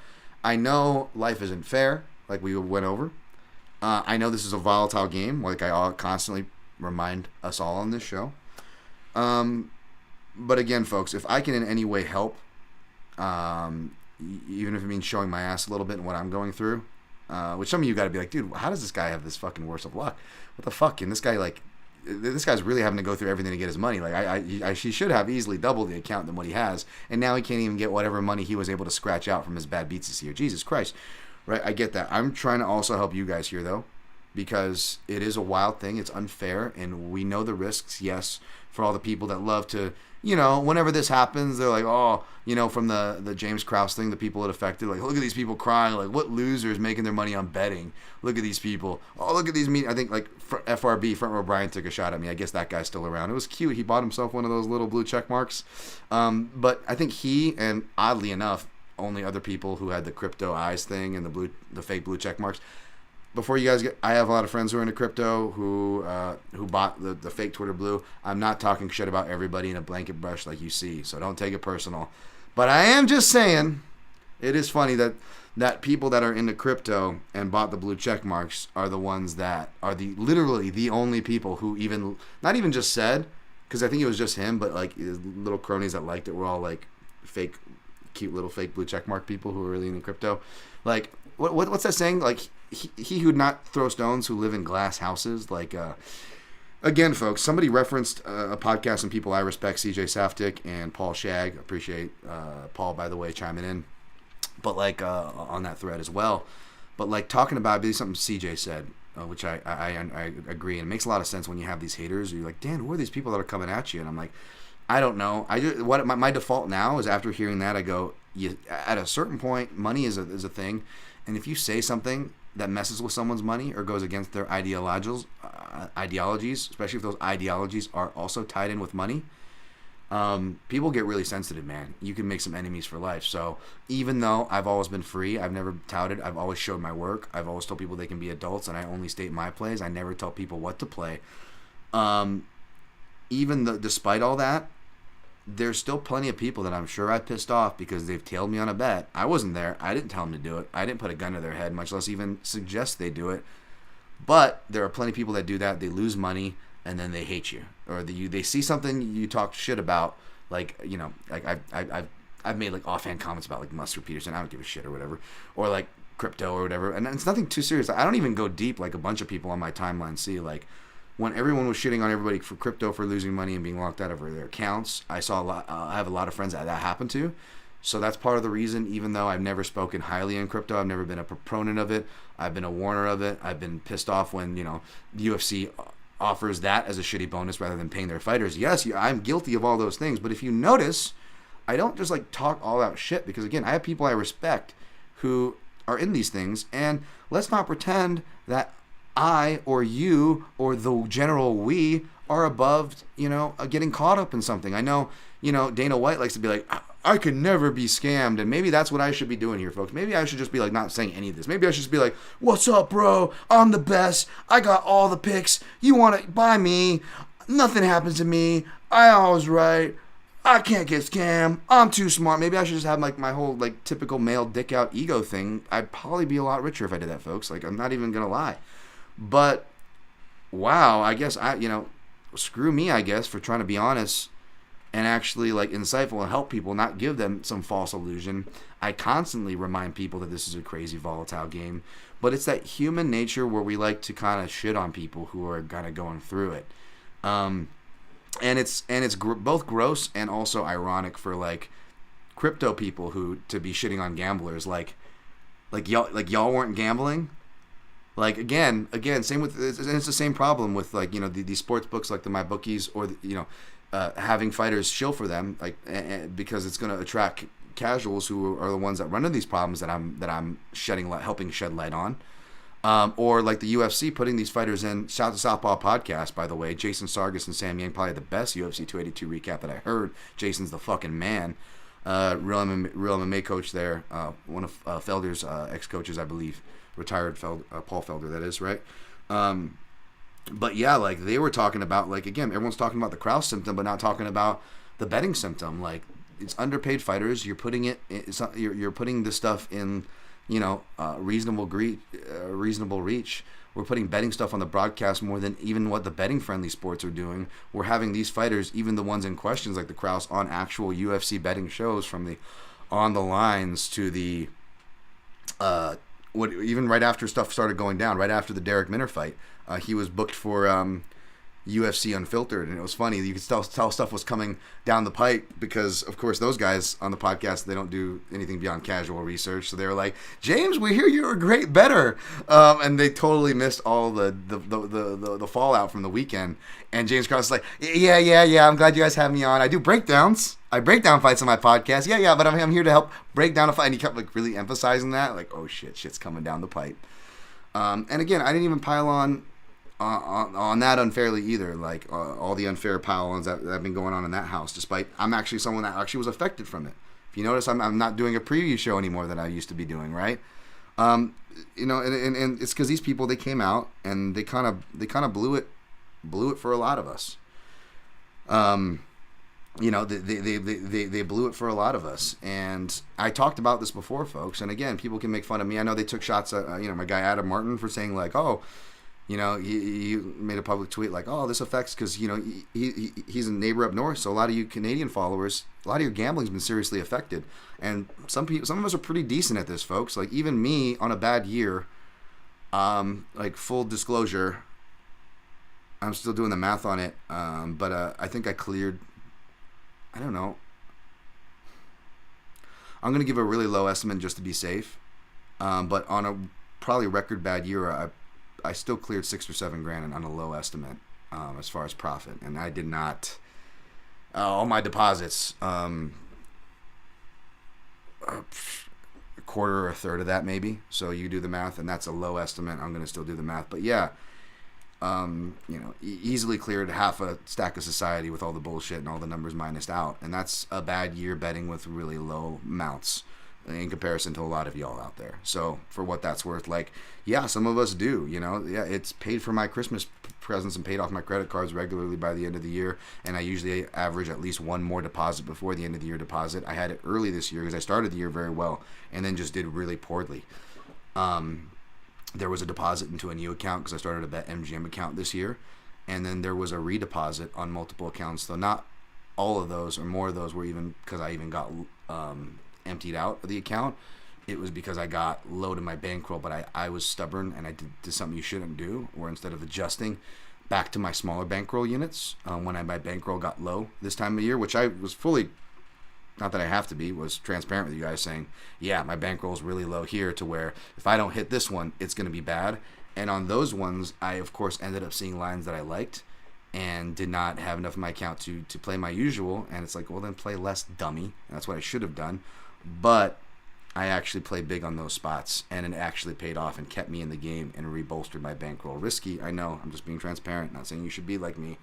I know life isn't fair, like we went over. I know this is a volatile game, like I constantly remind us all on this show. But again, folks, if I can in any way help, even if it means showing my ass a little bit and what I'm going through, which some of you got to be like, dude, how does this guy have this fucking worse of luck? What the fuck? And this guy's really having to go through everything to get his money. Like, he should have easily doubled the account than what he has, and now he can't even get whatever money he was able to scratch out from his bad beats this year. Jesus Christ. Right? I get that. I'm trying to also help you guys here, though, because it is a wild thing. It's unfair, and we know the risks, yes, for all the people that love to, whenever this happens, they're like, oh, from the James Krause thing, the people it affected, like, look at these people crying, like, what losers making their money on betting? Look at these people. Oh, look at these I think, like, FRB, Front Row Brian, took a shot at me. I guess that guy's still around. It was cute. He bought himself one of those little blue check marks. But I think he, and oddly enough, only other people who had the crypto eyes thing and the fake blue check marks. Before you guys I have a lot of friends who are into crypto who bought the fake Twitter blue. I'm not talking shit about everybody in a blanket brush like you see, so don't take it personal. But I am just saying, it is funny that people that are into crypto and bought the blue check marks are the ones that are literally the only people who not even just said, because I think it was just him, but like little cronies that liked it were all like fake, cute little fake blue check mark people who are really into crypto. Like, what's that saying? Like, he who not throw stones who live in glass houses. Like, again, folks, somebody referenced a podcast and people I respect, CJ Saftik and Paul Shag. Appreciate Paul, by the way, chiming in. But like on that thread as well. But like talking about something CJ said, which I agree, and it makes a lot of sense when you have these haters. You're like, Dan, who are these people that are coming at you? And I'm like, I don't know. My default now is after hearing that, I go, at a certain point, money is a thing, and if you say something that messes with someone's money or goes against their ideologies, especially if those ideologies are also tied in with money, people get really sensitive, man. You can make some enemies for life. So even though I've always been free, I've never touted, I've always showed my work, I've always told people they can be adults, and I only state my plays. I never tell people what to play. Despite all that, there's still plenty of people that I'm sure I pissed off because they've tailed me on a bet. I wasn't there. I didn't tell them to do it. I didn't put a gun to their head, much less even suggest they do it. But there are plenty of people that do that. They lose money, and then they hate you. Or they see something you talk shit about, like, like I've made like offhand comments about like Mustard Peterson. I don't give a shit or whatever. Or like crypto or whatever, and it's nothing too serious. I don't even go deep like a bunch of people on my timeline see. Like when everyone was shitting on everybody for crypto for losing money and being locked out of their accounts, I saw a lot. I have a lot of friends that happened to. So that's part of the reason, even though I've never spoken highly in crypto, I've never been a proponent of it. I've been a warner of it. I've been pissed off when, UFC offers that as a shitty bonus rather than paying their fighters. Yes, I'm guilty of all those things. But if you notice, I don't just like talk all out shit because, again, I have people I respect who are in these things. And let's not pretend that I or you or the general we are above, getting caught up in something. I know, Dana White likes to be like, I could never be scammed, and maybe that's what I should be doing here, folks. Maybe I should just be like not saying any of this. Maybe I should just be like, what's up, bro? I'm the best. I got all the picks. You want to buy me? Nothing happens to me. I always right. I can't get scammed. I'm too smart. Maybe I should just have like my whole like typical male dick out ego thing. I'd probably be a lot richer if I did that, folks. Like, I'm not even gonna lie. But wow, I guess screw me, I guess, for trying to be honest and actually like insightful and help people, not give them some false illusion. I constantly remind people that this is a crazy volatile game, but it's that human nature where we like to kind of shit on people who are kind of going through it. And it's both gross and also ironic for like crypto people who to be shitting on gamblers like y'all weren't gambling. Like again, same with, and it's the same problem with like these sports books like the MyBookies or having fighters shill for them, like because it's going to attract casuals who are the ones that run into these problems that I'm helping shed light on, or like the UFC putting these fighters in. Shout out to Southpaw Podcast, by the way. Jason Sargis and Sam Yang, probably the best UFC 282 recap that I heard. Jason's the fucking man. Real MMA coach there, one of Felder's ex-coaches, I believe, retired Paul Felder, that is, right? But yeah, like they were talking about, like, again, everyone's talking about the Krause symptom, but not talking about the betting symptom. Like, it's underpaid fighters. You're putting you're putting this stuff in, reasonable reach. We're putting betting stuff on the broadcast more than even what the betting friendly sports are doing. We're having these fighters, even the ones in questions like the Krause, on actual UFC betting shows, from the On the Lines to the even right after stuff started going down, right after the Derek Minner fight, he was booked for UFC Unfiltered, and it was funny. You could tell stuff was coming down the pipe because, of course, those guys on the podcast, they don't do anything beyond casual research. So they were like, "James, we hear you're a great bettor," and they totally missed all the fallout from the weekend. And James Krause is like, "Yeah. I'm glad you guys have me on. I do breakdowns. I break down fights on my podcast. Yeah, but I'm here to help break down a fight." And he kept like really emphasizing that, like, "Oh shit's coming down the pipe." And again, I didn't even pile on that unfairly either, like all the unfair pile-ons that have been going on in that house, despite I'm actually someone that actually was affected from it. If you notice, I'm not doing a preview show anymore that I used to be doing, right? And it's because these people, they came out and they kind of blew it for a lot of us. They blew it for a lot of us, and I talked about this before, folks. And again, people can make fun of me. I know they took shots at my guy Adam Martin for saying like, oh, he made a public tweet like, oh, this affects because he's a neighbor up north, so a lot of you Canadian followers, a lot of your gambling's been seriously affected. And some of us are pretty decent at this, folks. Like even me on a bad year, like full disclosure, I'm still doing the math on it, but I think I cleared. I don't know. I'm gonna give a really low estimate just to be safe, but on a probably record bad year, I still cleared $6 or $7 grand on a low estimate as far as profit, and I did not. All my deposits, a quarter or a third of that maybe. So you do the math, and that's a low estimate. I'm gonna still do the math, but yeah, easily cleared half a stack of society with all the bullshit and all the numbers minused out, and that's a bad year betting with really low amounts in comparison to a lot of y'all out there. So for what that's worth, like, yeah, some of us do, it's paid for my Christmas presents and paid off my credit cards regularly by the end of the year, and I usually average at least one more deposit before the end of the year deposit. I had it early this year because I started the year very well and then just did really poorly. There was a deposit into a new account because I started a BetMGM account this year, and then there was a redeposit on multiple accounts, though not all of those or more of those were even because I even got emptied out of the account. it was because I got low to my bankroll, but I was stubborn and I did something you shouldn't do, where instead of adjusting back to my smaller bankroll units, when my bankroll got low this time of year, which I was fully, not that I have to be, was transparent with you guys saying, yeah, my bankroll is really low here to where if I don't hit this one, it's going to be bad. And on those ones, I, of course, ended up seeing lines that I liked and did not have enough in my account to play my usual. And it's like, well, then play less, dummy. And that's what I should have done. But I actually played big on those spots, and it actually paid off and kept me in the game and rebolstered my bankroll. Risky, I know. I'm just being transparent, not saying you should be like me.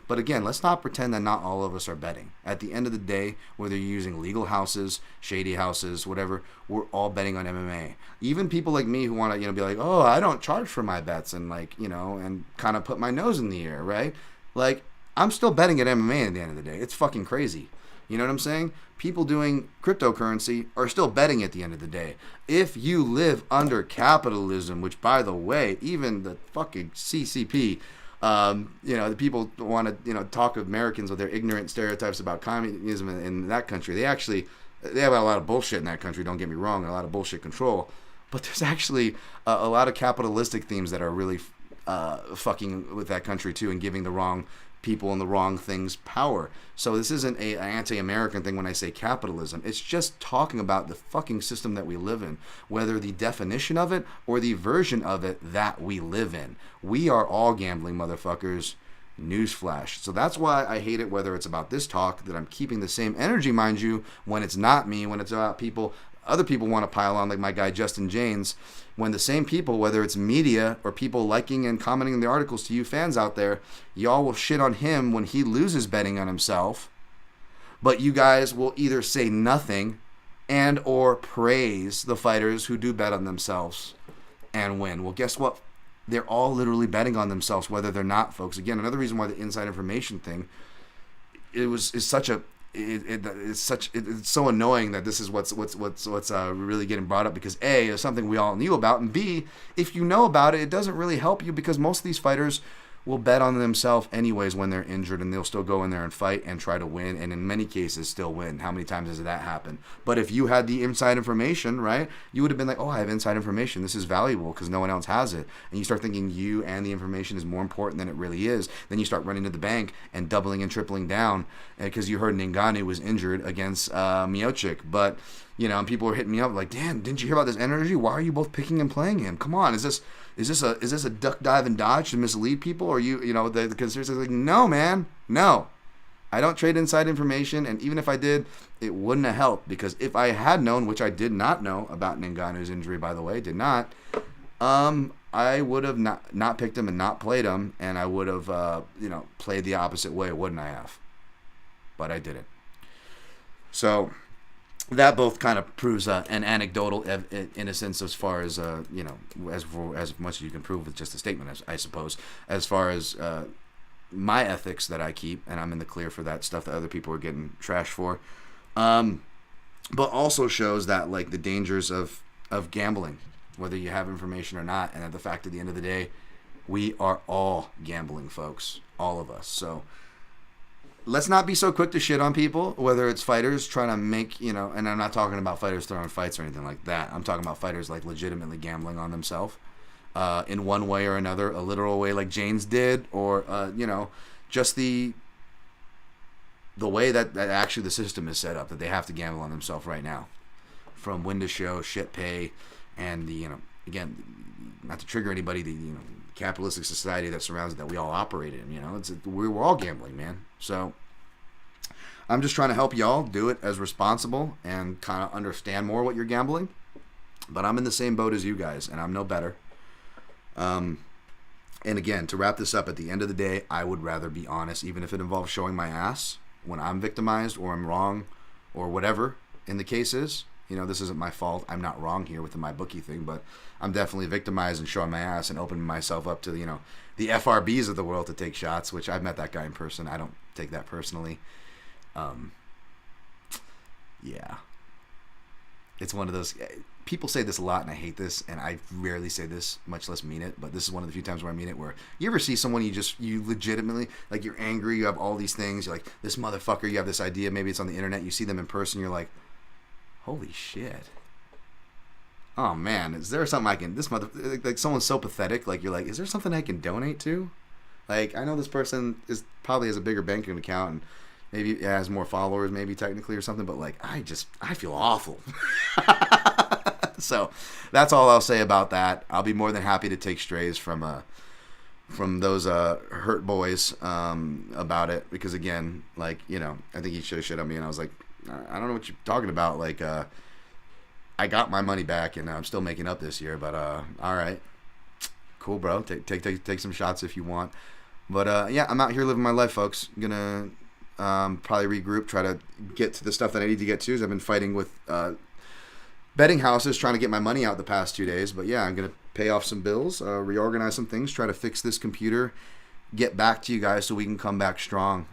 But again, let's not pretend that not all of us are betting. At the end of the day, whether you're using legal houses, shady houses, whatever, we're all betting on MMA. Even people like me who want to, be like, oh, I don't charge for my bets, and and kind of put my nose in the air, right? Like, I'm still betting at MMA at the end of the day. It's fucking crazy. You know what I'm saying? People doing cryptocurrency are still betting at the end of the day. If you live under capitalism, which, by the way, even the fucking CCP, the people want to, talk of Americans with their ignorant stereotypes about communism in that country. They have a lot of bullshit in that country, don't get me wrong, and a lot of bullshit control. But there's actually a lot of capitalistic themes that are really fucking with that country too, and giving the wrong people and the wrong things power. So this isn't an anti-American thing when I say capitalism. It's just talking about the fucking system that we live in, whether the definition of it or the version of it that we live in. We are all gambling motherfuckers. Newsflash. So that's why I hate it, whether it's about this talk, that I'm keeping the same energy, mind you, when it's not me, when it's about people, other people want to pile on, like my guy Justin Janes, when the same people, whether it's media or people liking and commenting in the articles to you fans out there, y'all will shit on him when he loses betting on himself, but you guys will either say nothing and or praise the fighters who do bet on themselves and win. Well, guess what? They're all literally betting on themselves, whether they're not, folks. Again, another reason why the inside information thing it's so annoying that this is what's really getting brought up, because A, it's something we all knew about, and B, if you know about it, it doesn't really help you, because most of these fighters will bet on themselves anyways when they're injured, and they'll still go in there and fight and try to win, and in many cases still win. How many times has that happened? But if you had the inside information, right, you would have been like, oh, I have inside information, this is valuable because no one else has it, and you start thinking you and the information is more important than it really is. Then you start running to the bank and doubling and tripling down because you heard Ngannou was injured against Miocic. But and people were hitting me up like, damn, didn't you hear about this energy? Why are you both picking and playing him? Come on, is this a duck, dive, and dodge to mislead people? Or the conspiracy is like, no, man, no. I don't trade inside information, and even if I did, it wouldn't have helped, because if I had known, which I did not know about Ngannou's injury, by the way, did not, I would have not picked him and not played him, and I would have, played the opposite way, wouldn't I have? But I didn't. So that both kind of proves an anecdotal innocence, as far as as much as you can prove with just a statement, I suppose, as far as my ethics that I keep, and I'm in the clear for that stuff that other people are getting trashed for, but also shows that, like, the dangers of gambling, whether you have information or not, and that the fact at the end of the day, we are all gambling, folks, all of us. So let's not be so quick to shit on people, whether it's fighters trying to make, and I'm not talking about fighters throwing fights or anything like that. I'm talking about fighters, like, legitimately gambling on themselves in one way or another, a literal way like James did, or, just the way that actually the system is set up, that they have to gamble on themselves right now. From win to show, shit pay, and the, again, not to trigger anybody, the, capitalistic society that surrounds it, that we all operate in, we're all gambling, man. So I'm just trying to help y'all do it as responsible and kind of understand more what you're gambling. But I'm in the same boat as you guys, and I'm no better. And again, to wrap this up, at the end of the day, I would rather be honest, even if it involves showing my ass when I'm victimized or I'm wrong or whatever in the case is. This isn't my fault. I'm not wrong here with the my bookie thing, but I'm definitely victimized and showing my ass and opening myself up to the FRBs of the world to take shots, which I've met that guy in person. I don't take that personally. Yeah. It's one of those, people say this a lot, and I hate this, and I rarely say this, much less mean it, but this is one of the few times where I mean it, where you ever see someone you legitimately, like, you're angry, you have all these things, you're like, this motherfucker, you have this idea, maybe it's on the internet, you see them in person, you're like, holy shit. oh man, is there something I can? This mother, like someone's so pathetic. Like you're like, is there something I can donate to? Like I know this person is probably has a bigger banking account and maybe has more followers, maybe technically or something. But like, I feel awful. So that's all I'll say about that. I'll be more than happy to take strays from those hurt boys about it because again, like I think he should have shit on me and I was like, I don't know what you're talking about. Like I got my money back and I'm still making up this year, but all right, cool, bro. Take some shots if you want. But yeah, I'm out here living my life, folks. I'm gonna probably regroup, try to get to the stuff that I need to get to. I've been fighting with betting houses trying to get my money out the past 2 days. But yeah, I'm going to pay off some bills, reorganize some things, try to fix this computer, get back to you guys so we can come back strong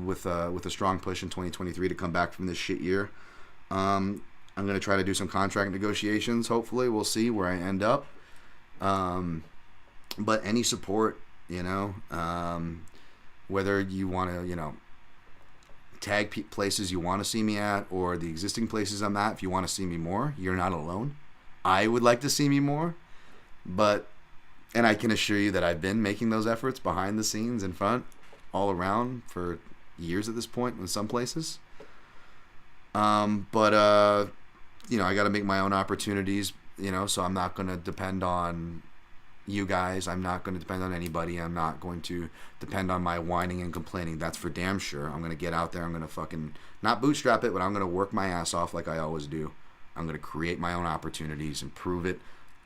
with a strong push in 2023 to come back from this shit year. I'm going to try to do some contract negotiations. Hopefully, we'll see where I end up. But any support, whether you want to, tag places you want to see me at or the existing places I'm at. If you want to see me more, you're not alone. I would like to see me more, and I can assure you that I've been making those efforts behind the scenes, in front, all around for years at this point in some places. I got to make my own opportunities, so I'm not going to depend on you guys. I'm not going to depend on anybody. I'm not going to depend on my whining and complaining. That's for damn sure. I'm going to get out there. I'm going to fucking not bootstrap it, but I'm going to work my ass off like I always do. I'm going to create my own opportunities and prove it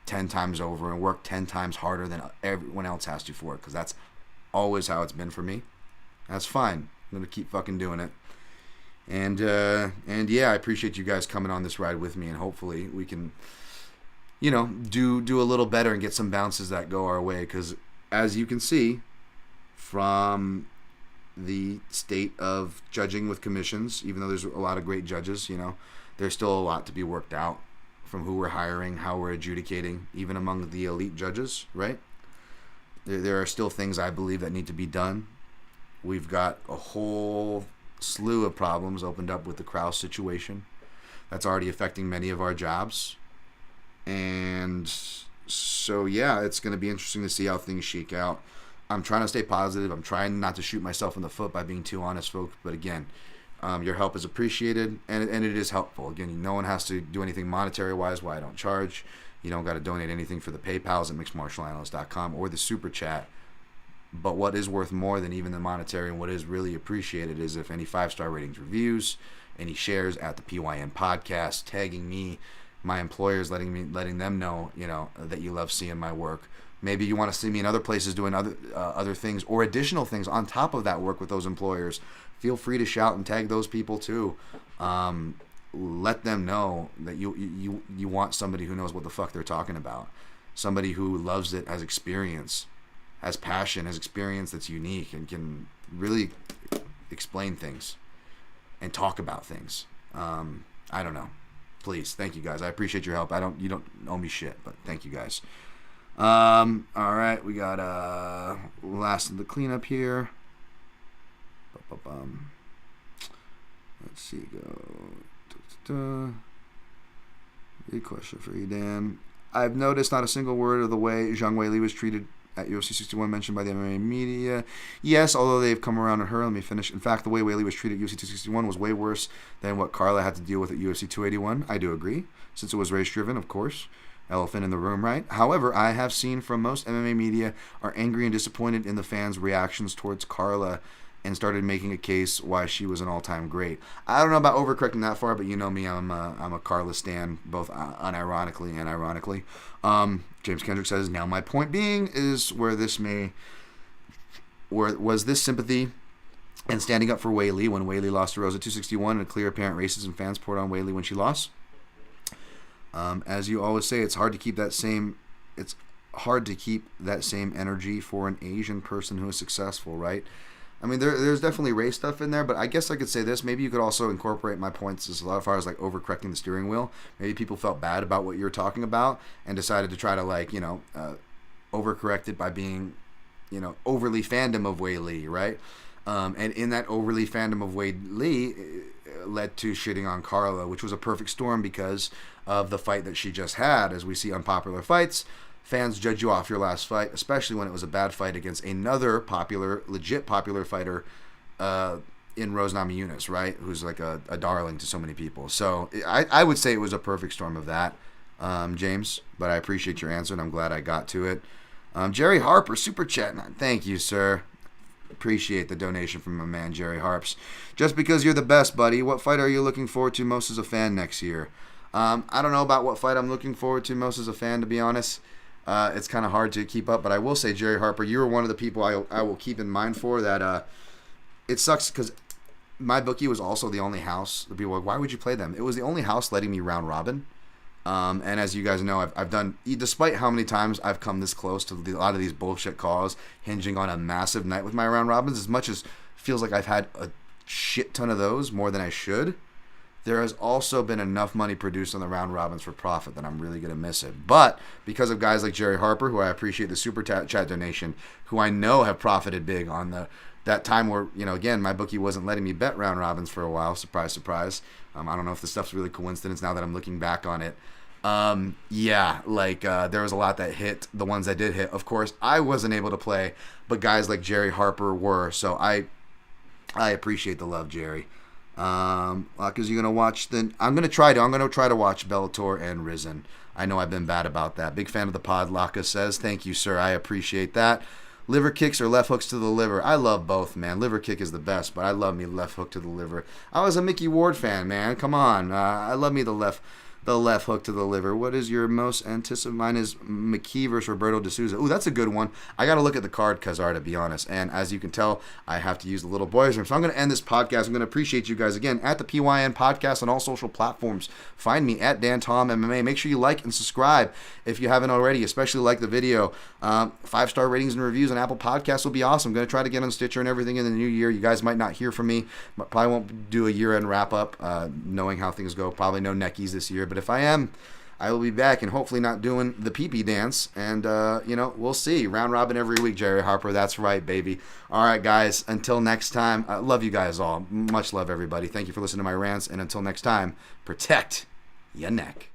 10 times over and work 10 times harder than everyone else has to for it, because that's always how it's been for me. That's fine. I'm going to keep fucking doing it. And yeah, I appreciate you guys coming on this ride with me, and hopefully we can do a little better and get some bounces that go our way. Because as you can see from the state of judging with commissions, even though there's a lot of great judges, there's still a lot to be worked out from who we're hiring, how we're adjudicating, even among the elite judges, right? There are still things I believe that need to be done. We've got a whole slew of problems opened up with the Krause situation that's already affecting many of our jobs. And so, yeah, it's going to be interesting to see how things shake out. I'm trying to stay positive. I'm trying not to shoot myself in the foot by being too honest, folks. But again, your help is appreciated, and it is helpful. Again, no one has to do anything monetary-wise why I don't charge. You don't got to donate anything for the PayPals at mixedmartialanalyst.com or the Super Chat. But what is worth more than even the monetary and what is really appreciated is if any 5-star ratings, reviews, any shares at the PYN podcast, tagging me, my employers, letting them know, that you love seeing my work. Maybe you want to see me in other places doing other things or additional things on top of that work with those employers. Feel free to shout and tag those people too. Let them know that you want somebody who knows what the fuck they're talking about. Somebody who loves it, has experience, has passion, has experience that's unique and can really explain things and talk about things. I don't know. Please, thank you guys. I appreciate your help. You don't owe me shit, but thank you guys. All right, we got last of the cleanup here. Let's see. Go. Big question for you, Dan. I've noticed not a single word of the way Zhang Weili was treated at UFC 61 mentioned by the MMA media. Yes, although they've come around on her. Let me finish. In fact, the way Weili was treated at UFC 261 was way worse than what Carla had to deal with at UFC 281. I do agree, since it was race-driven, of course. Elephant in the room, right? However, I have seen from most MMA media are angry and disappointed in the fans' reactions towards Carla and started making a case why she was an all-time great. I don't know about overcorrecting that far, but you know me, I'm a Carla stan, both unironically and ironically. James Kendrick says, now my point being is was this sympathy and standing up for Weili when Weili lost to Rose at 261 and clear apparent racism fans poured on Weili when she lost? As you always say, it's hard to keep that same energy for an Asian person who is successful, right? I mean, there's definitely race stuff in there, but I guess I could say this. Maybe you could also incorporate my points as far as like overcorrecting the steering wheel. Maybe people felt bad about what you're talking about and decided to try to overcorrect it by being, overly fandom of Weili, right? And in that overly fandom of Wade Lee led to shitting on Carla, which was a perfect storm because of the fight that she just had. As we see unpopular fights, fans judge you off your last fight, especially when it was a bad fight against another legit popular fighter in Rose Namajunas, right? Who's like a darling to so many people. So I would say it was a perfect storm of that, James. But I appreciate your answer, and I'm glad I got to it. Jerry Harper, super chat. Thank you, sir. Appreciate the donation from my man Jerry Harps. Just because you're the best, buddy, what fight are you looking forward to most as a fan next year? I don't know about what fight I'm looking forward to most as a fan, to be honest. It's kind of hard to keep up, but I will say, Jerry Harper, you were one of the people I will keep in mind for that. It sucks because my bookie was also the only house. The people were like, why would you play them? It was the only house letting me round robin. And as you guys know, I've done, despite how many times I've come this close to a lot of these bullshit calls hinging on a massive night with my round robins, as much as feels like I've had a shit ton of those, more than I should, there has also been enough money produced on the round robins for profit that I'm really going to miss it. But because of guys like Jerry Harper, who I appreciate the super chat donation, who I know have profited big on that time where, again, my bookie wasn't letting me bet round robins for a while. Surprise, surprise. I don't know if this stuff's really coincidence now that I'm looking back on it. There was a lot that hit. The ones that did hit, of course, I wasn't able to play, but guys like Jerry Harper were. So I appreciate the love, Jerry. Because you're gonna watch I'm gonna try to watch Bellator and Risen. I know I've been bad about that. Big fan of the pod, Laka says. Thank you, sir. I appreciate that. Liver kicks or left hooks to the liver? I love both, man. Liver kick is the best, but I love me left hook to the liver. I was a Mickey Ward fan, man. Come on. I love me the left hook to the liver. What is your most anticipated? Mine is McKee versus Roberto de Souza. Ooh, that's a good one. I got to look at the card, Kazar, to be honest. And as you can tell, I have to use the little boys' room. So I'm going to end this podcast. I'm going to appreciate you guys again at the PYN podcast on all social platforms. Find me at Dan Tom MMA. Make sure you like and subscribe if you haven't already, especially like the video. 5-star ratings and reviews on Apple Podcasts will be awesome. I'm going to try to get on Stitcher and everything in the new year. You guys might not hear from me. Probably won't do a year-end wrap-up, knowing how things go. Probably no neckies this year. But if I am, I will be back and hopefully not doing the pee-pee dance. And, we'll see. Round robin every week, Jerry Harper. That's right, baby. All right, guys. Until next time, I love you guys all. Much love, everybody. Thank you for listening to my rants. And until next time, protect your neck.